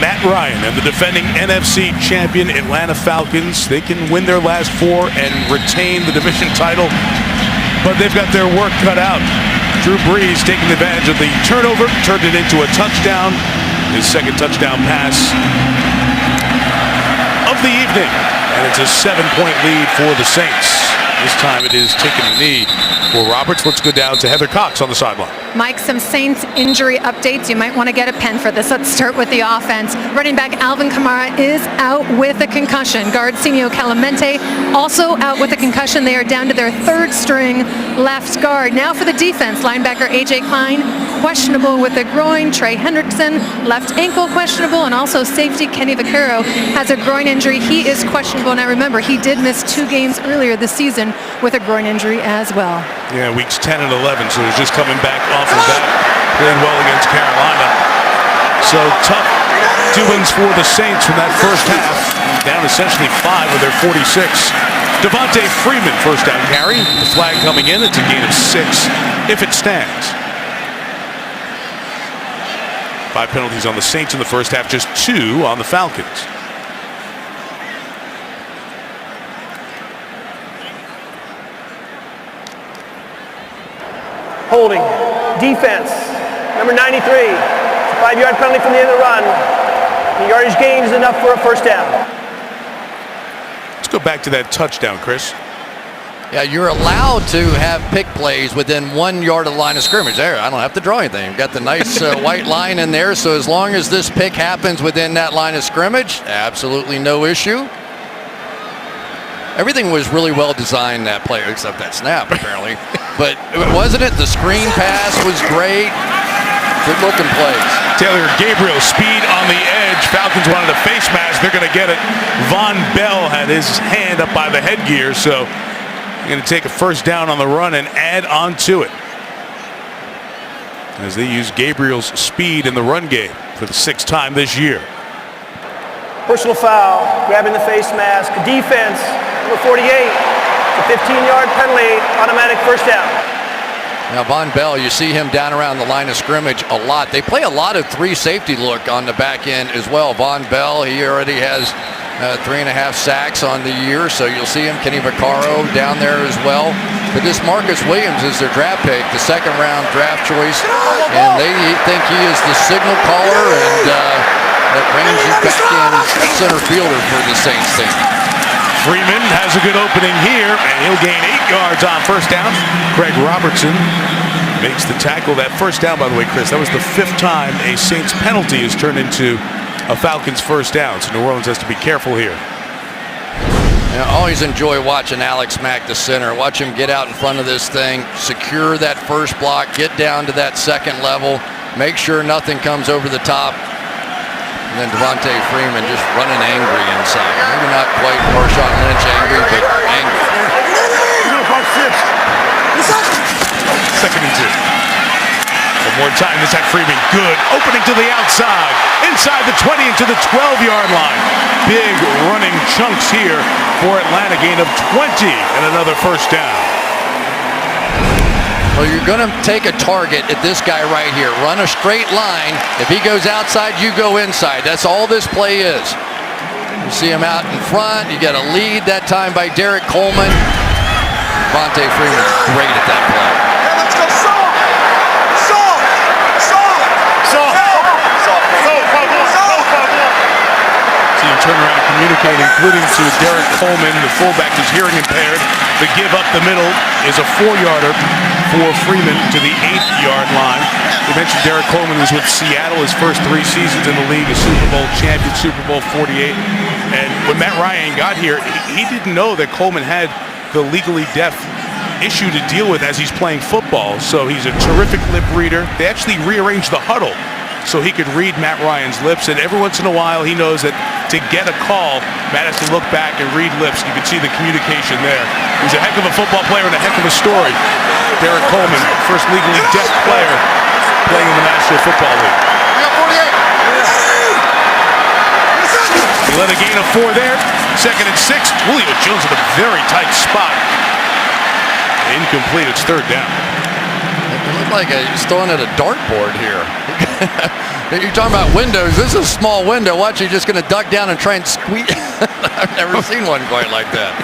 Speaker 1: Matt Ryan and the defending NFC champion Atlanta Falcons, they can win their last 4 and retain the division title, but they've got their work cut out. Drew Brees taking advantage of the turnover, turned it into a touchdown. His second touchdown pass of the evening, and it's a 7-point lead for the Saints. This time it is taking a knee for Roberts. Let's go down to Heather Cox on the sideline.
Speaker 13: Mike, some Saints injury updates. You might want to get a pen for this. Let's start with the offense. Running back Alvin Kamara is out with a concussion. Guard Senio Calamente also out with a concussion. They are down to their 3rd string left guard. Now for the defense, linebacker A.J. Klein, questionable with a groin. Trey Hendrickson, left ankle questionable, and also safety Kenny Vaccaro has a groin injury. He is questionable. Now remember, he did miss 2 games earlier this season with a groin injury as well.
Speaker 1: Yeah, weeks 10 and 11, so he's just coming back off of that. Played well against Carolina. So tough doings for the Saints from that first half. Down essentially 5 of their 46. Devontae Freeman, first down carry. The flag coming in. It's a gain of 6 if it stands. 5 penalties on the Saints in the first half, just 2 on the Falcons.
Speaker 12: Holding. Defense. Number 93. It's a 5-yard penalty from the end of the run. The yardage gain is enough for a first down.
Speaker 1: Let's go back to that touchdown, Chris.
Speaker 10: Yeah, you're allowed to have pick plays within 1 yard of the line of scrimmage. There, I don't have to draw anything. You've got the nice white line in there, so as long as this pick happens within that line of scrimmage, absolutely no issue. Everything was really well designed that play, except that snap, apparently. But wasn't it? The screen pass was great. Good looking plays.
Speaker 1: Taylor Gabriel, speed on the edge. Falcons wanted a face mask. They're going to get it. Von Bell had his hand up by the headgear, so they're going to take a first down on the run and add on to it, as they use Gabriel's speed in the run game for the 6th time this year.
Speaker 12: Personal foul, grabbing the face mask, defense, number 48. It's a 15-yard penalty, automatic first down.
Speaker 10: Now, Von Bell, you see him down around the line of scrimmage a lot. They play a lot of 3 safety look on the back end as well. Von Bell, he already has 3.5 sacks on the year, so you'll see him. Kenny Vaccaro down there as well. But this Marcus Williams is their draft pick, the 2nd-round draft choice, and they think he is the signal caller and that rangy back-end center fielder for the Saints team.
Speaker 1: Freeman has a good opening here, and he'll gain 8 yards on first down. Craig Robertson makes the tackle. That first down, by the way, Chris, that was the 5th time a Saints penalty has turned into a Falcons first down. So New Orleans has to be careful here.
Speaker 10: I always enjoy watching Alex Mack, the center. Watch him get out in front of this thing, secure that first block, get down to that 2nd level, make sure nothing comes over the top. And then Devontae Freeman just running angry inside. Maybe not quite Marshawn Lynch angry, but angry.
Speaker 1: 2nd and 2. One more time, this had Freeman. Good. Opening to the outside. Inside the 20 into the 12-yard line. Big running chunks here for Atlanta. Gain of 20 and another first down.
Speaker 10: Well, you're going to take a target at this guy right here. Run a straight line. If he goes outside, you go inside. That's all this play is. You see him out in front. You get a lead that time by Derek Coleman. Devontae Freeman's great at that play.
Speaker 14: Yeah, let's go, Saul!
Speaker 1: So you turn around communicating, including to Derek Coleman, the fullback who's hearing impaired. The give up the middle is a 4-yarder for Freeman to the 8-yard line. We mentioned Derek Coleman was with Seattle his first 3 seasons in the league, a Super Bowl champion, Super Bowl 48. And when Matt Ryan got here, he didn't know that Coleman had the legally deaf issue to deal with as he's playing football. So he's a terrific lip reader. They actually rearranged the huddle so he could read Matt Ryan's lips, and every once in a while he knows that to get a call, Matt has to look back and read lips. You can see the communication there. He's a heck of a football player and a heck of a story. Derek Coleman, first legally deaf player playing in the National Football League. He let a gain of 4 there. 2nd and 6. Julio Jones in a very tight spot. Incomplete. It's 3rd down.
Speaker 10: It looked like he's throwing at a dartboard here. You're talking about windows. This is a small window. Watch, he's just going to duck down and try and squeeze. I've never seen one quite like that.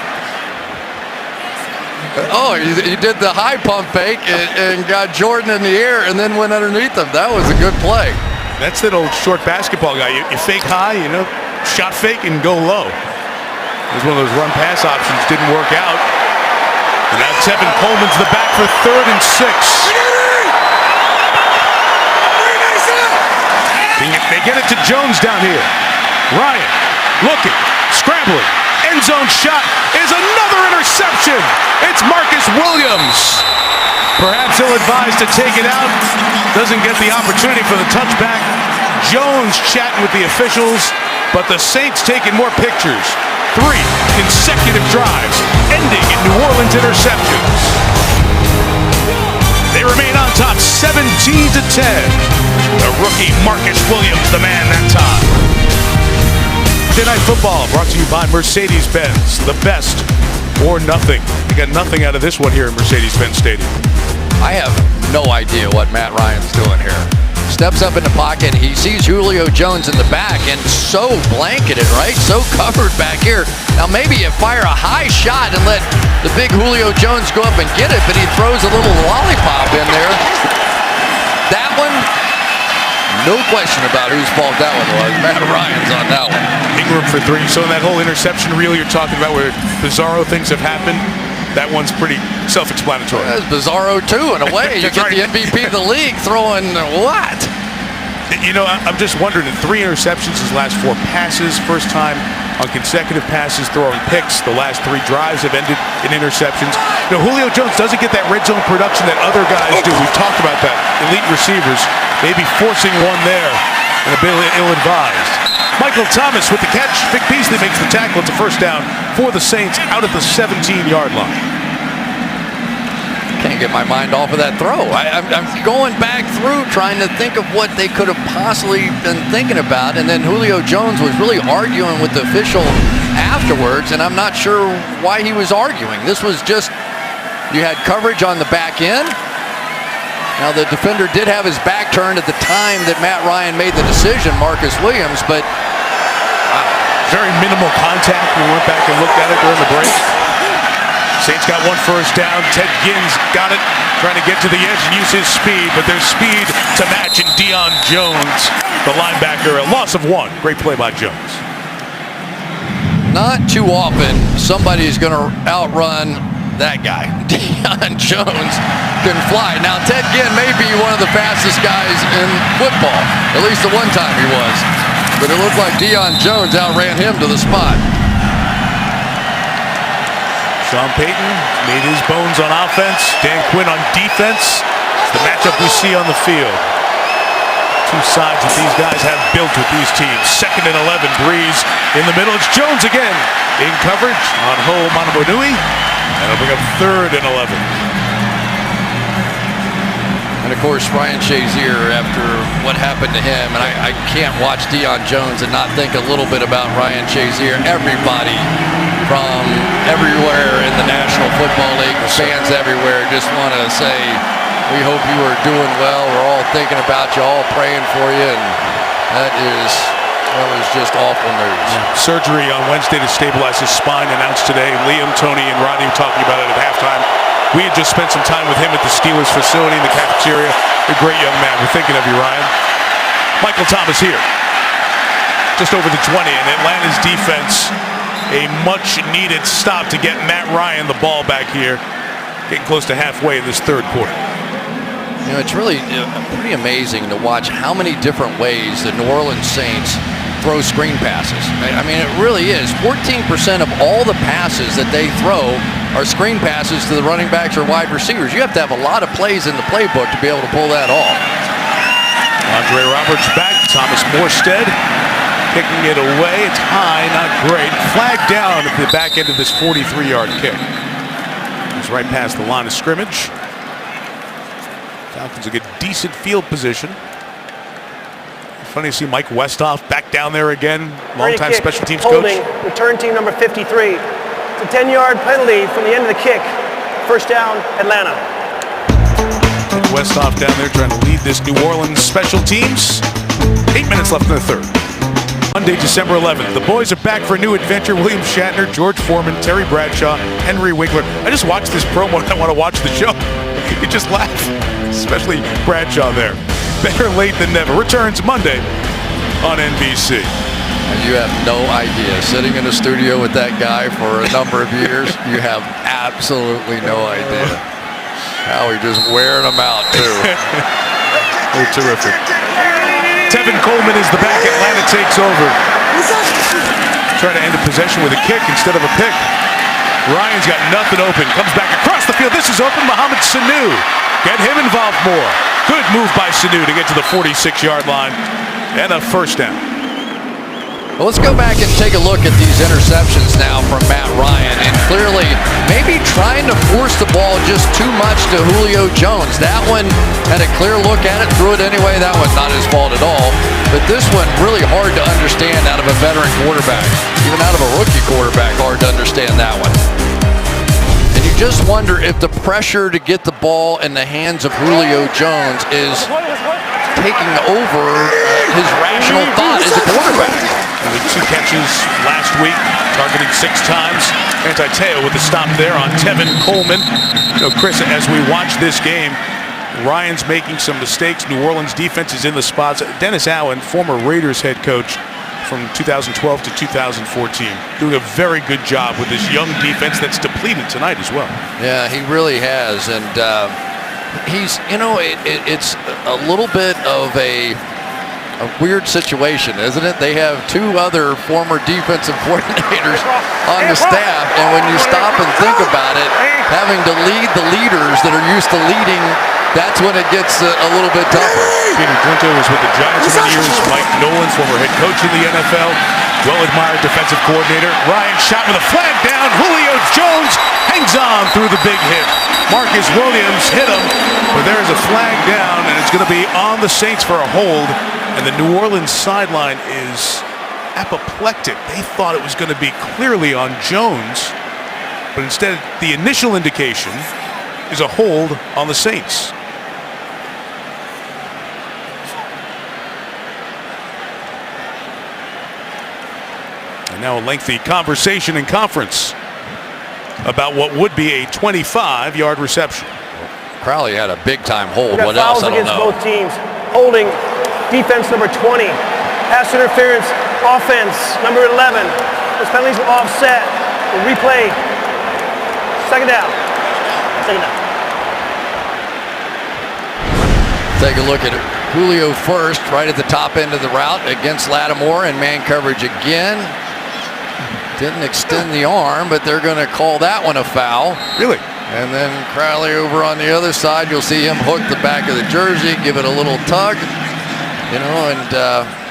Speaker 10: Oh, he did the high pump fake and got Jordan in the air and then went underneath him. That was a good play.
Speaker 1: That's that old short basketball guy. You fake high, shot fake and go low. It was one of those run pass options. Didn't work out. And now Tevin Coleman's the back for 3rd and 6. They get it to Jones down here. Ryan looking, scrambling. End zone shot is another interception. It's Marcus Williams. Perhaps ill-advised to take it out. Doesn't get the opportunity for the touchback. Jones chatting with the officials, but the Saints taking more pictures. 3 consecutive drives, ending in New Orleans interceptions. They remain on top 17-10. The rookie Marcus Williams, the man that time. Monday Night Football brought to you by Mercedes-Benz, the best or nothing. We got nothing out of this one here in Mercedes-Benz Stadium.
Speaker 10: I have no idea what Matt Ryan's doing here. Steps up in the pocket. He sees Julio Jones in the back and so blanketed, right? So covered back here. Now maybe you fire a high shot and let the big Julio Jones go up and get it, but he throws a little lollipop in there. That one, no question about whose fault that one was. Matt Ryan's on that one.
Speaker 1: Ingram for 3. So in that whole interception reel you're talking about where bizarro things have happened, That one's pretty self-explanatory.
Speaker 10: That's Bizarro too, in a way. You get the MVP of the league throwing what?
Speaker 1: You know, I'm just wondering, in 3 interceptions his last 4 passes, first time on consecutive passes throwing picks. The last 3 drives have ended in interceptions. You know, Julio Jones doesn't get that red zone production that other guys do. We've talked about that. Elite receivers, maybe forcing one there and a bit ill-advised. Michael Thomas with the catch. Vic Beasley makes the tackle. It's a first down for the Saints out at the 17-yard line.
Speaker 10: Can't get my mind off of that throw. I'm going back through trying to think of what they could have possibly been thinking about, and then Julio Jones was really arguing with the official afterwards, and I'm not sure why he was arguing. This was just, you had coverage on the back end. Now the defender did have his back turned at the time that Matt Ryan made the decision, Marcus Williams, but
Speaker 1: very minimal contact. We went back and looked at it during the break. Saints got 1 first down. Ted Ginn's got it, trying to get to the edge and use his speed, but there's speed to match in Deion Jones, the linebacker. A loss of 1. Great play by Jones.
Speaker 10: not too often somebody's going to outrun that guy. Deion Jones can fly. Now, Ted Ginn may be one of the fastest guys in football. At least the one time he was. But it looked like Deion Jones outran him to the spot.
Speaker 1: Sean Payton made his bones on offense. Dan Quinn on defense. It's the matchup we see on the field. Two sides that these guys have built with these teams. 2nd and 11. Breeze in the middle. It's Jones again in coverage on Ho Manabonui. And it'll bring up 3rd and 11.
Speaker 10: And of course, Ryan Shazier, after what happened to him, and I can't watch Deion Jones and not think a little bit about Ryan Shazier. Everybody from everywhere in the National Football League, fans everywhere, just want to say, we hope you are doing well. We're all thinking about you, all praying for you, and that was just awful news.
Speaker 1: Surgery on Wednesday to stabilize his spine announced today. Liam, Tony, and Rodney were talking about it at halftime. We had just spent some time with him at the Steelers facility in the cafeteria. A great young man. We're thinking of you, Ryan. Michael Thomas here. Just over the 20, and Atlanta's defense, a much-needed stop to get Matt Ryan the ball back here. Getting close to halfway in this 3rd quarter.
Speaker 10: You know, it's really pretty amazing to watch how many different ways the New Orleans Saints throw screen passes. I mean, it really is. 14% of all the passes that they throw are screen passes to the running backs or wide receivers. You have to have a lot of plays in the playbook to be able to pull that off.
Speaker 1: Andre Roberts back. Thomas Morstead kicking it away. It's high, not great. Flag down at the back end of this 43-yard kick. It's right past the line of scrimmage. Falcons will get decent field position. Funny to see Mike Westhoff back down there again. Longtime special teams
Speaker 12: holding,
Speaker 1: coach.
Speaker 12: Return team number 53. It's a 10-yard penalty from the end of the kick. First down, Atlanta.
Speaker 1: And Westhoff down there trying to lead this New Orleans special teams. 8 minutes left in the 3rd. Monday, December 11th. The boys are back for a new adventure. William Shatner, George Foreman, Terry Bradshaw, Henry Winkler. I just watched this promo and I want to watch the show. You just laugh, especially Bradshaw there. Better late than never. Returns Monday on NBC.
Speaker 10: And you have no idea. Sitting in a studio with that guy for a number of years, you have absolutely no idea. How he just wearing them out, too.
Speaker 1: They're terrific. Tevin Coleman is the back. Atlanta takes over. Trying to end the possession with a kick instead of a pick. Ryan's got nothing open. Comes back across the field. This is open. Mohamed Sanu. Get him involved more. Good move by Sanu to get to the 46-yard line. And a first down.
Speaker 10: Well, let's go back and take a look at these interceptions now from Matt Ryan. And clearly, maybe trying to force the ball just too much to Julio Jones. That one had a clear look at it, threw it anyway. That one's not his fault at all. But this one, really hard to understand out of a veteran quarterback. Even out of a rookie quarterback, hard to understand that one. And you just wonder if the pressure to get the ball in the hands of Julio Jones is taking over his rational thought as a quarterback.
Speaker 1: With 2 catches last week, targeting 6 times. Antiteo with the stop there on Tevin Coleman. You know, Chris, as we watch this game, Ryan's making some mistakes. New Orleans defense is in the spots. Dennis Allen, former Raiders head coach, from 2012 to 2014. Doing a very good job with this young defense that's depleted tonight as well.
Speaker 10: Yeah, he really has. And he's, it's a little bit of a weird situation, isn't it? They have two other former defensive coordinators on the staff, and when you stop and think about it, having to lead the leaders that are used to leading, that's when it gets a little bit tougher.
Speaker 1: Peter Drinto was with the Giants for many years. Mike Nolan's former head coach in the NFL, well-admired defensive coordinator. Ryan shot with a flag down. Julio Jones hangs on through the big hit. Marcus Williams hit him, but there's a flag down, and it's going to be on the Saints for a hold. And the New Orleans sideline is apoplectic. They thought it was going to be clearly on Jones, but instead the initial indication is a hold on the Saints. And now a lengthy conversation in conference about what would be a 25-yard reception.
Speaker 10: Crowley had a big-time hold.
Speaker 12: What else? I don't know. Both teams holding defense number 20, pass interference, offense number 11. Those penalties will offset. We'll replay. Second down.
Speaker 10: Take a look at it. Julio first, right at the top end of the route against Lattimore in man coverage again. Didn't extend the arm, but they're going to call that one a foul.
Speaker 1: Really?
Speaker 10: And then Crowley over on the other side, you'll see him hook the back of the jersey, give it a little tug. And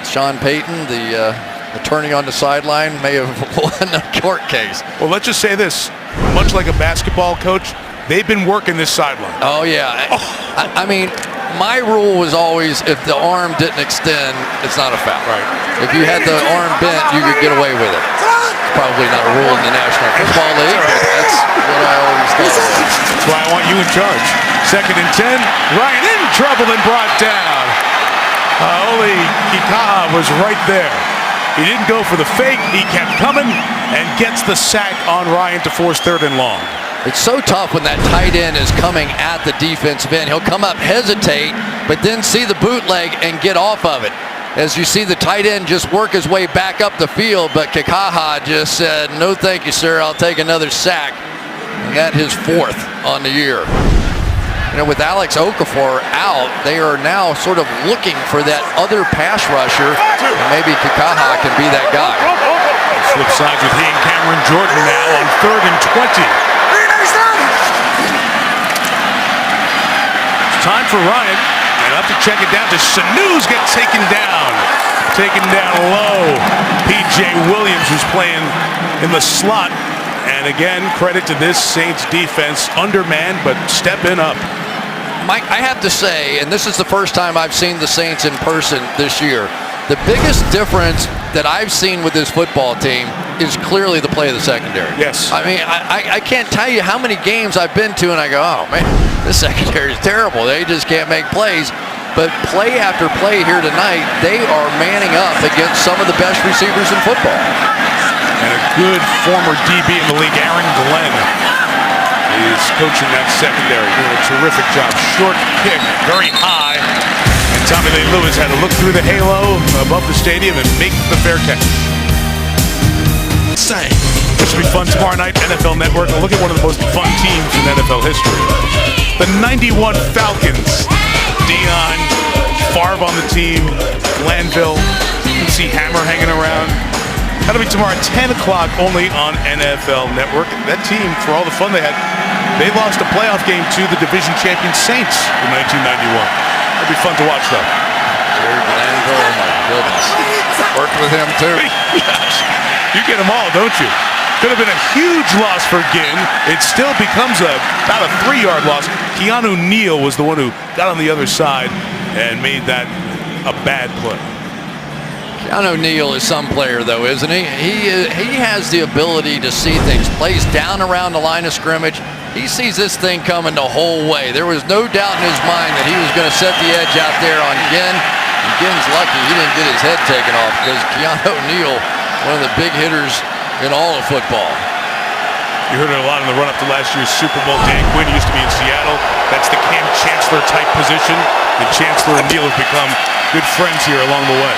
Speaker 10: Sean Payton, the attorney on the sideline, may have won a court case.
Speaker 1: Well, let's just say this. Much like a basketball coach, they've been working this sideline.
Speaker 10: Oh, yeah. I mean, my rule was always if the arm didn't extend, it's not a foul.
Speaker 1: Right.
Speaker 10: If you had the arm bent, you could get away with it. It's probably not a rule in the National Football League, but that's what I always thought it was.
Speaker 1: That's why I want you in charge. 2nd and 10. Ryan in trouble and brought down. Oli Kikaha was right there. He didn't go for the fake. He kept coming and gets the sack on Ryan to force 3rd and long.
Speaker 10: It's so tough when that tight end is coming at the defensive end. He'll come up, hesitate, but then see the bootleg and get off of it. As you see the tight end just work his way back up the field, but Kikaha just said, no thank you, sir, I'll take another sack. And got his 4th on the year. With Alex Okafor out, they are now sort of looking for that other pass rusher. And maybe Kikaha can be that guy.
Speaker 1: Flip sides with he and Cameron Jordan now on 3rd and 20. It's time for Ryan. And up to check it down to Sanu's get taken down. Taken down low. P.J. Williams who's playing in the slot. And again, credit to this Saints defense. Undermanned, but stepping up.
Speaker 10: Mike, I have to say, and this is the first time I've seen the Saints in person this year, the biggest difference that I've seen with this football team is clearly the play of the secondary.
Speaker 1: Yes.
Speaker 10: I mean, I can't tell you how many games I've been to and I go, oh, man, this secondary is terrible. They just can't make plays. But play after play here tonight, they are manning up against some of the best receivers in football.
Speaker 1: And a good former DB in the league, Aaron Glenn, is coaching that secondary, doing a terrific job. Short kick, very high. And Tommy Lee Lewis had to look through the halo above the stadium and make the fair catch. This should be fun tomorrow night, NFL Network. Look at one of the most fun teams in NFL history. The 91 Falcons. Dion, Favre on the team, Glanville. You can see Hammer hanging around. That'll be tomorrow at 10 o'clock only on NFL Network. That team, for all the fun they had, they lost a playoff game to the division champion Saints in 1991. It'll be fun to watch, though.
Speaker 10: Jerry Glanville, oh my goodness. Worked with him, too.
Speaker 1: Yes. You get them all, don't you? Could have been a huge loss for Ginn. It still becomes about a 3-yard loss. Keanu Neal was the one who got on the other side and made that a bad play.
Speaker 10: Keanu Neal is some player, though, isn't he? He has the ability to see things. Plays down around the line of scrimmage. He sees this thing coming the whole way. There was no doubt in his mind that he was going to set the edge out there on Ginn. And Ginn's lucky he didn't get his head taken off because Keanu Neal, one of the big hitters in all of football.
Speaker 1: You heard it a lot in the run-up to last year's Super Bowl. Dan Quinn used to be in Seattle. That's the Cam Chancellor type position. And Chancellor and Neal have become good friends here along the way.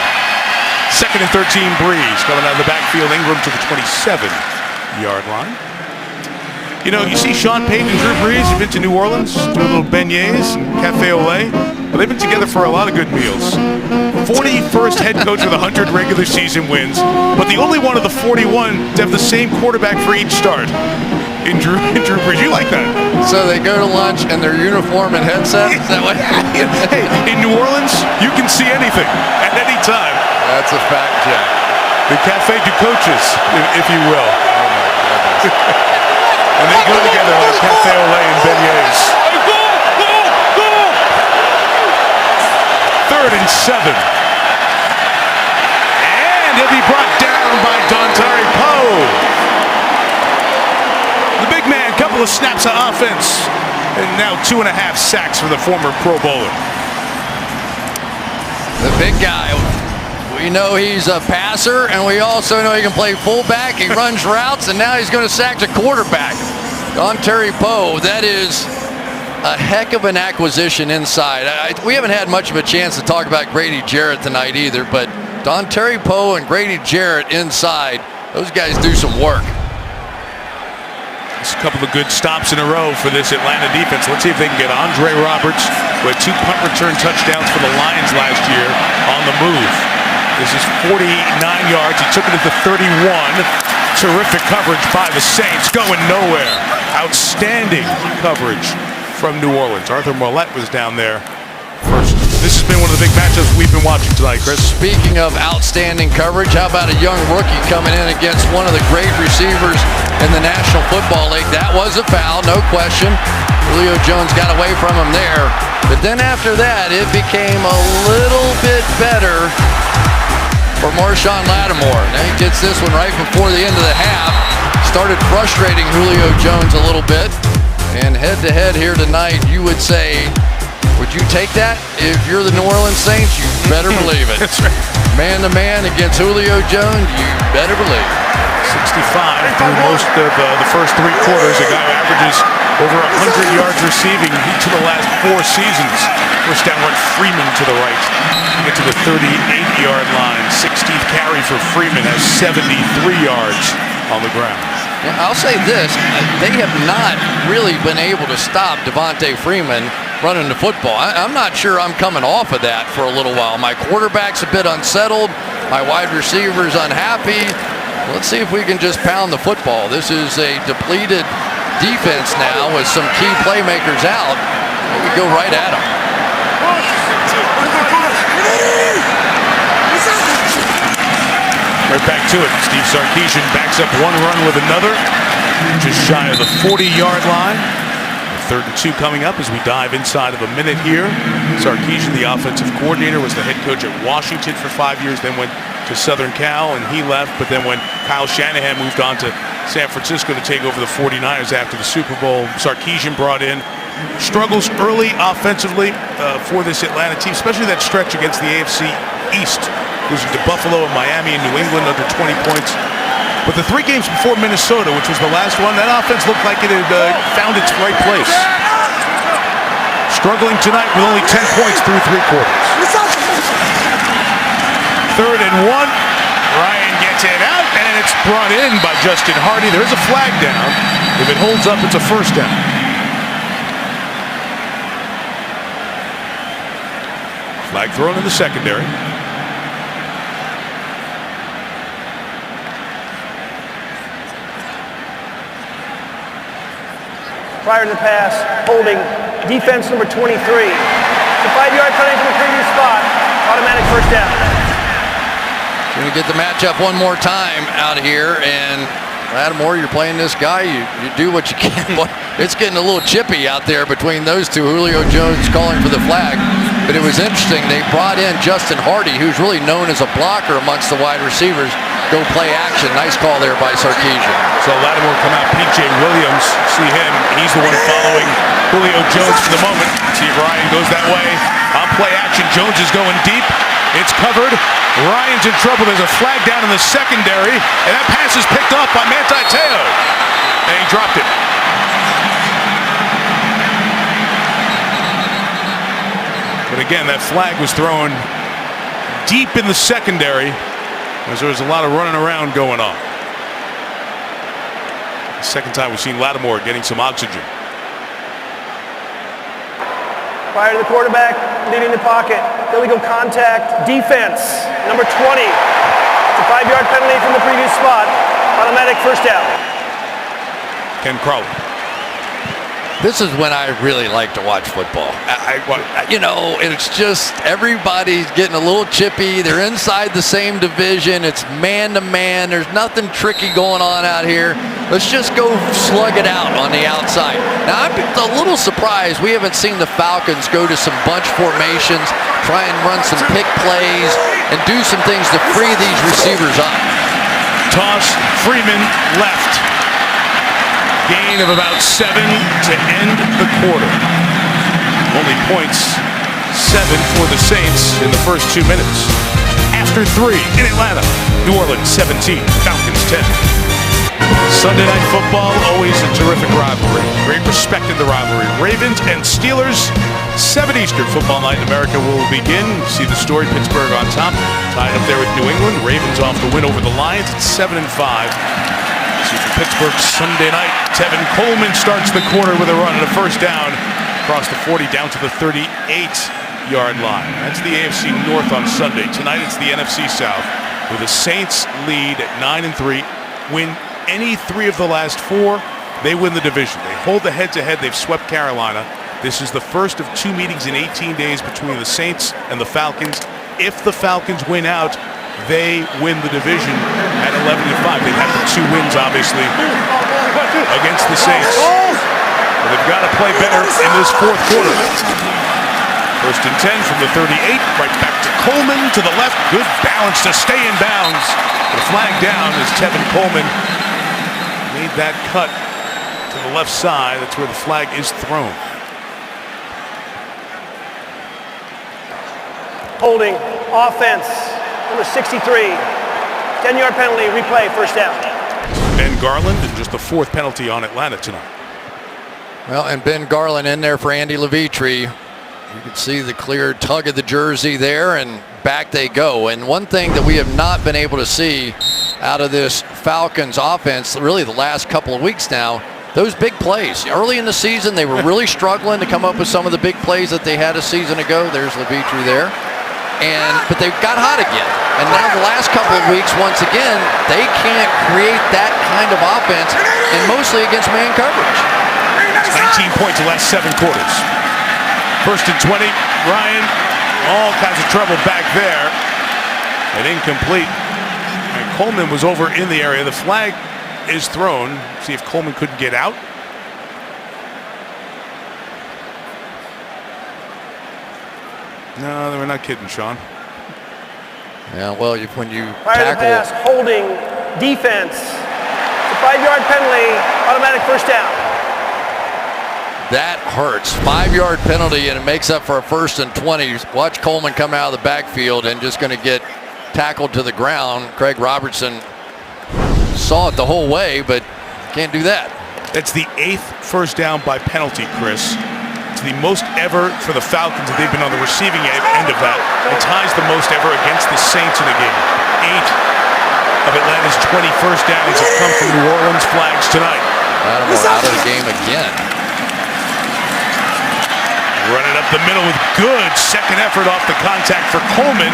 Speaker 1: Second and 13, Breeze coming out of the backfield. Ingram to the 27-yard line. You know, you see Sean Payton and Drew Brees have been to New Orleans, do a little beignets and cafe au lait. But they've been together for a lot of good meals. 41st head coach with 100 regular season wins, but the only one of the 41 to have the same quarterback for each start. In Drew Brees, you like that?
Speaker 10: So they go to lunch in their uniform and headset? Is that what?
Speaker 1: Hey, in New Orleans, you can see anything at any time.
Speaker 10: That's a fact, Jack.
Speaker 1: The Cafe du Coaches, if you will.
Speaker 10: Oh my goodness.
Speaker 1: And they go together like cafe au lait and beignets. Third and 7. And he'll be brought down by Dontari Poe. The big man, couple of snaps of offense. And now 2.5 sacks for the former Pro Bowler.
Speaker 10: The big guy. We know he's a passer, and we also know he can play fullback. He runs routes, and now he's going to sack the quarterback. Dontari Poe, that is a heck of an acquisition inside. We haven't had much of a chance to talk about Grady Jarrett tonight either, but Dontari Poe and Grady Jarrett inside, those guys do some work.
Speaker 1: It's a couple of good stops in a row for this Atlanta defense. Let's see if they can get Andre Roberts, who had 2 punt return touchdowns for the Lions last year, on the move. This is 49 yards. He took it at the 31. Terrific coverage by the Saints. Going nowhere. Outstanding coverage from New Orleans. Arthur Mollett was down there first. This has been one of the big matchups we've been watching tonight, Chris.
Speaker 10: Speaking of outstanding coverage, how about a young rookie coming in against one of the great receivers in the National Football League? That was a foul, no question. Julio Jones got away from him there. But then after that, it became a little bit better for Marshawn Lattimore. Now he gets this one right before the end of the half. Started frustrating Julio Jones a little bit. And head-to-head here tonight, you would say, would you take that? If you're the New Orleans Saints, you better believe it.
Speaker 1: That's right.
Speaker 10: Man-to-man against Julio Jones, you better believe it.
Speaker 1: 65 through most of the first 3 quarters. A guy who averages over 100 yards receiving each of the last 4 seasons. First down run, Freeman to the right. Get to the 38-yard line. 16th carry for Freeman has 73 yards on the ground.
Speaker 10: Yeah, I'll say this, they have not really been able to stop Devontae Freeman running the football. I'm not sure I'm coming off of that for a little while. My quarterback's a bit unsettled. My wide receiver's unhappy. Let's see if we can just pound the football. This is a depleted defense now with some key playmakers out. We go right at them.
Speaker 1: Right back to it. Steve Sarkisian backs up one run with another. Just shy of the 40-yard line. 3rd and 2 coming up as we dive inside of a minute here. Sarkisian, the offensive coordinator, was the head coach at Washington for 5 years, then went to Southern Cal, and he left. But then when Kyle Shanahan moved on to San Francisco to take over the 49ers after the Super Bowl, Sarkisian brought in. Struggles early offensively for this Atlanta team, especially that stretch against the AFC East. Losing to Buffalo and Miami and New England under 20 points. But the 3 games before Minnesota, which was the last one, that offense looked like it had found its right place. Struggling tonight with only 10 points through 3 quarters. 3rd and 1. Ryan gets it out, and it's brought in by Justin Hardy. There's a flag down. If it holds up, it's a first down. Flag thrown in the secondary.
Speaker 12: Prior to the pass, holding defense number 23. It's a 5-yard penalty from the previous spot. Automatic first down.
Speaker 10: Going to get the matchup one more time out here, and Lattimore, you're playing this guy. You do what you can. It's getting a little chippy out there between those two. Julio Jones calling for the flag. But it was interesting. They brought in Justin Hardy, who's really known as a blocker amongst the wide receivers. Go play action. Nice call there by Sarkisian.
Speaker 1: So Lattimore come out. P.J. Williams, see him. He's the one following Julio Jones for the moment. See if Ryan goes that way. On play action, Jones is going deep. It's covered. Ryan's in trouble. There's a flag down in the secondary. And that pass is picked up by Manti Te'o. And he dropped it. But again, that flag was thrown deep in the secondary. As there's a lot of running around going on. The second time we've seen Lattimore getting some oxygen.
Speaker 12: Prior to the quarterback, leading the pocket. Illegal contact, defense, number 20. It's a 5-yard penalty from the previous spot. Automatic first down.
Speaker 1: Ken Crowley.
Speaker 10: This is when I really like to watch football. It's just everybody's getting a little chippy. They're inside the same division. It's man-to-man. There's nothing tricky going on out here. Let's just go slug it out on the outside. Now, I'm a little surprised we haven't seen the Falcons go to some bunch formations, try and run some pick plays, and do some things to free these receivers up.
Speaker 1: Toss, Freeman left. Gain of about 7 to end the quarter. Only points, 7 for the Saints in the first 2 minutes. After 3 in Atlanta, New Orleans 17, Falcons 10. Sunday Night Football, always a terrific rivalry. Great respect in the rivalry. Ravens and Steelers, 7 Eastern football night in America will begin. See the story, Pittsburgh on top, tied up there with New England. Ravens off the win over the Lions at 7-5. See for Pittsburgh Sunday night. Tevin Coleman starts the quarter with a run and a first down across the 40 down to the 38-yard line. That's the AFC North on Sunday. Tonight it's the NFC South with the Saints lead at 9-3. Win any 3 of the last 4, they win the division. They hold the head-to-head. They've swept Carolina. This is the first of 2 meetings in 18 days between the Saints and the Falcons. If the Falcons win out, they win the division at 11-5. They'd have the 2 wins, obviously, against the Saints. But they've got to play better in this 4th quarter. First and 10 from the 38, right back to Coleman to the left. Good balance to stay in bounds. The flag down as Tevin Coleman made that cut to the left side. That's where the flag is thrown.
Speaker 12: Holding, offense, number 63. 10-yard penalty, replay, first down.
Speaker 1: Ben Garland, and just the 4th penalty on Atlanta tonight.
Speaker 10: Well, and Ben Garland in there for Andy Levitre. You can see the clear tug of the jersey there, and back they go. And one thing that we have not been able to see out of this Falcons offense, really the last couple of weeks now, those big plays. Early in the season, they were really struggling to come up with some of the big plays that they had a season ago. There's Levitre there. But they got hot again. And now the last couple of weeks, once again, they can't create that kind of offense, and mostly against man coverage.
Speaker 1: 19 points in the last 7 quarters. First and 20, Ryan, all kinds of trouble back there. And incomplete. And Coleman was over in the area. The flag is thrown. See if Coleman couldn't get out. No, we're not kidding, Sean.
Speaker 10: Yeah, well, when you
Speaker 12: Prior to the pass, holding, defense. It's a 5-yard penalty, automatic first down.
Speaker 10: That hurts. 5-yard penalty, and it makes up for a first and 20. Watch Coleman come out of the backfield and just going to get tackled to the ground. Craig Robertson saw it the whole way, but can't do that.
Speaker 1: That's the 8th first down by penalty, Chris. It's the most ever for the Falcons, that they've been on the receiving end of that. It ties the most ever against the Saints in a game. 8 of Atlanta's 20 first downs have come from New Orleans flags tonight.
Speaker 10: Lattimore out of the game again.
Speaker 1: Running up the middle with good second effort off the contact for Coleman,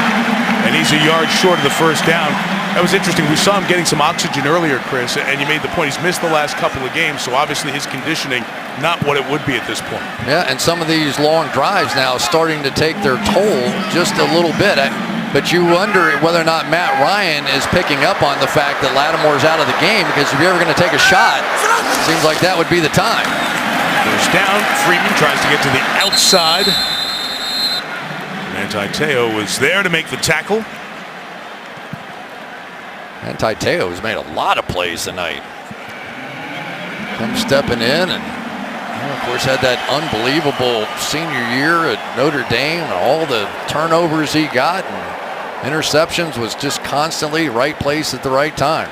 Speaker 1: and he's a yard short of the first down. That was interesting. We saw him getting some oxygen earlier, Chris, and you made the point. He's missed the last couple of games, so obviously his conditioning not what it would be at this point.
Speaker 10: Yeah, and some of these long drives now starting to take their toll just a little bit. But you wonder whether or not Matt Ryan is picking up on the fact that Lattimore's out of the game, because if you're ever going to take a shot, it seems like that would be the time.
Speaker 1: First down, Freeman tries to get to the outside. Manti Te'o was there to make the tackle.
Speaker 10: Manti Te'o has made a lot of plays tonight. Comes stepping in, and of course had that unbelievable senior year at Notre Dame, and all the turnovers he got and interceptions, was just constantly right place at the right time.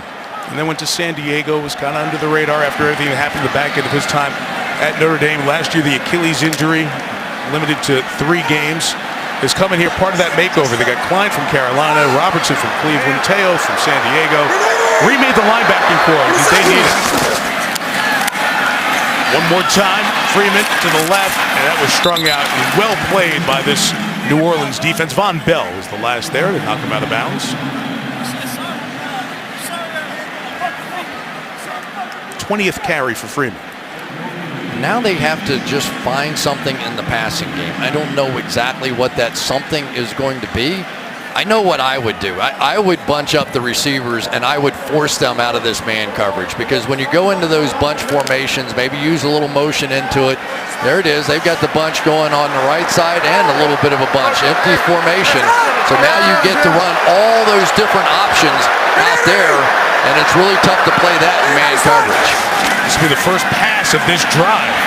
Speaker 1: And then went to San Diego, was kind of under the radar after everything that happened the back end of his time at Notre Dame. Last year, the Achilles injury, limited to 3 games. has come in here, part of that makeover. They got Klein from Carolina, Robertson from Cleveland, Teo from San Diego. Remade the linebacking core because they need it. One more time, Freeman to the left, and that was strung out and well played by this New Orleans defense. Von Bell was the last there to knock him out of bounds. 20th carry for Freeman.
Speaker 10: Now they have to just find something in the passing game. I don't know exactly what that something is going to be. I know what I would do. I would bunch up the receivers and I would force them out of this man coverage, because when you go into those bunch formations, maybe use a little motion into it. There it is. They've got the bunch going on the right side and a little bit of a bunch. Empty formation. So now you get to run all those different options out there, and it's really tough to play that in man coverage.
Speaker 1: This will be the first pass of this drive.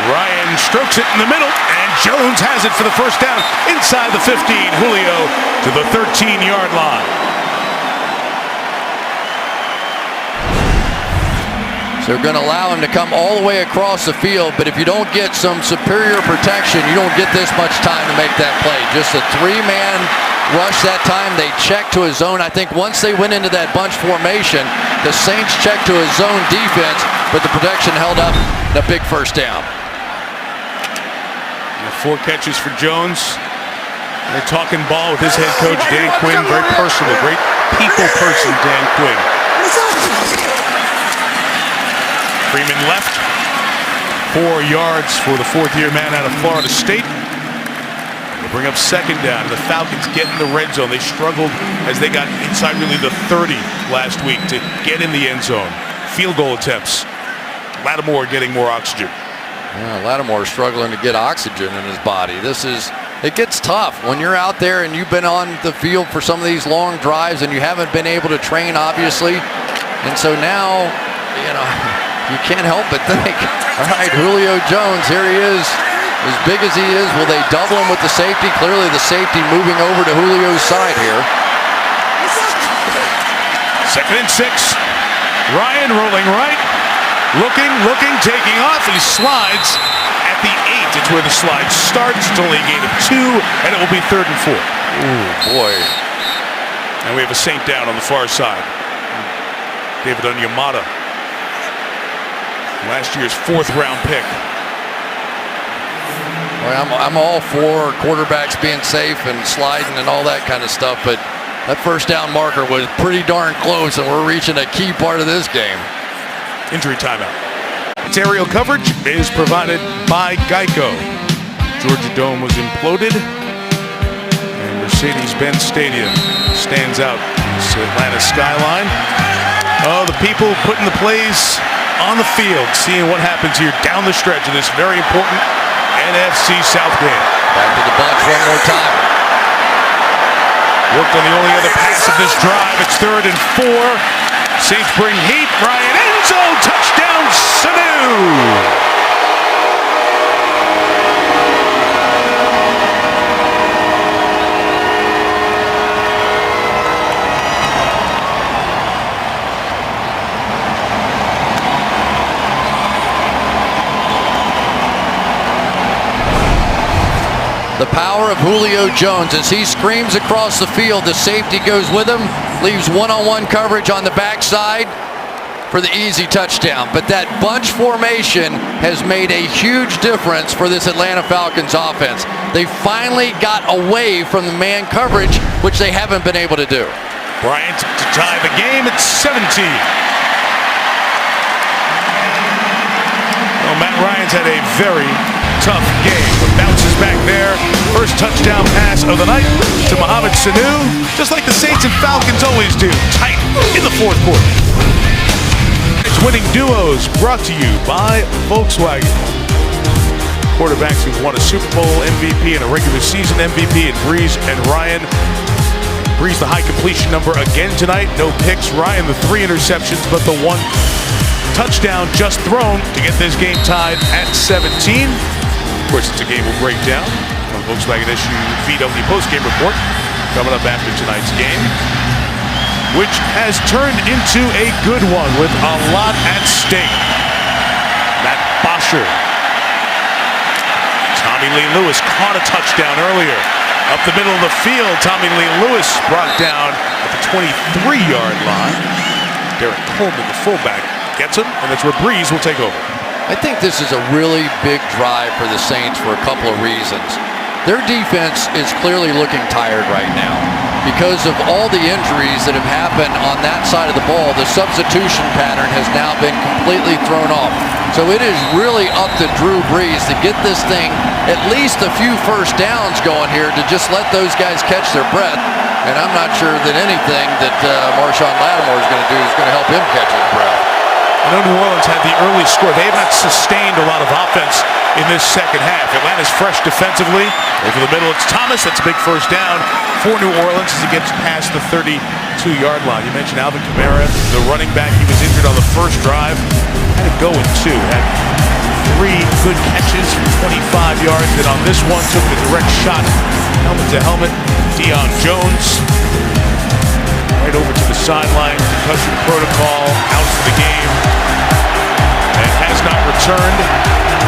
Speaker 1: Ryan strokes it in the middle, and Jones has it for the first down inside the 15. Julio to the 13-yard line.
Speaker 10: So they're going to allow him to come all the way across the field, but if you don't get some superior protection, you don't get this much time to make that play. Just a three-man rush that time. They checked to a zone. I think once they went into that bunch formation, the Saints checked to a zone defense, but the protection held up and a big first down.
Speaker 1: 4 catches for Jones. They're talking ball with his head coach, Dan Quinn. Very personal, great people person, Dan Quinn. Freeman left. 4 yards for the fourth-year man out of Florida State. They'll bring up second down. The Falcons get in the red zone. They struggled as they got inside really the 30 last week to get in the end zone. Field goal attempts. Lattimore getting more oxygen.
Speaker 10: Yeah, Lattimore struggling to get oxygen in his body. It gets tough when you're out there and you've been on the field for some of these long drives and you haven't been able to train, obviously. And so now, you can't help but think, all right, Julio Jones, here he is. As big as he is, will they double him with the safety? Clearly the safety moving over to Julio's side here.
Speaker 1: 2nd and 6. Ryan rolling right. Looking, taking off, and he slides at the 8. It's where the slide starts. It's only a gain of 2, and it will be 3rd and 4.
Speaker 10: Ooh, boy.
Speaker 1: And we have a Saint down on the far side. David Onyemata, last year's 4th-round pick.
Speaker 10: Well, I'm all for quarterbacks being safe and sliding and all that kind of stuff, but that first down marker was pretty darn close, and we're reaching a key part of this game.
Speaker 1: Injury timeout. Aerial coverage is provided by Geico. Georgia Dome was imploded, and Mercedes-Benz Stadium stands out. This Atlanta skyline. Oh, the people putting the plays on the field, seeing what happens here down the stretch of this very important NFC South game.
Speaker 10: Back to the bunch one more time.
Speaker 1: Worked on the only other pass of this drive. It's 3rd and 4. Saints bring heat. Ryan, end zone, touchdown, Sanu.
Speaker 10: The power of Julio Jones as he screams across the field. The safety goes with him, leaves one-on-one coverage on the backside for the easy touchdown. But that bunch formation has made a huge difference for this Atlanta Falcons offense. They finally got away from the man coverage, which they haven't been able to do.
Speaker 1: Bryant to tie the game at 17. Well, Matt Ryan's had a very tough game, but bounces back there. First touchdown pass of the night to Mohamed Sanu, just like the Saints and Falcons always do, tight in the 4th quarter. It's winning duos brought to you by Volkswagen. Quarterbacks who've won a Super Bowl MVP and a regular season MVP in Breeze and Ryan. Breeze the high completion number again tonight. No picks. Ryan the 3 interceptions, but the 1 touchdown just thrown to get this game tied at 17. Of course, it's a game we'll break down on Volkswagen issue VW postgame report coming up after tonight's game, which has turned into a good one with a lot at stake. Matt Bosher. Tommy Lee Lewis caught a touchdown earlier. Up the middle of the field, Tommy Lee Lewis brought down at the 23-yard line. Derek Coleman, the fullback, gets him, and that's where Breeze will take over.
Speaker 10: I think this is a really big drive for the Saints for a couple of reasons. Their defense is clearly looking tired right now because of all the injuries that have happened on that side of the ball. The substitution pattern has now been completely thrown off. So it is really up to Drew Brees to get this thing at least a few first downs going here to just let those guys catch their breath. And I'm not sure that anything that Marshawn Lattimore is going to do is going to help him catch his breath.
Speaker 1: I know New Orleans had the early score. They have not sustained a lot of offense in this second half. Atlanta's fresh defensively. Over the middle, it's Thomas. That's a big first down for New Orleans as he gets past the 32-yard line. You mentioned Alvin Kamara, the running back. He was injured on the first drive. Had to go in two. Had 3 good catches for 25 yards. Then on this one, took the direct shot, helmet to helmet. Deion Jones right over to the sideline. Concussion protocol, out for the game. And has not returned.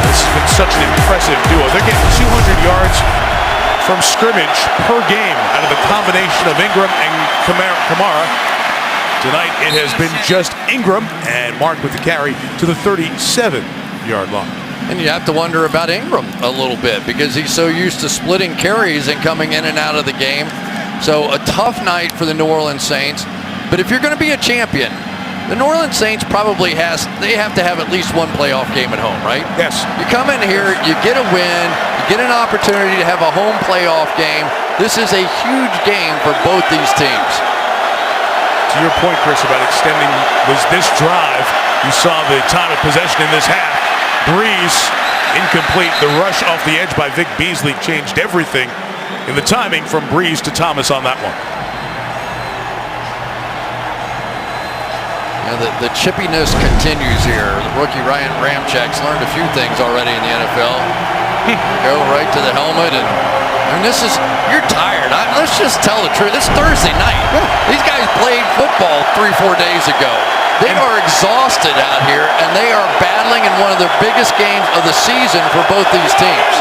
Speaker 1: This has been such an impressive duo. They're getting 200 yards from scrimmage per game out of the combination of Ingram and Kamara. Tonight it has been just Ingram and Mark with the carry to the 37-yard line.
Speaker 10: And you have to wonder about Ingram a little bit because he's so used to splitting carries and coming in and out of the game. So a tough night for the New Orleans Saints. But if you're going to be a champion, the New Orleans Saints probably have to have at least one playoff game at home, right?
Speaker 1: Yes.
Speaker 10: You come in here, you get a win, you get an opportunity to have a home playoff game. This is a huge game for both these teams.
Speaker 1: To your point, Chris, about extending this drive, you saw the time of possession in this half. Breeze, incomplete. The rush off the edge by Vic Beasley changed everything in the timing from Breeze to Thomas on that one.
Speaker 10: The chippiness continues here. The rookie Ryan Ramchek's learned a few things already in the NFL. Go right to the helmet, and you're tired. Let's just tell the truth. It's Thursday night. These guys played football 3-4 days ago. They are exhausted out here, and they are battling in one of the biggest games of the season for both these teams.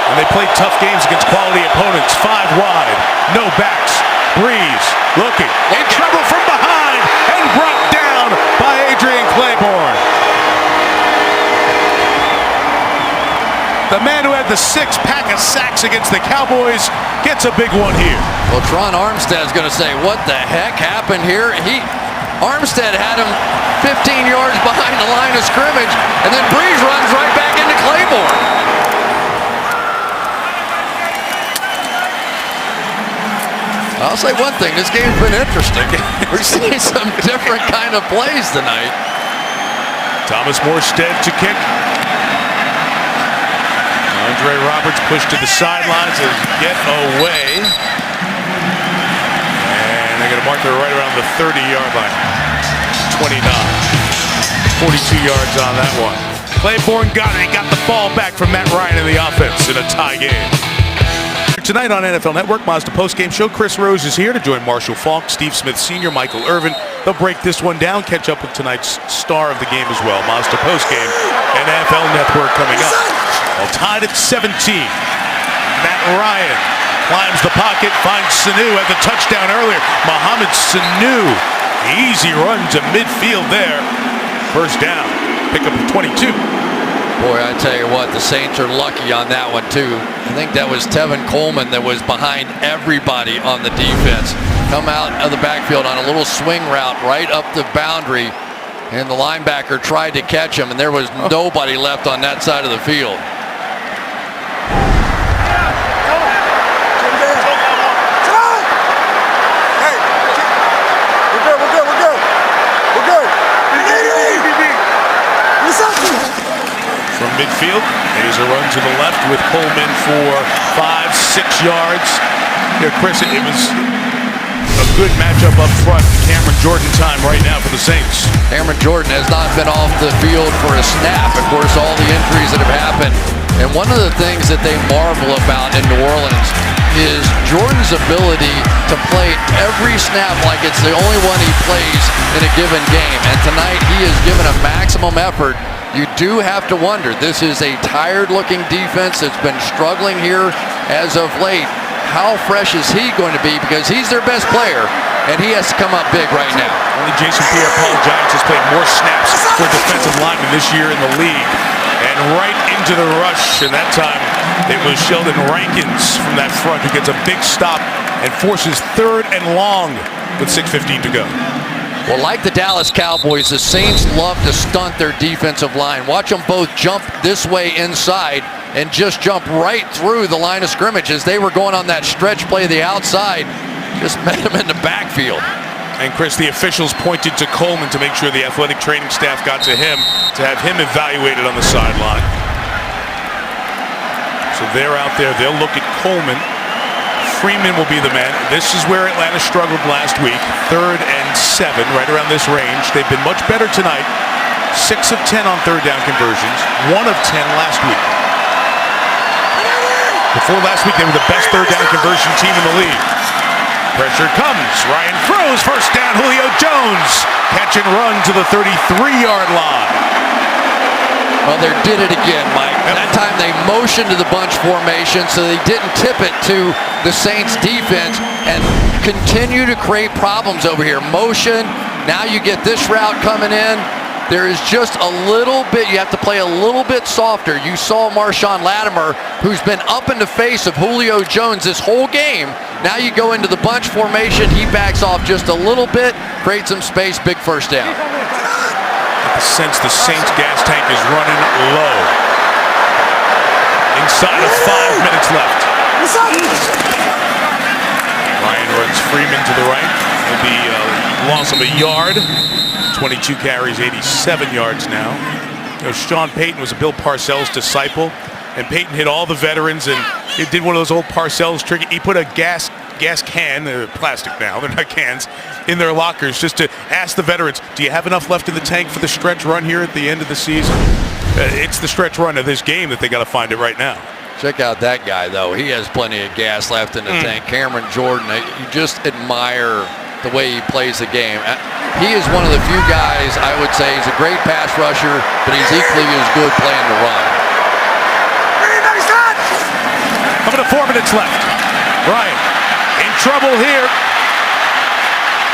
Speaker 1: And they played tough games against quality opponents. 5 wide, no backs. Breeze looking in trouble from behind and brought down by Adrian Claiborne. The man who had the 6-pack of sacks against the Cowboys gets a big one here.
Speaker 10: Well, Tron Armstead's going to say, what the heck happened here? Armstead had him 15 yards behind the line of scrimmage, and then Breeze runs right back into Claiborne. I'll say one thing, this game's been interesting. We're seeing some different kind of plays tonight.
Speaker 1: Thomas Morstead to kick. Andre Roberts pushed to the sidelines as get away. And they're going to mark it right around the 30-yard line. 29. 42 yards on that one. Claiborne got it. He got the ball back from Matt Ryan in the offense in a tie game. Tonight on NFL Network, Mazda postgame show. Chris Rose is here to join Marshall Faulk, Steve Smith Sr., Michael Irvin. They'll break this one down, catch up with tonight's star of the game as well. Mazda postgame and NFL Network coming up. All tied at 17. Matt Ryan climbs the pocket, finds Sanu at the touchdown earlier. Mohamed Sanu, easy run to midfield there. First down, pick up the 22.
Speaker 10: Boy, I tell you what, the Saints are lucky on that one, too. I think that was Tevin Coleman that was behind everybody on the defense. Come out of the backfield on a little swing route right up the boundary, and the linebacker tried to catch him, and there was nobody left on that side of the field.
Speaker 1: From midfield, Aza runs to the left with Coleman for 5-6 yards. Chris, it was a good matchup up front. Cameron Jordan time right now for the Saints.
Speaker 10: Cameron Jordan has not been off the field for a snap. Of course, all the injuries that have happened. And one of the things that they marvel about in New Orleans is Jordan's ability to play every snap like it's the only one he plays in a given game. And tonight he has given a maximum effort. You do have to wonder, this is a tired-looking defense that's been struggling here as of late. how fresh is he going to be, because he's their best player, and he has to come up big right now.
Speaker 1: Only Jason Pierre-Paul-Giants has played more snaps for defensive linemen this year in the league. And right into the rush, and that time it was Sheldon Rankins from that front who gets a big stop and forces 3rd and long with 6:15 to go.
Speaker 10: Well, like the Dallas Cowboys, the Saints love to stunt their defensive line. Watch them both jump this way inside and just jump right through the line of scrimmage as they were going on that stretch play the outside. Just met them in the backfield.
Speaker 1: And Chris, the officials pointed to Coleman to make sure the athletic training staff got to him to have him evaluated on the sideline. So they're out there. They'll look at Coleman. Freeman will be the man. This is where Atlanta struggled last week. 3rd and 7, right around this range. They've been much better tonight. 6 of 10 on 3rd down conversions. 1 of 10 last week. Before last week, they were the best 3rd down conversion team in the league. Pressure comes. Ryan throws. First down, Julio Jones. Catch and run to the 33-yard line.
Speaker 10: Well, they did it again, Mike. That time they motioned to the bunch formation so they didn't tip it to the Saints defense and continue to create problems over here. Motion. Now you get this route coming in. There is just a little bit, you have to play a little bit softer. You saw Marshawn Lattimore, who's been up in the face of Julio Jones this whole game. Now you go into the bunch formation, he backs off just a little bit, creates some space, big first down.
Speaker 1: I sense the Saints gas tank is running low. Inside of 5 minutes left. Ryan runs Freeman to the right. It'll be a loss of a yard. 22 carries, 87 yards now. You know, Sean Payton was a Bill Parcells disciple, and Payton hit all the veterans, and he did one of those old Parcells tricks. He put a gas can, they're plastic now, they're not cans, in their lockers just to ask the veterans, do you have enough left in the tank for the stretch run here at the end of the season? It's the stretch run of this game that they got to find it right now.
Speaker 10: Check out that guy, though. He has plenty of gas left in the tank. Cameron Jordan, you just admire the way he plays the game. He is one of the few guys, I would say, he's a great pass rusher, but he's equally as good playing the run.
Speaker 1: Coming to 4 minutes left. Ryan in trouble here.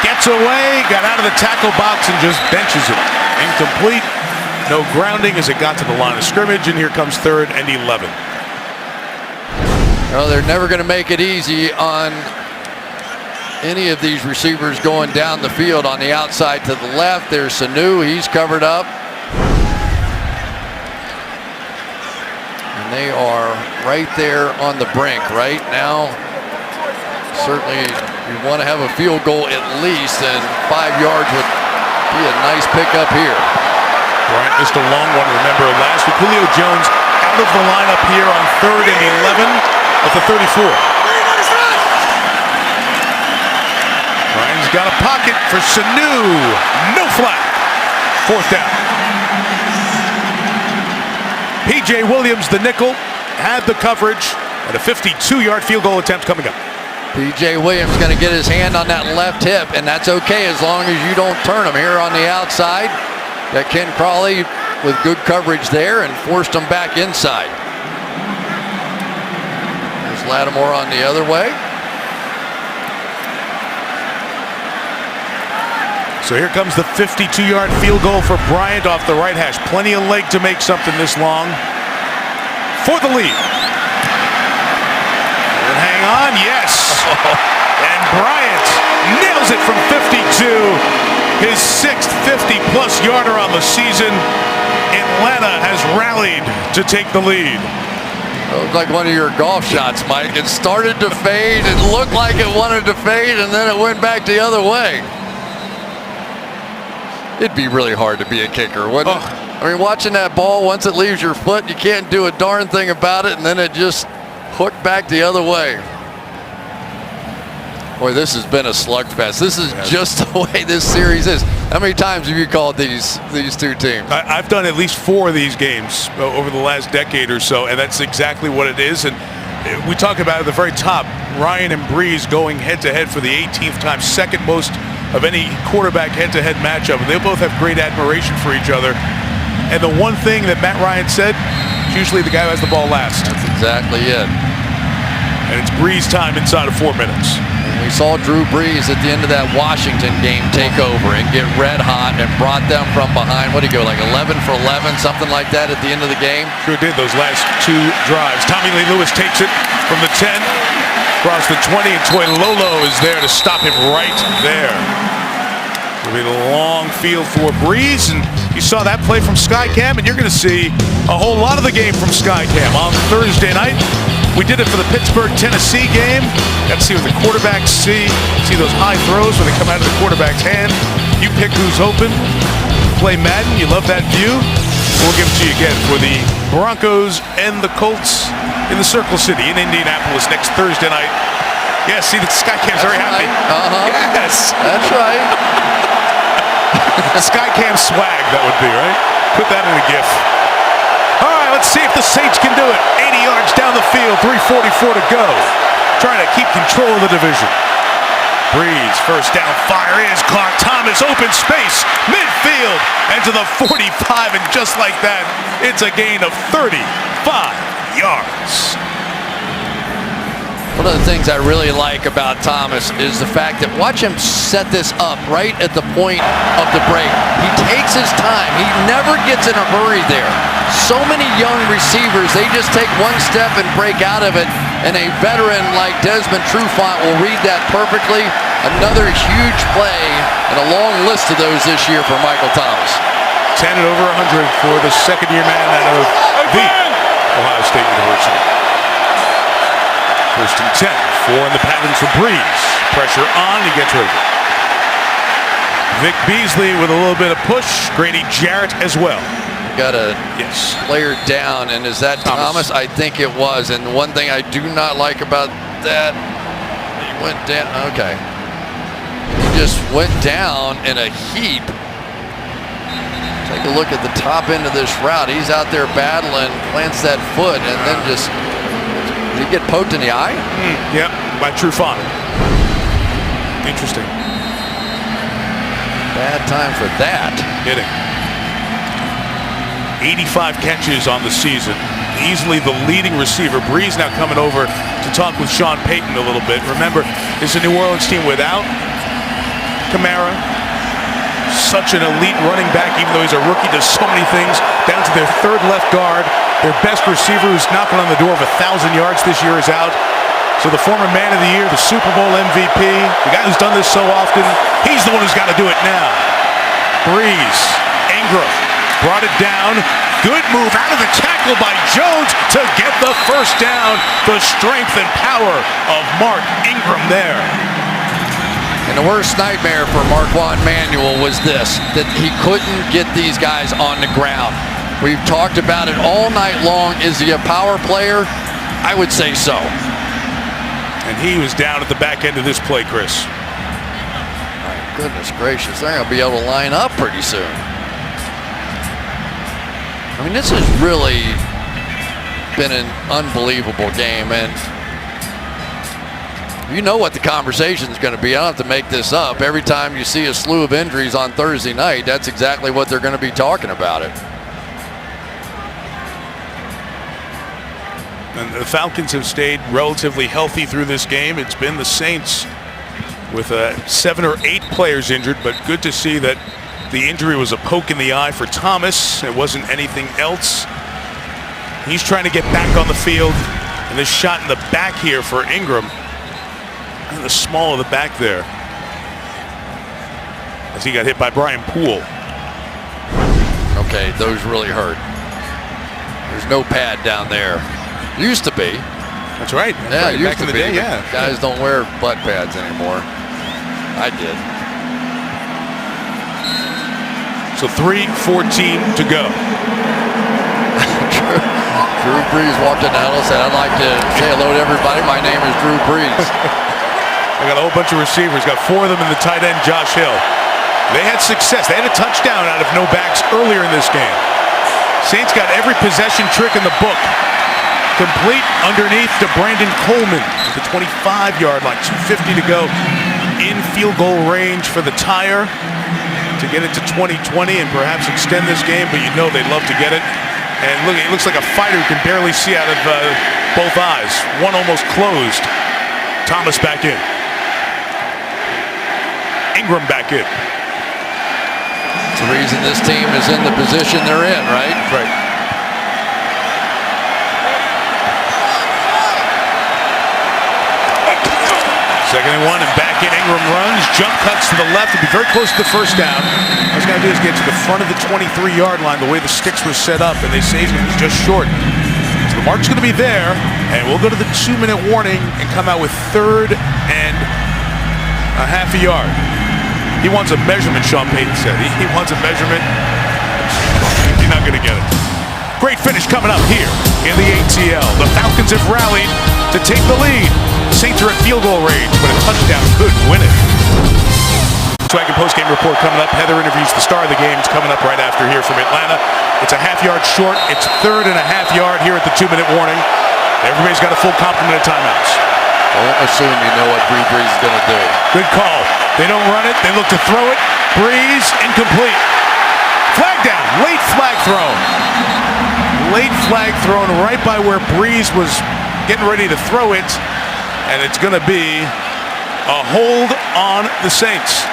Speaker 1: Gets away, got out of the tackle box and just benches it. Incomplete. No grounding as it got to the line of scrimmage, and here comes 3rd and 11.
Speaker 10: Well, they're never going to make it easy on any of these receivers going down the field. On the outside to the left, there's Sanu. He's covered up. And they are right there on the brink right now. Certainly you want to have a field goal at least, and 5 yards would be a nice pickup here.
Speaker 1: Bryant missed a long one, remember, last week. Julio Jones out of the lineup here on 3rd and 11 at the 34. Ryan's got a pocket for Sanu. No flag. 4th down. P.J. Williams, the nickel, had the coverage, and a 52-yard field goal attempt coming up.
Speaker 10: P.J. Williams going to get his hand on that left hip, and that's okay as long as you don't turn him. Here on the outside, got Ken Crawley with good coverage there and forced him back inside. There's Lattimore on the other way.
Speaker 1: So here comes the 52-yard field goal for Bryant off the right hash. Plenty of leg to make something this long for the lead. And hang on, yes. And Bryant nails it from 52. His 6th 50-plus yarder on the season. Atlanta has rallied to take the lead.
Speaker 10: It looked like one of your golf shots, Mike. It started to fade. It looked like it wanted to fade, and then it went back the other way. It'd be really hard to be a kicker, wouldn't it? I mean, watching that ball, once it leaves your foot, you can't do a darn thing about it, and then it just hooked back the other way. Boy, this has been a slugfest. This is just the way this series is. How many times have you called these two teams?
Speaker 1: I've done at least 4 of these games over the last decade or so, and that's exactly what it is. And we talk about at the very top, Ryan and Breeze going head-to-head for the 18th time, second most of any quarterback head-to-head matchup. And they both have great admiration for each other. And the one thing that Matt Ryan said, it's usually the guy who has the ball last.
Speaker 10: That's exactly it.
Speaker 1: And it's Brees time inside of 4 minutes.
Speaker 10: And we saw Drew Brees at the end of that Washington game take over and get red hot and brought them from behind. What did he go, like 11 for 11, something like that at the end of the game?
Speaker 1: Sure did, those last 2 drives. Tommy Lee Lewis takes it from the 10, across the 20, and Toy Lolo is there to stop him right there. It'll be a long field for Brees, and you saw that play from Skycam, and you're going to see a whole lot of the game from Skycam on Thursday night. We did it for the Pittsburgh-Tennessee game. Got to see what the quarterbacks see those high throws when they come out of the quarterback's hand. You pick who's open. Play Madden, you love that view. We'll give it to you again for the Broncos and the Colts in the Circle City in Indianapolis next Thursday night. Yeah, see, the Skycam's very happy. Yes.
Speaker 10: That's right.
Speaker 1: Skycam swag, that would be, right? Put that in a GIF. All right, let's see if the Saints can do it. 80 yards down the field, 3:44 to go. Trying to keep control of the division. Brees, first down, fire is caught. Thomas, open space, midfield, and to the 45, and just like that, it's a gain of 35 yards.
Speaker 10: One of the things I really like about Thomas is the fact that watch him set this up right at the point of the break. He takes his time. He never gets in a hurry there. So many young receivers, they just take one step and break out of it, and a veteran like Desmond Trufant will read that perfectly. Another huge play and a long list of those this year for Michael Thomas.
Speaker 1: 10 and over 100 for the second-year man out of the Ohio State University. First and 10, 4 in the patterns for Brees. Pressure on, he gets rid of it. Vic Beasley with a little bit of push. Grady Jarrett as well.
Speaker 10: Got a player down, and is that Thomas? I think it was. And one thing I do not like about that, he went down. Okay. He just went down in a heap. Take a look at the top end of this route. He's out there battling, plants that foot, and then just... Did he get poked in the eye?
Speaker 1: Yep, by Trufant. Interesting.
Speaker 10: Bad time for that.
Speaker 1: Hitting. 85 catches on the season. Easily the leading receiver. Brees now coming over to talk with Sean Payton a little bit. Remember, it's a New Orleans team without Kamara. Such an elite running back, even though he's a rookie, does so many things. Down to their third left guard. Their best receiver, who's knocking on the door of 1,000 yards this year, is out. So the former man of the year, the Super Bowl MVP, the guy who's done this so often, he's the one who's got to do it now. Brees, Ingram, brought it down. Good move out of the tackle by Jones to get the first down. The strength and power of Mark Ingram there.
Speaker 10: And the worst nightmare for Marquand Manuel was this, that he couldn't get these guys on the ground. We've talked about it all night long. Is he a power player? I would say so.
Speaker 1: And he was down at the back end of this play, Chris.
Speaker 10: My goodness gracious, they're going to be able to line up pretty soon. I mean, this has really been an unbelievable game, and you know what the conversation is going to be. I don't have to make this up. Every time you see a slew of injuries on Thursday night, that's exactly what they're going to be talking about it.
Speaker 1: And the Falcons have stayed relatively healthy through this game. It's been the Saints with 7 or 8 players injured, but good to see that the injury was a poke in the eye for Thomas. It wasn't anything else. He's trying to get back on the field. And this shot in the back here for Ingram. And the small of the back there. As he got hit by Brian Poole.
Speaker 10: Okay, those really hurt. There's no pad down there. Used to be.
Speaker 1: That's right.
Speaker 10: Yeah,
Speaker 1: back in the day, yeah.
Speaker 10: Guys don't wear butt pads anymore. I did.
Speaker 1: So 3:14 to go.
Speaker 10: Drew Brees walked in the huddle and said, "I'd like to say hello to everybody. My name is Drew Brees."
Speaker 1: I got a whole bunch of receivers. Got 4 of them in the tight end, Josh Hill. They had success. They had a touchdown out of no backs earlier in this game. Saints got every possession trick in the book. Complete underneath to Brandon Coleman at the 25-yard line. 2:50 to go in field goal range for the Tire to get into 2020 and perhaps extend this game, but you know they'd love to get it. And look, it looks like a fighter who can barely see out of both eyes. One almost closed. Thomas back in. Ingram back in.
Speaker 10: It's the reason this team is in the position they're in, right?
Speaker 1: Right. Second and 1, and back in. Ingram runs, jump cuts to the left, to be very close to the first down. All he's got to do is get to the front of the 23-yard line, the way the sticks were set up, and they say he's just short. So the mark's going to be there, and we'll go to the 2-minute warning and come out with 3rd and a half a yard. He wants a measurement, Sean Payton said. He wants a measurement. He's not going to get it. Great finish coming up here in the ATL. The Falcons have rallied to take the lead. Saints are at field goal range, but a touchdown could win it. Swagger postgame report coming up. Heather interviews the star of the game. It's coming up right after here from Atlanta. It's a half-yard short. It's 3rd and a half yard here at the 2-minute warning. Everybody's got a full complement of timeouts.
Speaker 10: Don't assume you know what Breeze is going to do.
Speaker 1: Good call. They don't run it. They look to throw it. Breeze, incomplete. Flag down. Late flag thrown. Late flag thrown right by where Breeze was getting ready to throw it. And it's going to be a hold on the Saints.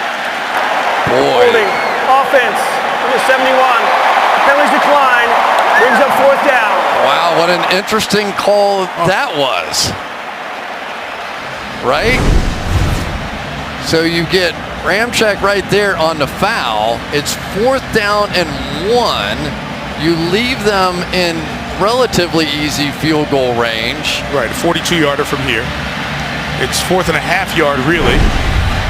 Speaker 10: Boy.
Speaker 12: Holding. Offense. Number 71. Penalties decline. Brings up 4th down.
Speaker 10: Wow, what an interesting call that was. Right? So you get Ramczyk right there on the foul. It's 4th down and 1. You leave them in relatively easy field goal range.
Speaker 1: Right, a 42-yarder from here. It's 4th and a half yard, really.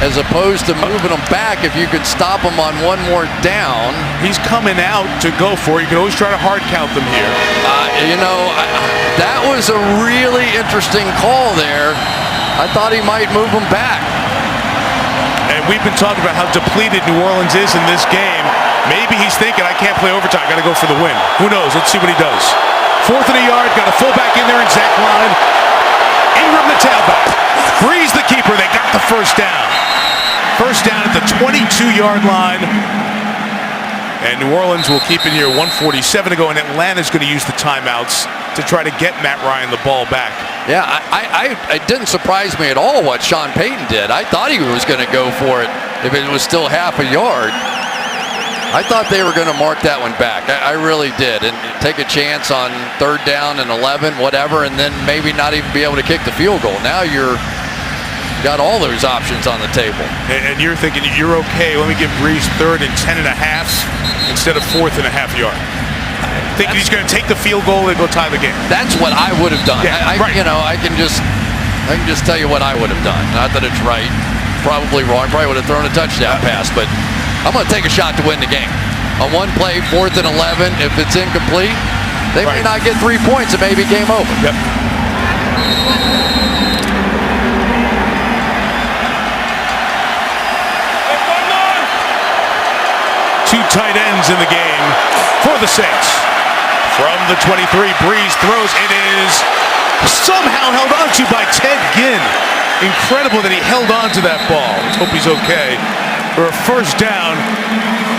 Speaker 10: As opposed to moving them back if you could stop them on one more down.
Speaker 1: He's coming out to go for it. You can always try to hard count them here.
Speaker 10: That was a really interesting call there. I thought he might move them back.
Speaker 1: And we've been talking about how depleted New Orleans is in this game. Maybe he's thinking, I can't play overtime. Got to go for the win. Who knows? Let's see what he does. 4th and a yard. Got a fullback in there in Zach Line. Ingram the tailback. Breeze the keeper. They got the first down. First down at the 22-yard line. And New Orleans will keep it here. 1:47 to go. And Atlanta's going to use the timeouts to try to get Matt Ryan the ball back.
Speaker 10: Yeah, it didn't surprise me at all what Sean Payton did. I thought he was going to go for it if it was still half a yard. I thought they were going to mark that one back. I really did. And take a chance on 3rd down and 11, whatever, and then maybe not even be able to kick the field goal. Now you're got all those options on the table.
Speaker 1: And you're thinking, you're okay, let me give Breeze 3rd and 10 and a half instead of 4th and a half yard. Thinking he's going to take the field goal and go tie the game.
Speaker 10: That's what I would have done.
Speaker 1: Yeah, right.
Speaker 10: I can just tell you what I would have done. Not that it's right. Probably wrong. Probably would have thrown a touchdown pass, but I'm going to take a shot to win the game. On one play, 4th and 11, if it's incomplete, they may not get 3 points. It may be game over.
Speaker 1: Yep. Two tight ends in the game for the Saints. From the 23, Breeze throws. It is somehow held on to by Ted Ginn. Incredible that he held on to that ball. Let's hope he's okay. For a first down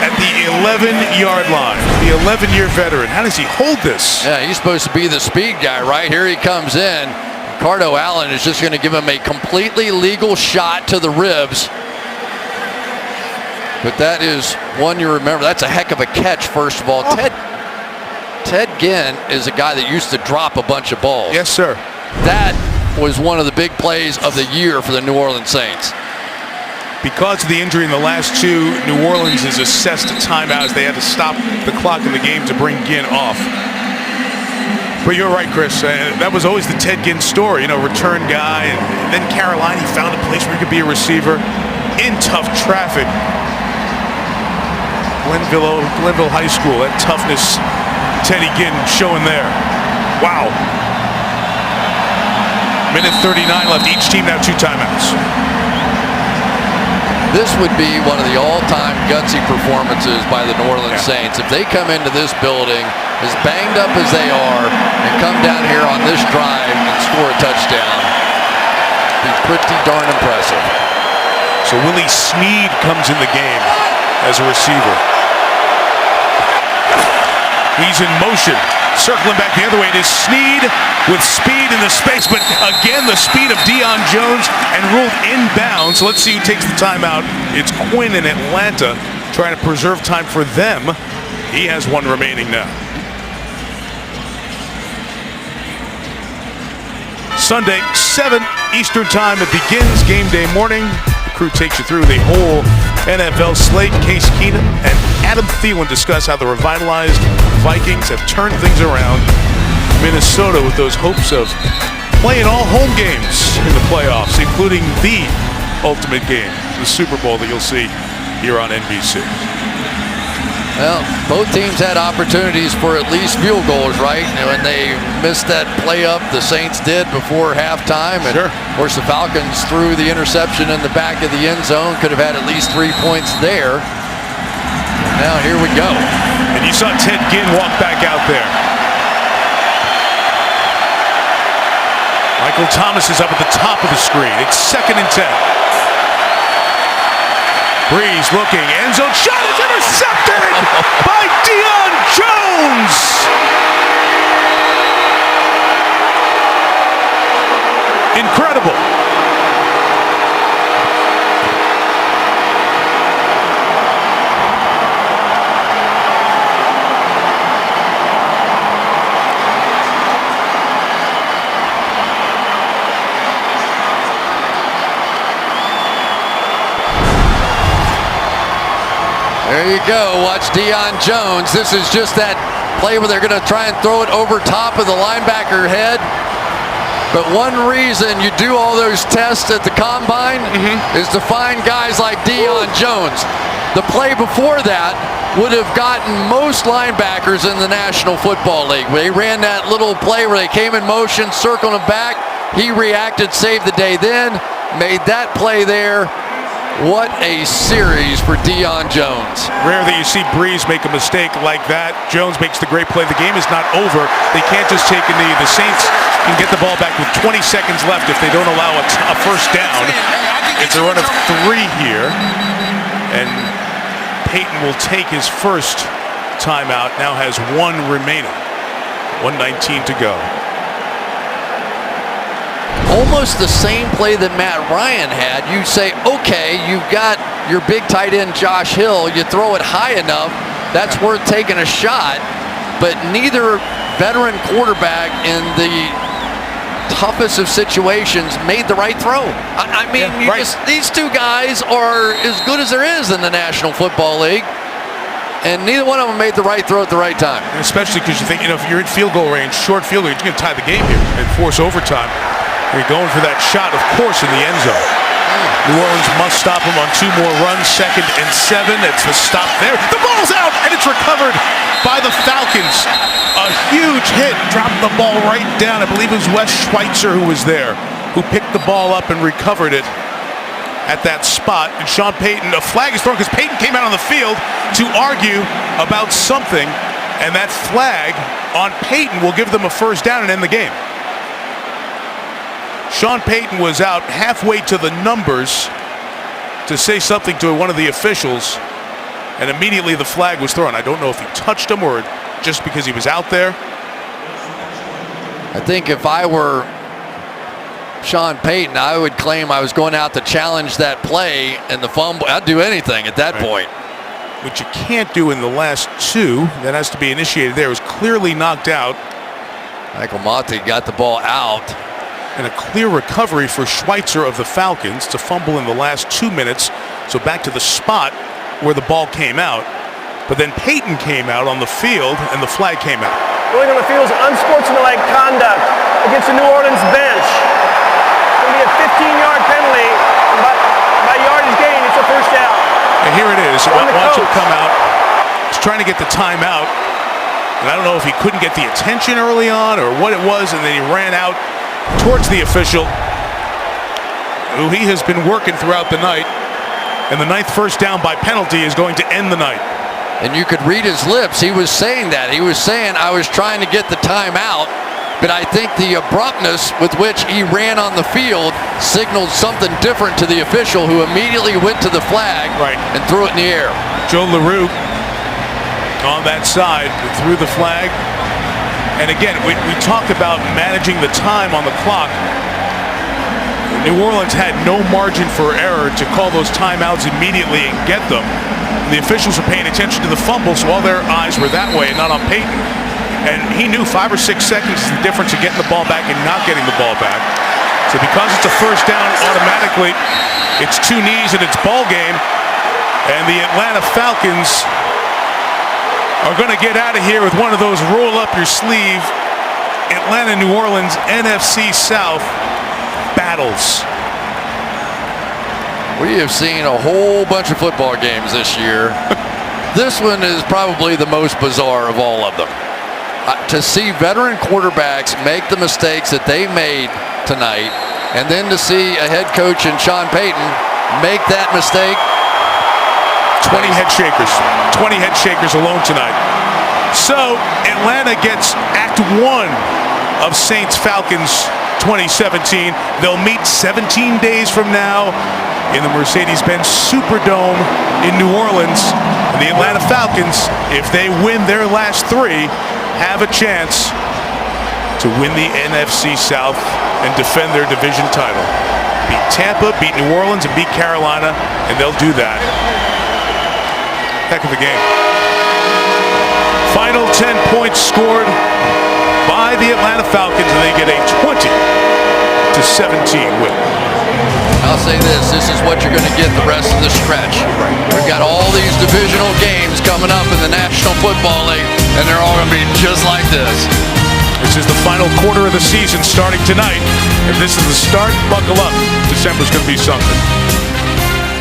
Speaker 1: at the 11-yard line. The 11-year veteran. How does he hold this?
Speaker 10: Yeah, he's supposed to be the speed guy, right? Here he comes in. Ricardo Allen is just going to give him a completely legal shot to the ribs. But that is one you remember. That's a heck of a catch, first of all. Ted Ginn is a guy that used to drop a bunch of balls.
Speaker 1: Yes, sir.
Speaker 10: That was one of the big plays of the year for the New Orleans Saints.
Speaker 1: Because of the injury in the last two, New Orleans is assessed a timeout as they had to stop the clock in the game to bring Ginn off. But you're right, Chris. That was always the Ted Ginn story, return guy. And then Carolina, he found a place where he could be a receiver in tough traffic. Glenville High School, that toughness Teddy Ginn showing there. Wow. Minute 39 left. Each team now 2 timeouts.
Speaker 10: This would be one of the all-time gutsy performances by the New Orleans Saints. If they come into this building as banged up as they are and come down here on this drive and score a touchdown, it'd be pretty darn impressive.
Speaker 1: So Willie Snead comes in the game as a receiver. He's in motion. Circling back the other way, it is Snead with speed in the space, but again the speed of Deion Jones and ruled inbounds. Let's see who takes the timeout. It's Quinn in Atlanta trying to preserve time for them. He has one remaining now. Sunday, 7 Eastern time, it begins game day morning. The crew takes you through the whole NFL slate. Case Keenum and Adam Thielen discuss how the revitalized Vikings have turned things around. Minnesota with those hopes of playing all home games in the playoffs, including the ultimate game, the Super Bowl that you'll see here on NBC.
Speaker 10: Well, both teams had opportunities for at least field goals, right? And when they missed that play up, the Saints did before halftime. And
Speaker 1: sure.
Speaker 10: Of course, the Falcons threw the interception in the back of the end zone. Could have had at least 3 points there. Now here we go.
Speaker 1: And you saw Ted Ginn walk back out there. Michael Thomas is up at the top of the screen. It's 2nd and 10. Breeze looking, end zone shot is intercepted by Deion Jones. Incredible.
Speaker 10: There you go. Watch Deion Jones. This is just that play where they're going to try and throw it over top of the linebacker head. But one reason you do all those tests at the combine is to find guys like Deion Jones. The play before that would have gotten most linebackers in the National Football League. They ran that little play where they came in motion, circling him back. He reacted, saved the day then, made that play there. What a series for Deion Jones.
Speaker 1: Rare that you see Breeze make a mistake like that. Jones makes the great play. The game is not over. They can't just take a knee. The Saints can get the ball back with 20 seconds left if they don't allow a first down. It's a run of 3 here. And Peyton will take his first timeout. Now has 1 remaining. 1:19 to go.
Speaker 10: Almost the same play that Matt Ryan had. You say, okay, you've got your big tight end Josh Hill. You throw it high enough, that's worth taking a shot. But neither veteran quarterback in the toughest of situations made the right throw. I mean, these two guys are as good as there is in the National Football League. And neither one of them made the right throw at the right time.
Speaker 1: And especially because you think, if you're in field goal range, short field goal, you're going to tie the game here and force overtime. They're going for that shot, of course, in the end zone. New Orleans must stop him on 2 more runs. 2nd and 7. It's the stop there. The ball's out, and it's recovered by the Falcons. A huge hit. Dropped the ball right down. I believe it was Wes Schweitzer who was there, who picked the ball up and recovered it at that spot. And Sean Payton, a flag is thrown because Payton came out on the field to argue about something, and that flag on Payton will give them a first down and end the game. Sean Payton was out halfway to the numbers to say something to one of the officials, and immediately the flag was thrown. I don't know if he touched him or just because he was out there.
Speaker 10: I think if I were Sean Payton, I would claim I was going out to challenge that play and the fumble. I'd do anything at that point.
Speaker 1: Which you can't do in the last 2. That has to be initiated there. It was clearly knocked out.
Speaker 10: Michael Monty got the ball out.
Speaker 1: And a clear recovery for Schweitzer of the Falcons to fumble in the last 2 minutes. So back to the spot where the ball came out. But then Payton came out on the field and the flag came out.
Speaker 12: Going on the field is unsportsmanlike conduct against the New Orleans bench. It's going to be a 15-yard penalty. And by yardage gain, it's a first down.
Speaker 1: And here it is. Watch him come out. He's trying to get the timeout. And I don't know if he couldn't get the attention early on or what it was, and then he ran out towards the official, who he has been working throughout the night. And the 9th first down by penalty is going to end the night.
Speaker 10: And you could read his lips. He was saying that. He was saying, I was trying to get the timeout, but I think the abruptness with which he ran on the field signaled something different to the official, who immediately went to the flag and threw it in the air.
Speaker 1: Joe LaRue on that side threw the flag. And again, we talked about managing the time on the clock. New Orleans had no margin for error to call those timeouts immediately and get them. The officials were paying attention to the fumble, so all their eyes were that way and not on Peyton. And he knew 5 or 6 seconds is the difference of getting the ball back and not getting the ball back. So because it's a first down, automatically it's 2 knees and it's ball game. And the Atlanta Falcons are going to get out of here with one of those roll up your sleeve Atlanta New Orleans NFC South battles.
Speaker 10: We have seen a whole bunch of football games this year. This one is probably the most bizarre of all of them. To see veteran quarterbacks make the mistakes that they made tonight, and then to see a head coach in Sean Payton make that mistake.
Speaker 1: 20 head shakers. 20 head shakers alone tonight. So Atlanta gets Act 1 of Saints Falcons 2017. They'll meet 17 days from now in the Mercedes-Benz Superdome in New Orleans. And the Atlanta Falcons, if they win their last 3, have a chance to win the NFC South and defend their division title. Beat Tampa, beat New Orleans, and beat Carolina, and they'll do that. Heck of a game. Final 10 points scored by the Atlanta Falcons, and they get a 20-17 win.
Speaker 10: I'll say this is what you're going to get the rest of the stretch. We've got all these divisional games coming up in the National Football League, and they're all going to be just like this.
Speaker 1: This is the final quarter of the season starting tonight. If this is the start, buckle up. December's going to be something.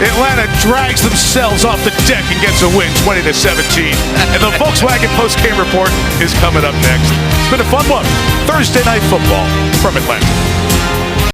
Speaker 1: Atlanta drags themselves off the deck and gets a win, 20-17. And the Volkswagen post-game report is coming up next. It's been a fun one. Thursday Night Football from Atlanta.